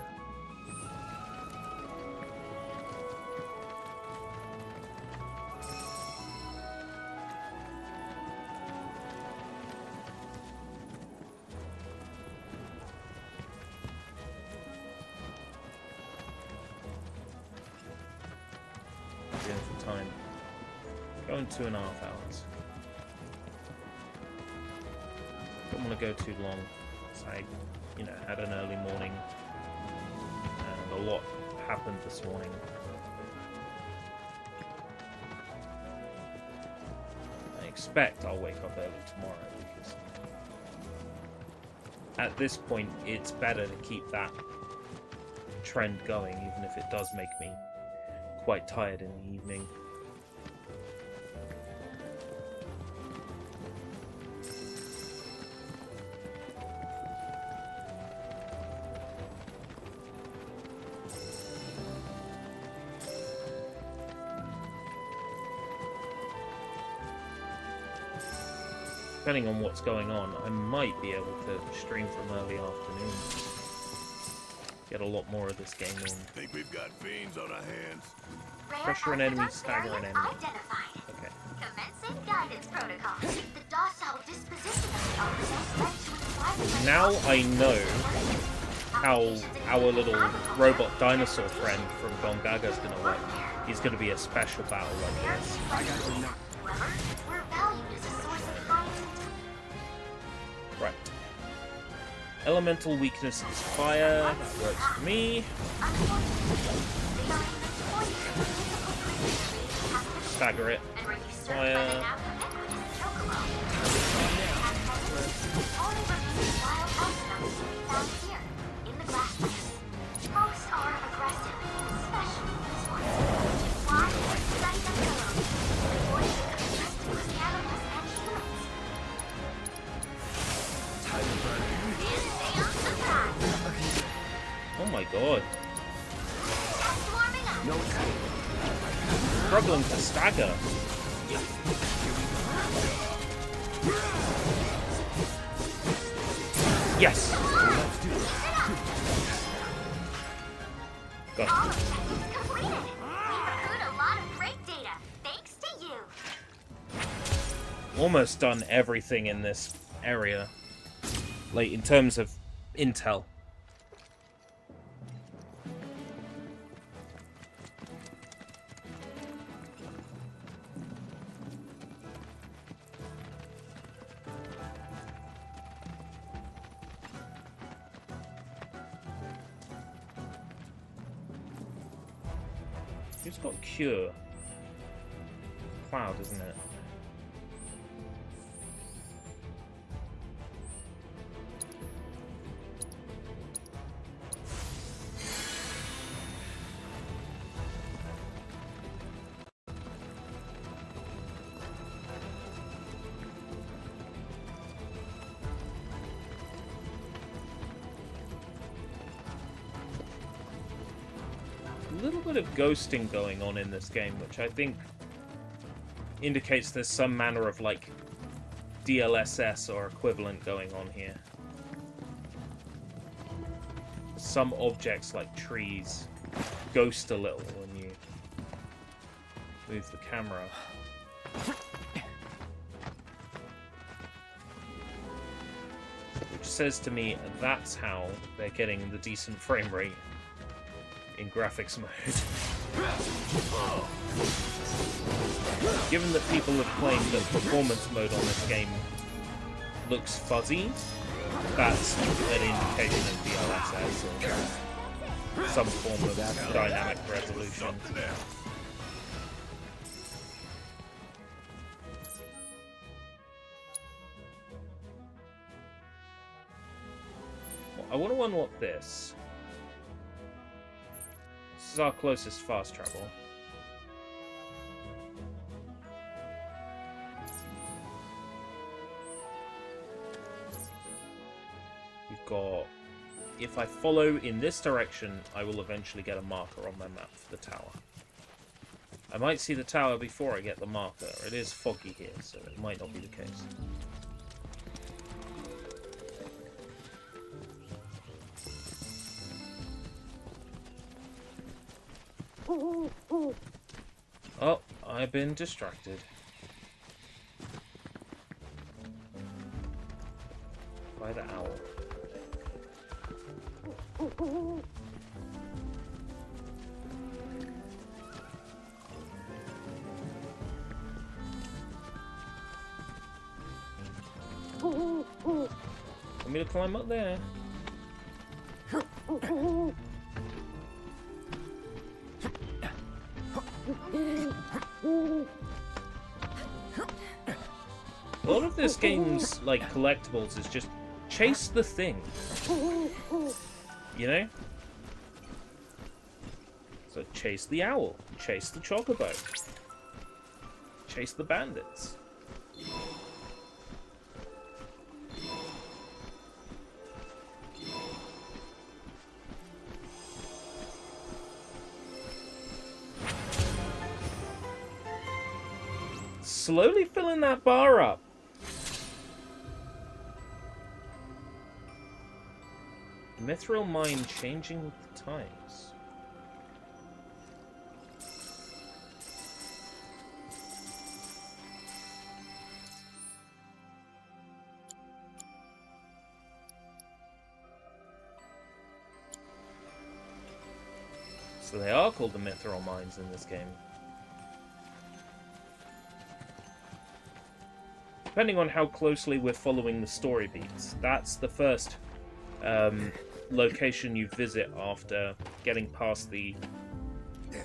Going for time. Going 2.5 hours. Don't want to go too long, because I, had an early morning, and a lot happened this morning. I expect I'll wake up early tomorrow, because at this point it's better to keep that trend going, even if it does make me quite tired in the evening. Depending on what's going on, I might be able to stream from early afternoon. Get a lot more of this game in. Think we've got fiends on our hands. Pressure an enemy, stagger an enemy. Okay. Commencing guidance protocol. The docile disposition of the officers led to inspiring. Now I know how our little robot dinosaur friend from Gongaga's gonna work. He's gonna be a special battle like this. We're valued as a source of high. Right. Elemental weakness is fire. That works for me. Stagger it. Fire. Most are aggressive, especially this one. Why? Study them alone. Avoid the animals and humans. Oh my god. no escape. Struggling to stagger. Yes! Got it. Completed. We've accrued a lot of great data, thanks to you. Almost done everything in this area. Like, in terms of intel. Who's got cure? Cloud, isn't it? A little bit of ghosting going on in this game, which I think indicates there's some manner of, like, DLSS or equivalent going on here. Some objects, like trees, ghost a little when you move the camera. Which says to me that's how they're getting the decent frame rate in graphics mode. Given that people have claimed that performance mode on this game looks fuzzy, that's an indication of DLSS or some form of dynamic resolution. I want to unlock this. This is our closest fast travel. We've got... If I follow in this direction, I will eventually get a marker on my map for the tower. I might see the tower before I get the marker. It is foggy here, so it might not be the case. Oh, I've been distracted. By the owl. Want me to climb up there? A lot of this game's, like, collectibles is just chase the thing. You know? So chase the owl, chase the chocobo, chase the bandits. Slowly filling that bar up. Mithril mine changing with the times. So they are called the Mithril mines in this game. Depending on how closely we're following the story beats, that's the first location you visit after getting past the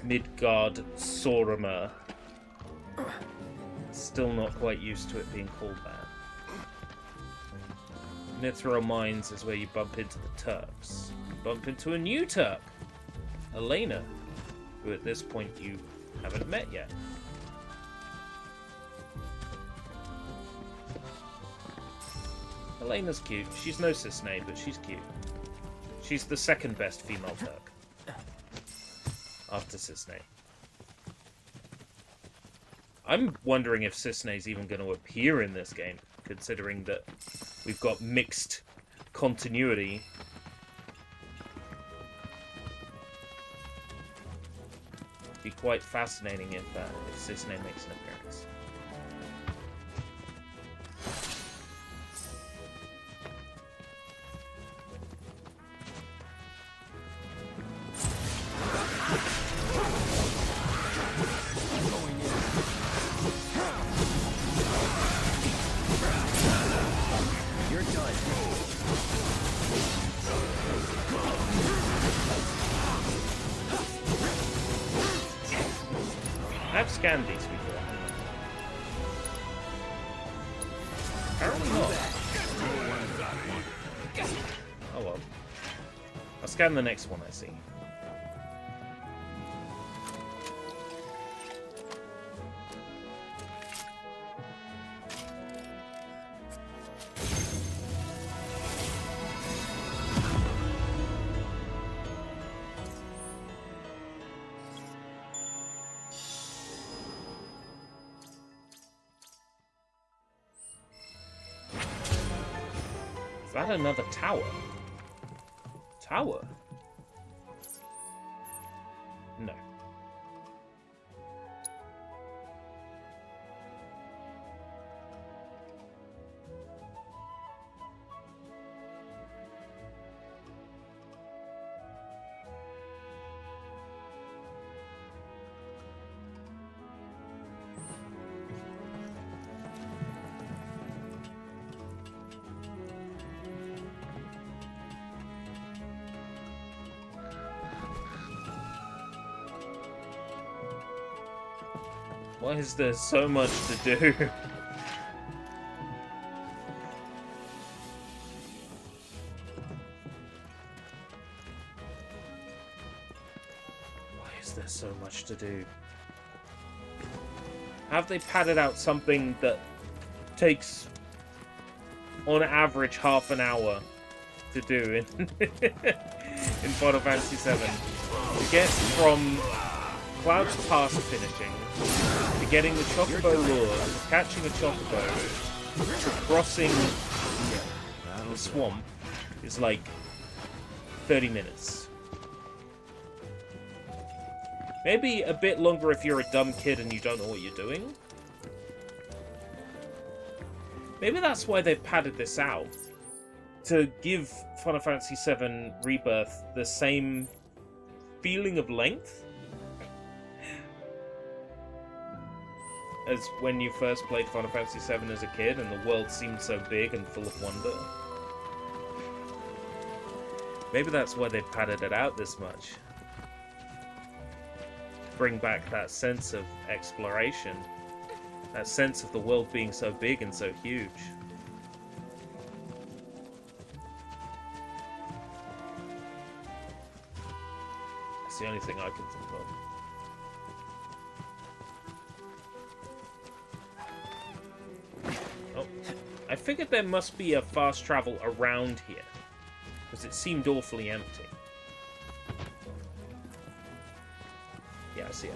Midgard Sorima. Still not quite used to it being called that. Mithril Mines is where you bump into the Turks. You bump into a new Turk, Elena, who at this point you haven't met yet. Elena's cute. She's no Cisne, but she's cute. She's the second best female Turk. after Cissnei. I'm wondering if Cissnei's even going to appear in this game, considering that we've got mixed continuity. It'd be quite fascinating if Cissnei makes an appearance. I've scanned these before. Apparently not. Oh well. I'll scan the next one I see. Is that another tower? Tower? No. Why is there so much to do? Why is there so much to do? Have they padded out something that takes, on average, half an hour to do in in Final Fantasy VII? To get from Cloud's Pass finishing, to getting the Chocobo lure, to catching a Chocobo, to crossing the swamp is like 30 minutes. Maybe a bit longer if you're a dumb kid and you don't know what you're doing. Maybe that's why they've padded this out. To give Final Fantasy VII Rebirth the same feeling of length as when you first played Final Fantasy VII as a kid and the world seemed so big and full of wonder. Maybe that's why they've padded it out this much. To bring back that sense of exploration. That sense of the world being so big and so huge. That's the only thing I can think of. I figured there must be a fast travel around here, because it seemed awfully empty. Yeah, I see it.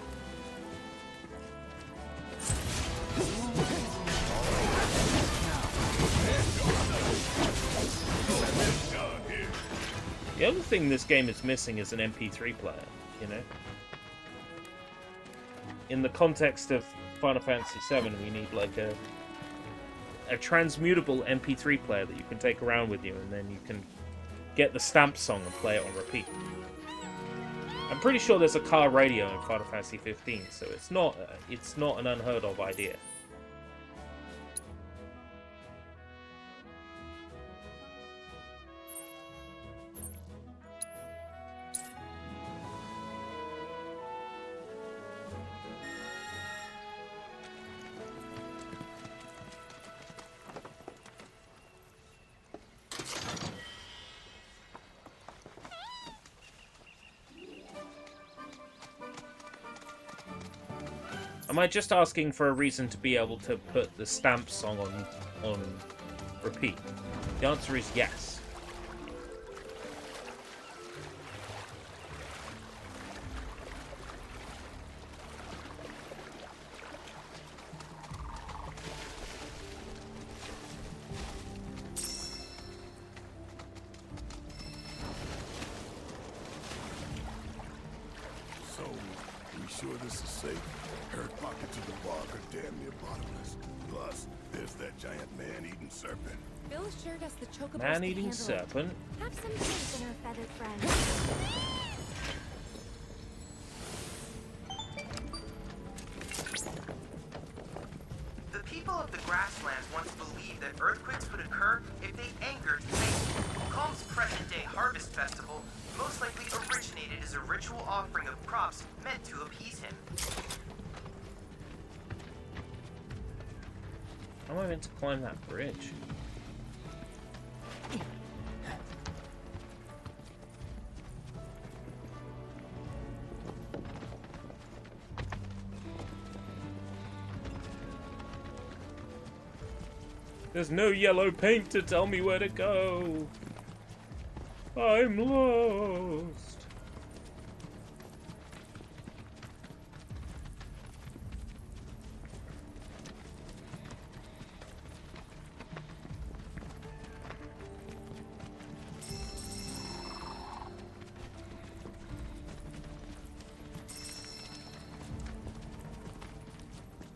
The other thing this game is missing is an MP3 player, you know? In the context of Final Fantasy VII, we need like a transmutable MP3 player that you can take around with you, and then you can get the stamp song and play it on repeat. I'm pretty sure there's a car radio in Final Fantasy 15, so it's not an unheard of idea. Am I just asking for a reason to be able to put the stamp song on repeat? The answer is yes. sure this is safe? Her pockets of the bog are damn near bottomless. Plus, there's that giant man-eating serpent. Bill assured us the chocobos Man-eating can handle it. serpent. Have some faith in our feathered friend. The people of the grasslands once believed that earthquakes would occur if they angered Satan. Calm's present-day harvest festival most likely originated as a ritual offering of crops meant to appease him. How am I meant to climb that bridge? There's no yellow paint to tell me where to go. I'm lost.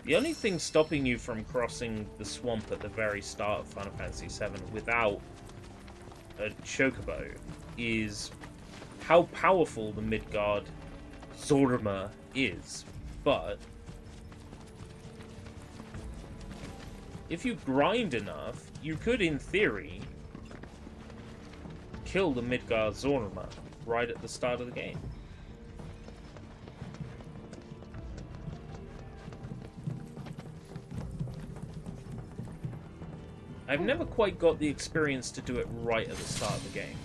The only thing stopping you from crossing the swamp at the very start of Final Fantasy VII without a chocobo is how powerful the Midgard Zorma is. But if you grind enough, you could, in theory, kill the Midgard Zorma right at the start of the game. I've never quite got the experience to do it right at the start of the game.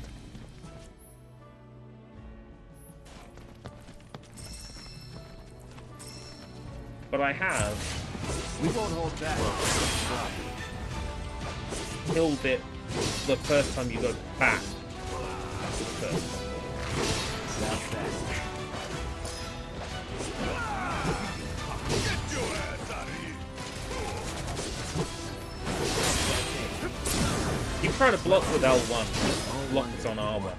But I have. We won't hold back. Killed it the first time you go back. Keep trying to block with L1. Block is on armor.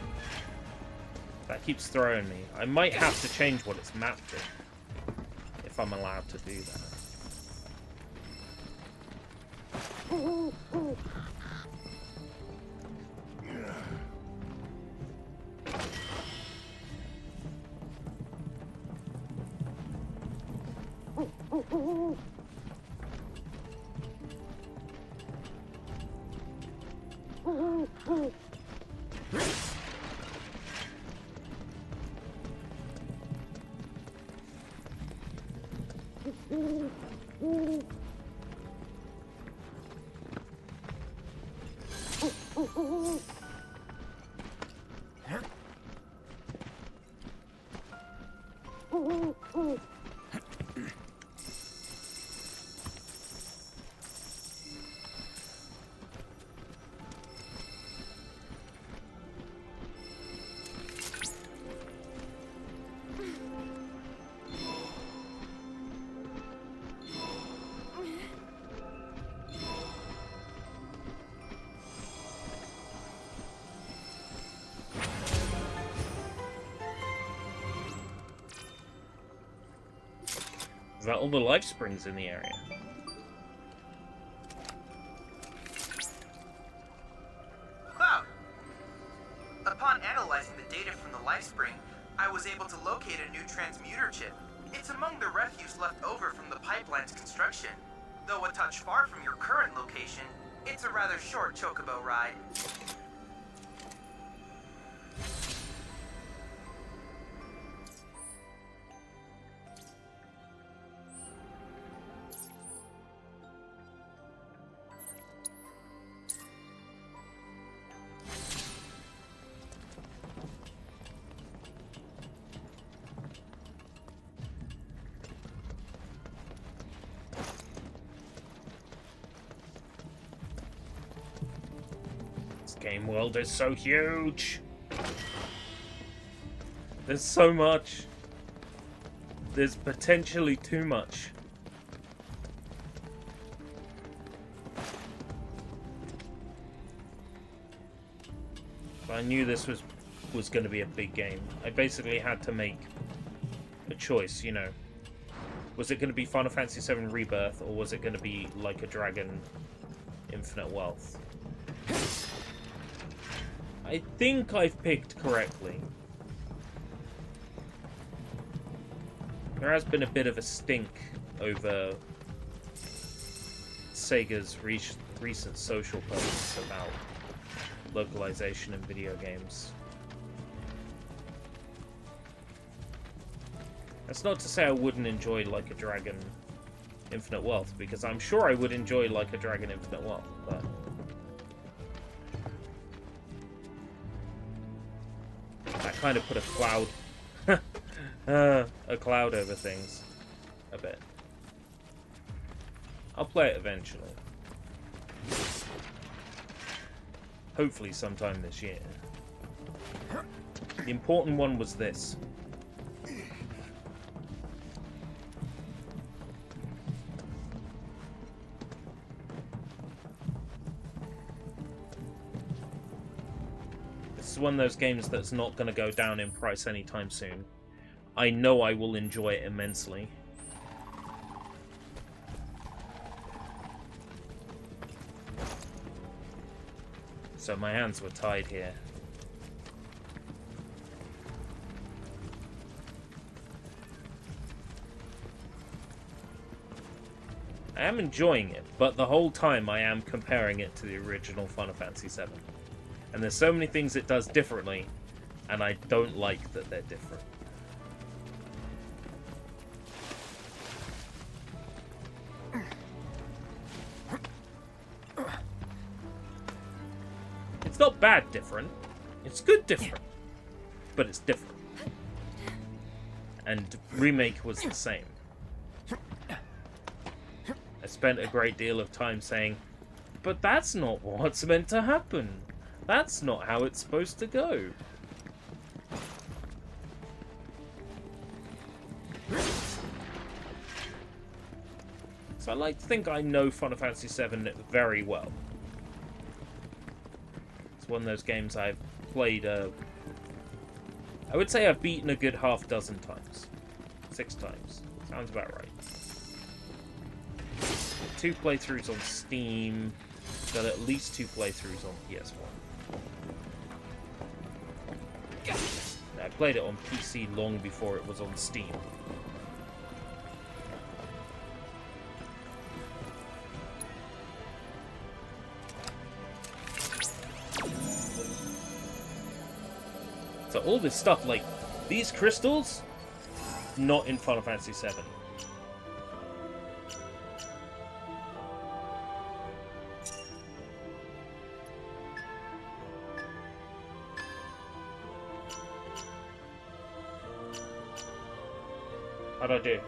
That keeps throwing me. I might have to change what it's mapped to, if I'm allowed to do that. Is that all the life springs in the area? Cloud! Upon analyzing the data from the life spring, I was able to locate a new transmuter chip. It's among the refuse left over from the pipeline's construction. Though a touch far from your current location, it's a rather short chocobo ride. Game world is so huge. There's so much. There's potentially too much. But I knew this was going to be a big game. I basically had to make a choice, you know. Was it going to be Final Fantasy VII Rebirth, or was it going to be Like a Dragon Infinite Wealth? I think I've picked correctly. There has been a bit of a stink over Sega's recent social posts about localization in video games. That's not to say I wouldn't enjoy Like a Dragon Infinite Wealth, because I'm sure I would enjoy Like a Dragon Infinite Wealth, but... I kind of put a cloud over things a bit. I'll play it eventually. Hopefully sometime this year. The important one was this. This is one of those games that's not going to go down in price anytime soon. I know I will enjoy it immensely. So my hands were tied here. I am enjoying it, but the whole time I am comparing it to the original Final Fantasy VII. And there's so many things it does differently, and I don't like that they're different. It's not bad different. It's good different. But it's different. And Remake was the same. I spent a great deal of time saying, but that's not what's meant to happen. That's not how it's supposed to go. So I like to think I know Final Fantasy VII very well. It's one of those games I've played, I would say I've beaten a good half dozen times. 6 times. Sounds about right. 2 playthroughs on Steam. Got at least 2 playthroughs on PS1. I played it on PC long before it was on Steam. So all this stuff, like these crystals, not in Final Fantasy VII. How'd I do?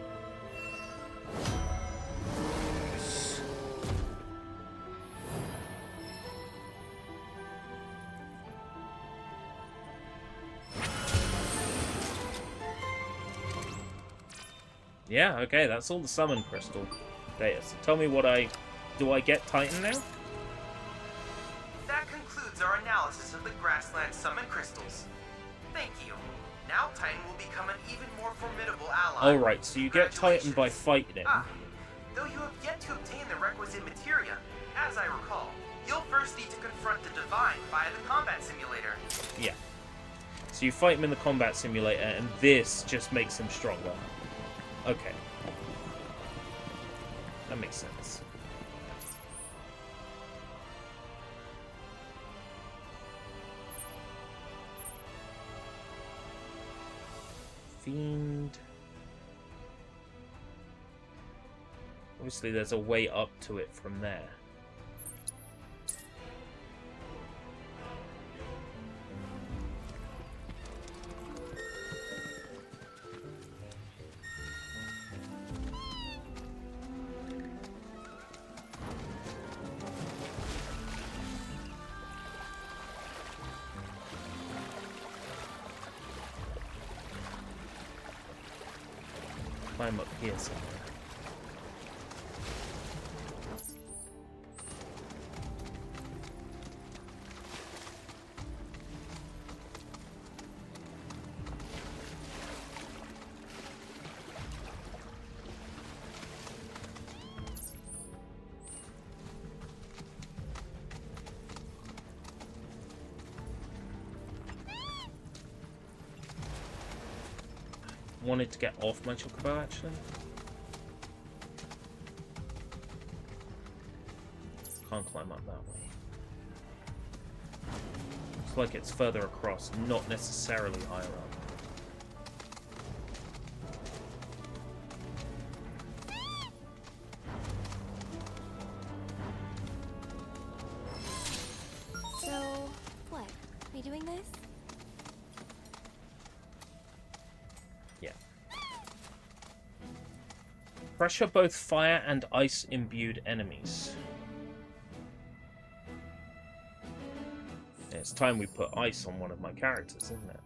Yeah, okay, that's all the summon crystal data. So tell me what do I get Titan now? That concludes our analysis of the Grassland Summon Crystals. Thank you. Now Titan will become an even more formidable ally. Alright, so you get Titan by fighting it. Though you have yet to obtain the requisite materia, as I recall, you'll first need to confront the Divine via the combat simulator. Yeah. So you fight him in the combat simulator, and this just makes him stronger. Okay. That makes sense. Fiend. Obviously there's a way up to it from there. Climb up here somewhere. wanted to get off my chocobo, actually. Can't climb up that way. Looks like it's further across, not necessarily higher up. So, what? We doing this? Yeah. Pressure both fire and ice imbued enemies. It's time we put ice on one of my characters, isn't it?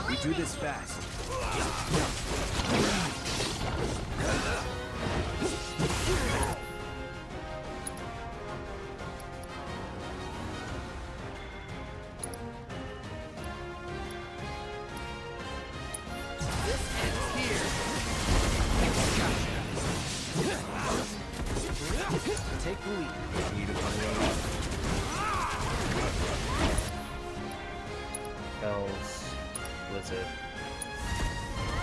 We do this fast. Take the lead. Need to find Bells, Blizzard.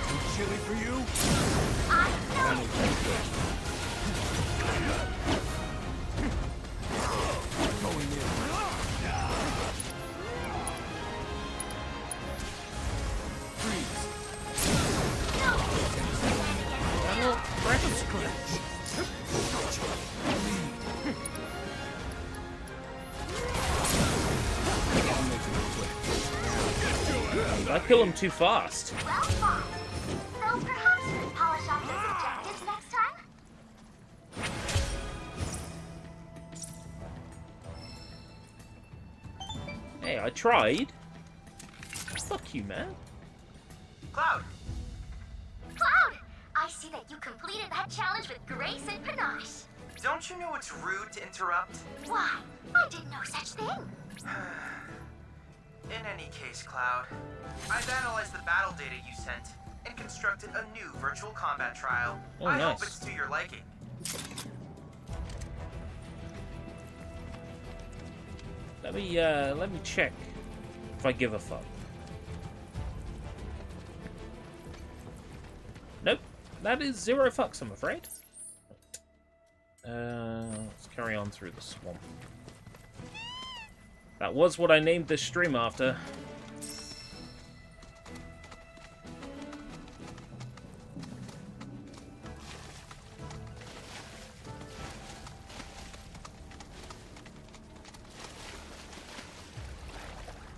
Too chilly for you? Going in. Freeze. I kill him too fast. Well fought. So perhaps we polish off those objectives next time? Hey, I tried. Fuck you, man. Cloud! Cloud! I see that you completed that challenge with grace and panache. Don't you know it's rude to interrupt? Why? I did no such thing. In any case, Cloud, I've analyzed the battle data you sent and constructed a new virtual combat trial. Oh, I nice. hope it's to your liking. Let me check if I give a fuck. Nope, that is 0 fucks, I'm afraid. Let's carry on through the swamp. That was what I named this stream after.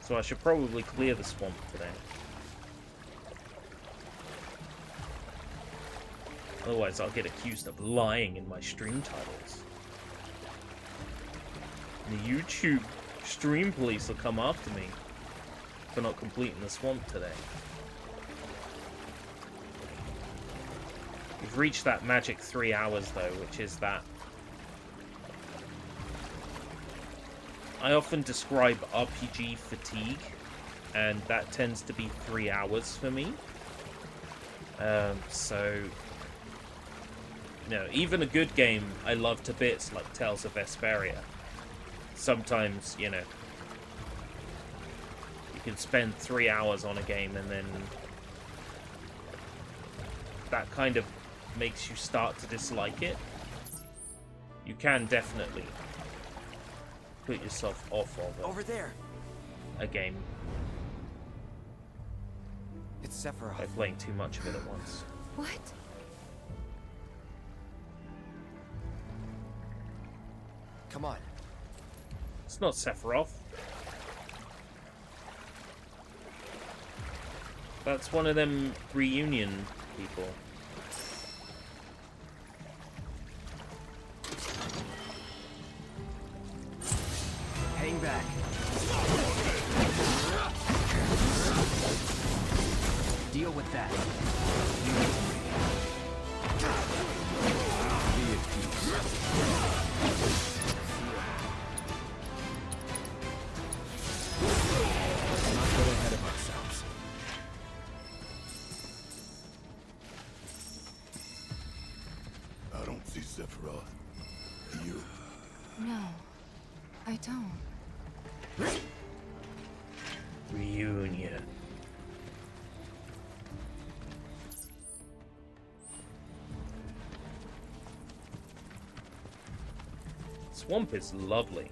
So I should probably clear the swamp today. Otherwise I'll get accused of lying in my stream titles. The YouTube stream police will come after me for not completing the swamp today. We've reached that magic 3 hours though, which is that I often describe RPG fatigue, and that tends to be 3 hours for me. So, you know, even a good game I love to bits, like Tales of Vesperia. Sometimes, you know, you can spend 3 hours on a game and then that kind of makes you start to dislike it. You can definitely put yourself off of Over there. a game It's Sephiroth. by playing too much of it at once. What? Come on. It's not Sephiroth. That's one of them reunion people. Hang back. Deal with that. Be at peace. Azeroth. Do you? No, I don't. Reunion. Swamp is lovely.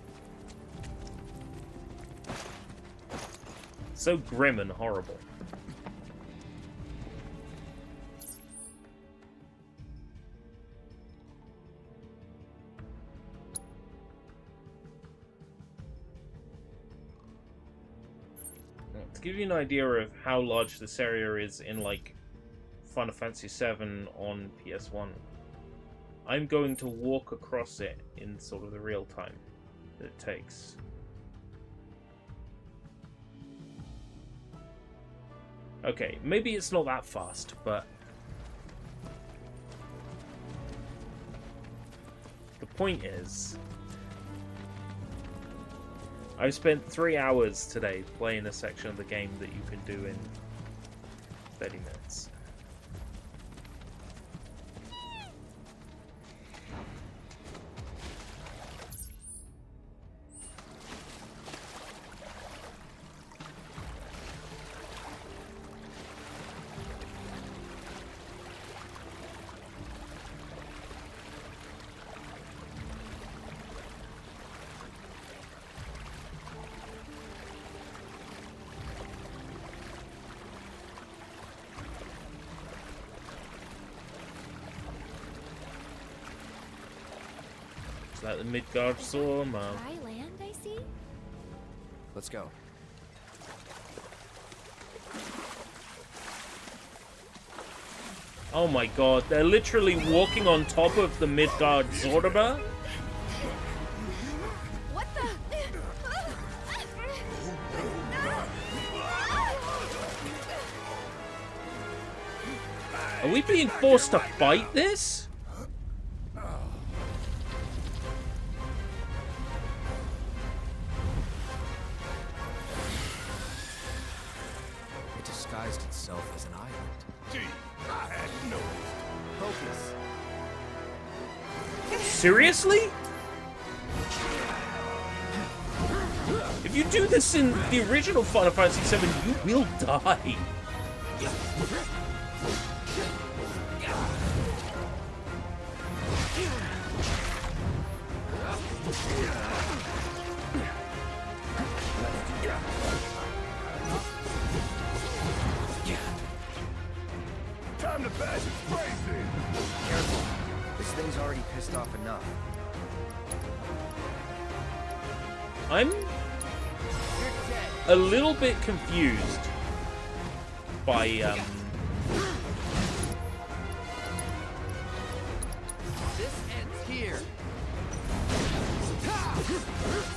So grim and horrible. To give you an idea of how large this area is in, like, Final Fantasy VII on PS1, I'm going to walk across it in sort of the real time that it takes. Okay, maybe it's not that fast, but the point is, I've spent 3 hours today playing a section of the game that you can do in 30 minutes. Like the Midgard Storm. Dry land, I see. Let's go. Oh my god, they're literally walking on top of the Midgard Zorba? What the? Are we being forced to fight this? Itself as an island. Gee, I hadn't noticed. Focus. Seriously? If you do this in the original Final Fantasy VII, you will die. Time to bash his face in. Careful. This thing's already pissed off enough. I'm a little bit confused by This ends here.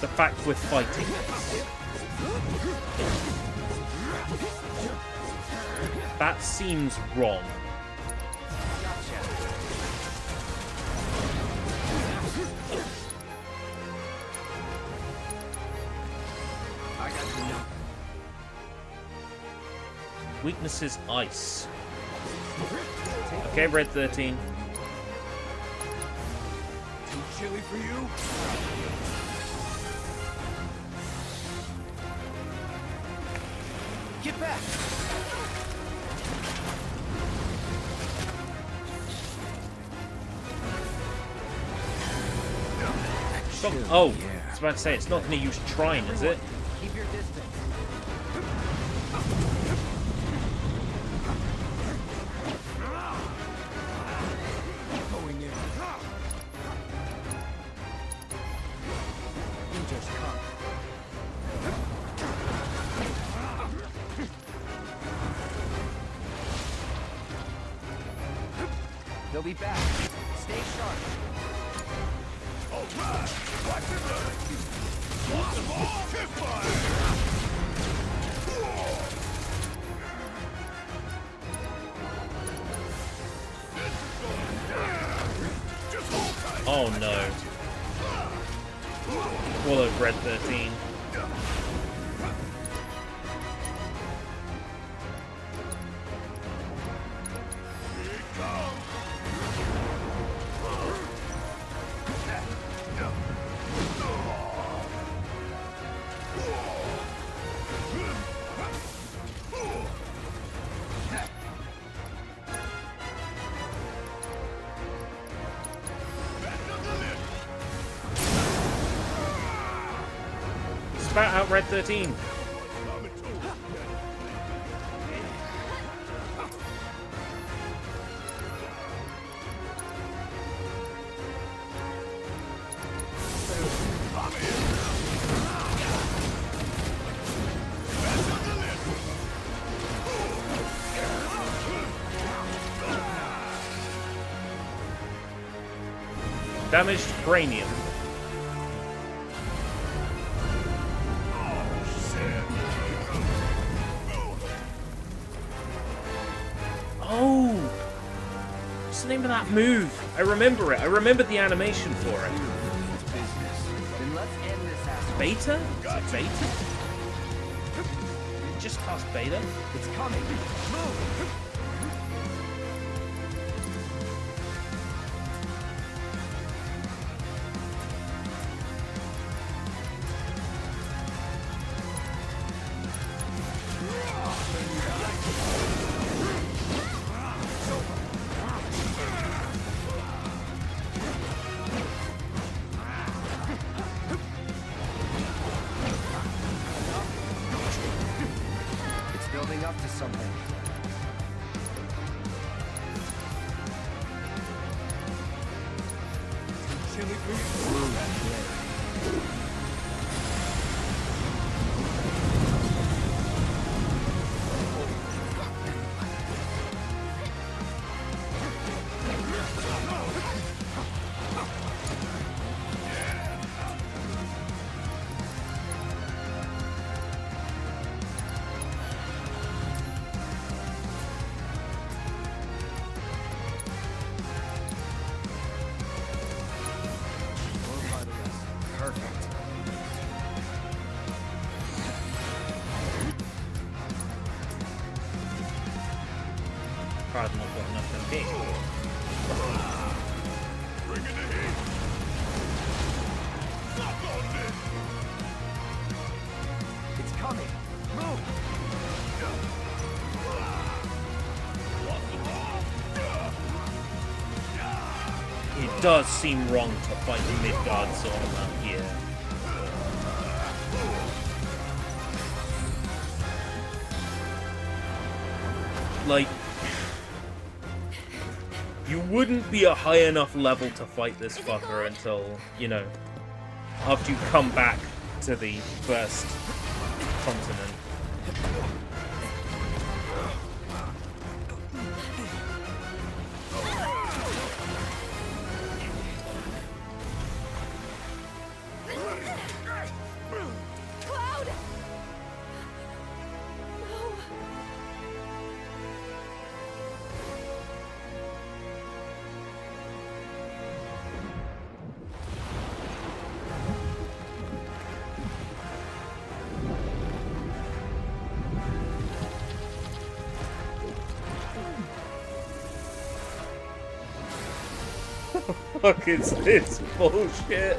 the fact we're fighting. That seems wrong. I got you now. Weakness is ice. Okay, Red 13. Too chilly for you? Get back! Oh, I was about to say, it's not going to use Trine, is it? Keep your distance. Going in. You just come. They'll be back. Stay sharp. Alright! Watch it run! Want them all? Kiss fire! Just hold tight! Oh no. Full of Red 13. spat out Red 13. Damaged cranium. Oh! What's the name of that move? I remember it. I remember the animation for it. Beta? Is it beta? Did it just cast beta? It's coming. Move! Up to something. Cardinal got enough MP. Bring in the heat. Fuck on this. It's coming. Move. It does seem wrong to fight the Midgard Zorma here. Like, you wouldn't be a high enough level to fight this fucker until, you know, after you come back to the first continent. Cloud! No. Fuck is this bullshit?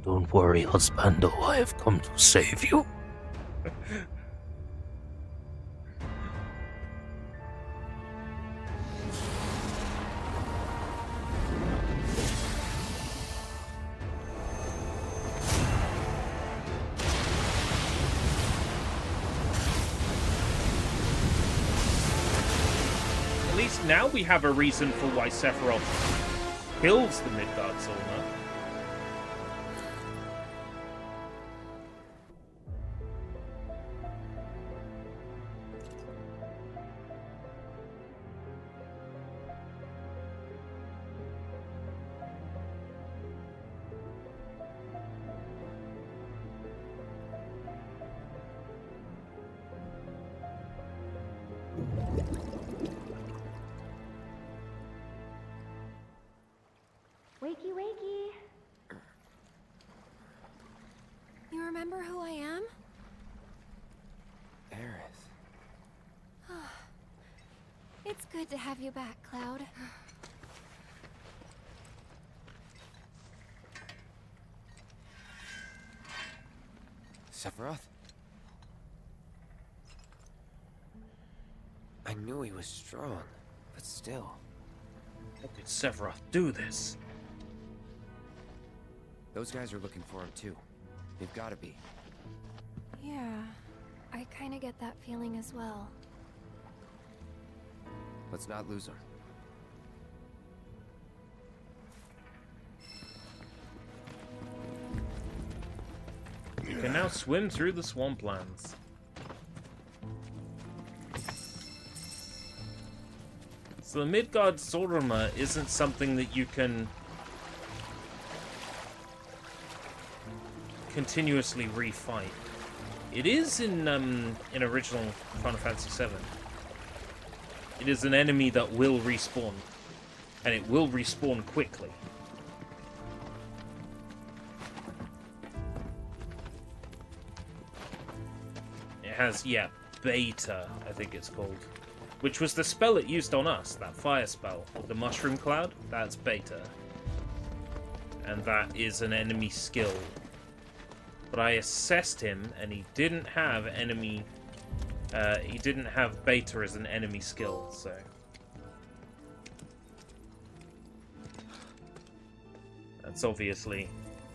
Don't worry, husbando, I have come to save you. At least now we have a reason for why Sephiroth kills the Midgard Zorma. Wakey, wakey. You remember who I am? Aerith. It's good Good to have you back, Cloud. Sephiroth? I knew he was strong, but still. How did Sephiroth do this? Those guys are looking for him too. They've gotta be. Yeah, I kinda get that feeling as well. Let's not lose him. You can now swim through the swamplands. So the Midgard sword armor isn't something that you can continuously refight. It is in original Final Fantasy VII. It is an enemy that will respawn, and it will respawn quickly. It has, yeah, Beta, I think it's called. Which was the spell it used on us, that fire spell. With the mushroom cloud, that's Beta. And that is an enemy skill. But I assessed him, and he didn't have enemy... he didn't have Beta as an enemy skill, so... That's obviously...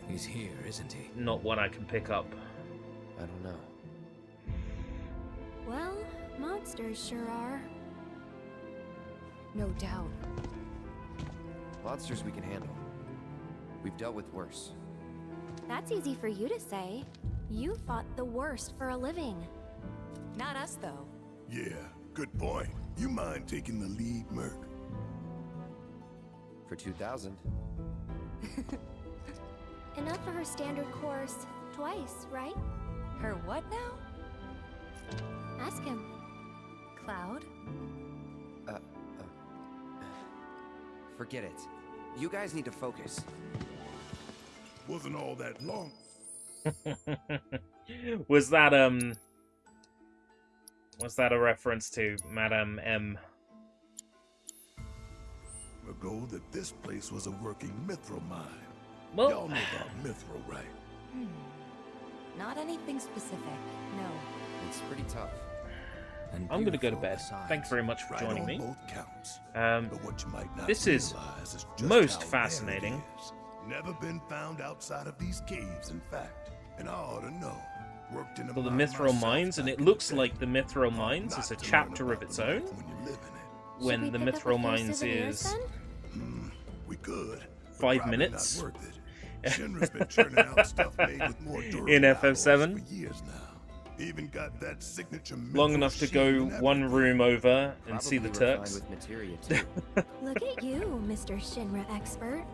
He's here, isn't he? Not one I can pick up. I don't know. Well, monsters sure are. No doubt. Monsters we can handle. We've dealt with worse. That's easy for you to say. You fought the worst for a living. Not us, though. Yeah, good point. You mind taking the lead, Merc? For 2,000. Enough for her standard course. Twice, right? Her what now? Ask him. Cloud? Forget it. You guys need to focus. Wasn't all that long. Was that a reference to Madame M? Ago that this place was a working mithril mine. Well, y'all know about mithril, right? Not anything specific, no. It's pretty tough. And I'm gonna go to bed. besides. Thanks very much for Right joining on me. both counts. But what you might not This is realize just most how fascinating. rare it is. Never been found outside of these caves, in fact. And I ought to know. Worked in a For the mine Mithril myself Mines, and back it in the looks day. like the Mithril Mines Not is a to learn chapter about of its the own. life when you live in it. When the Should we pick up Mithril a few Mines souvenirs, is then? We could. but 5 probably minutes. Not worth it. Shinra's been churning out stuff made with more durable In alloys FF7. for years now. Even got that signature Long mithril enough to sheen go and one everything. room over and see the Probably refined Turks. with materia too. Look at you, Mr. Shinra expert.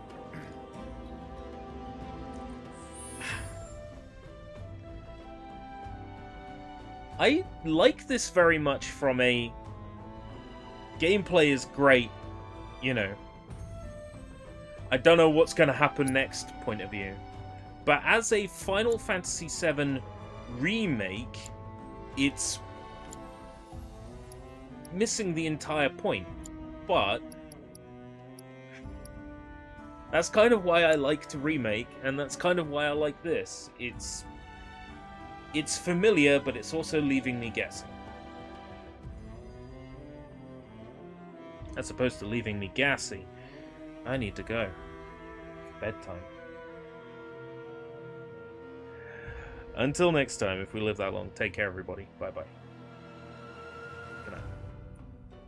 I like this very much from a gameplay is great, you know. I don't know what's going to happen next point of view. But as a Final Fantasy VII remake, it's missing the entire point. But that's kind of why I like to remake, and that's kind of why I like this. It's familiar, but it's also leaving me guessing. As opposed to leaving me gassy. I need to go. It's bedtime. Until next time, if we live that long, take care everybody. Bye-bye.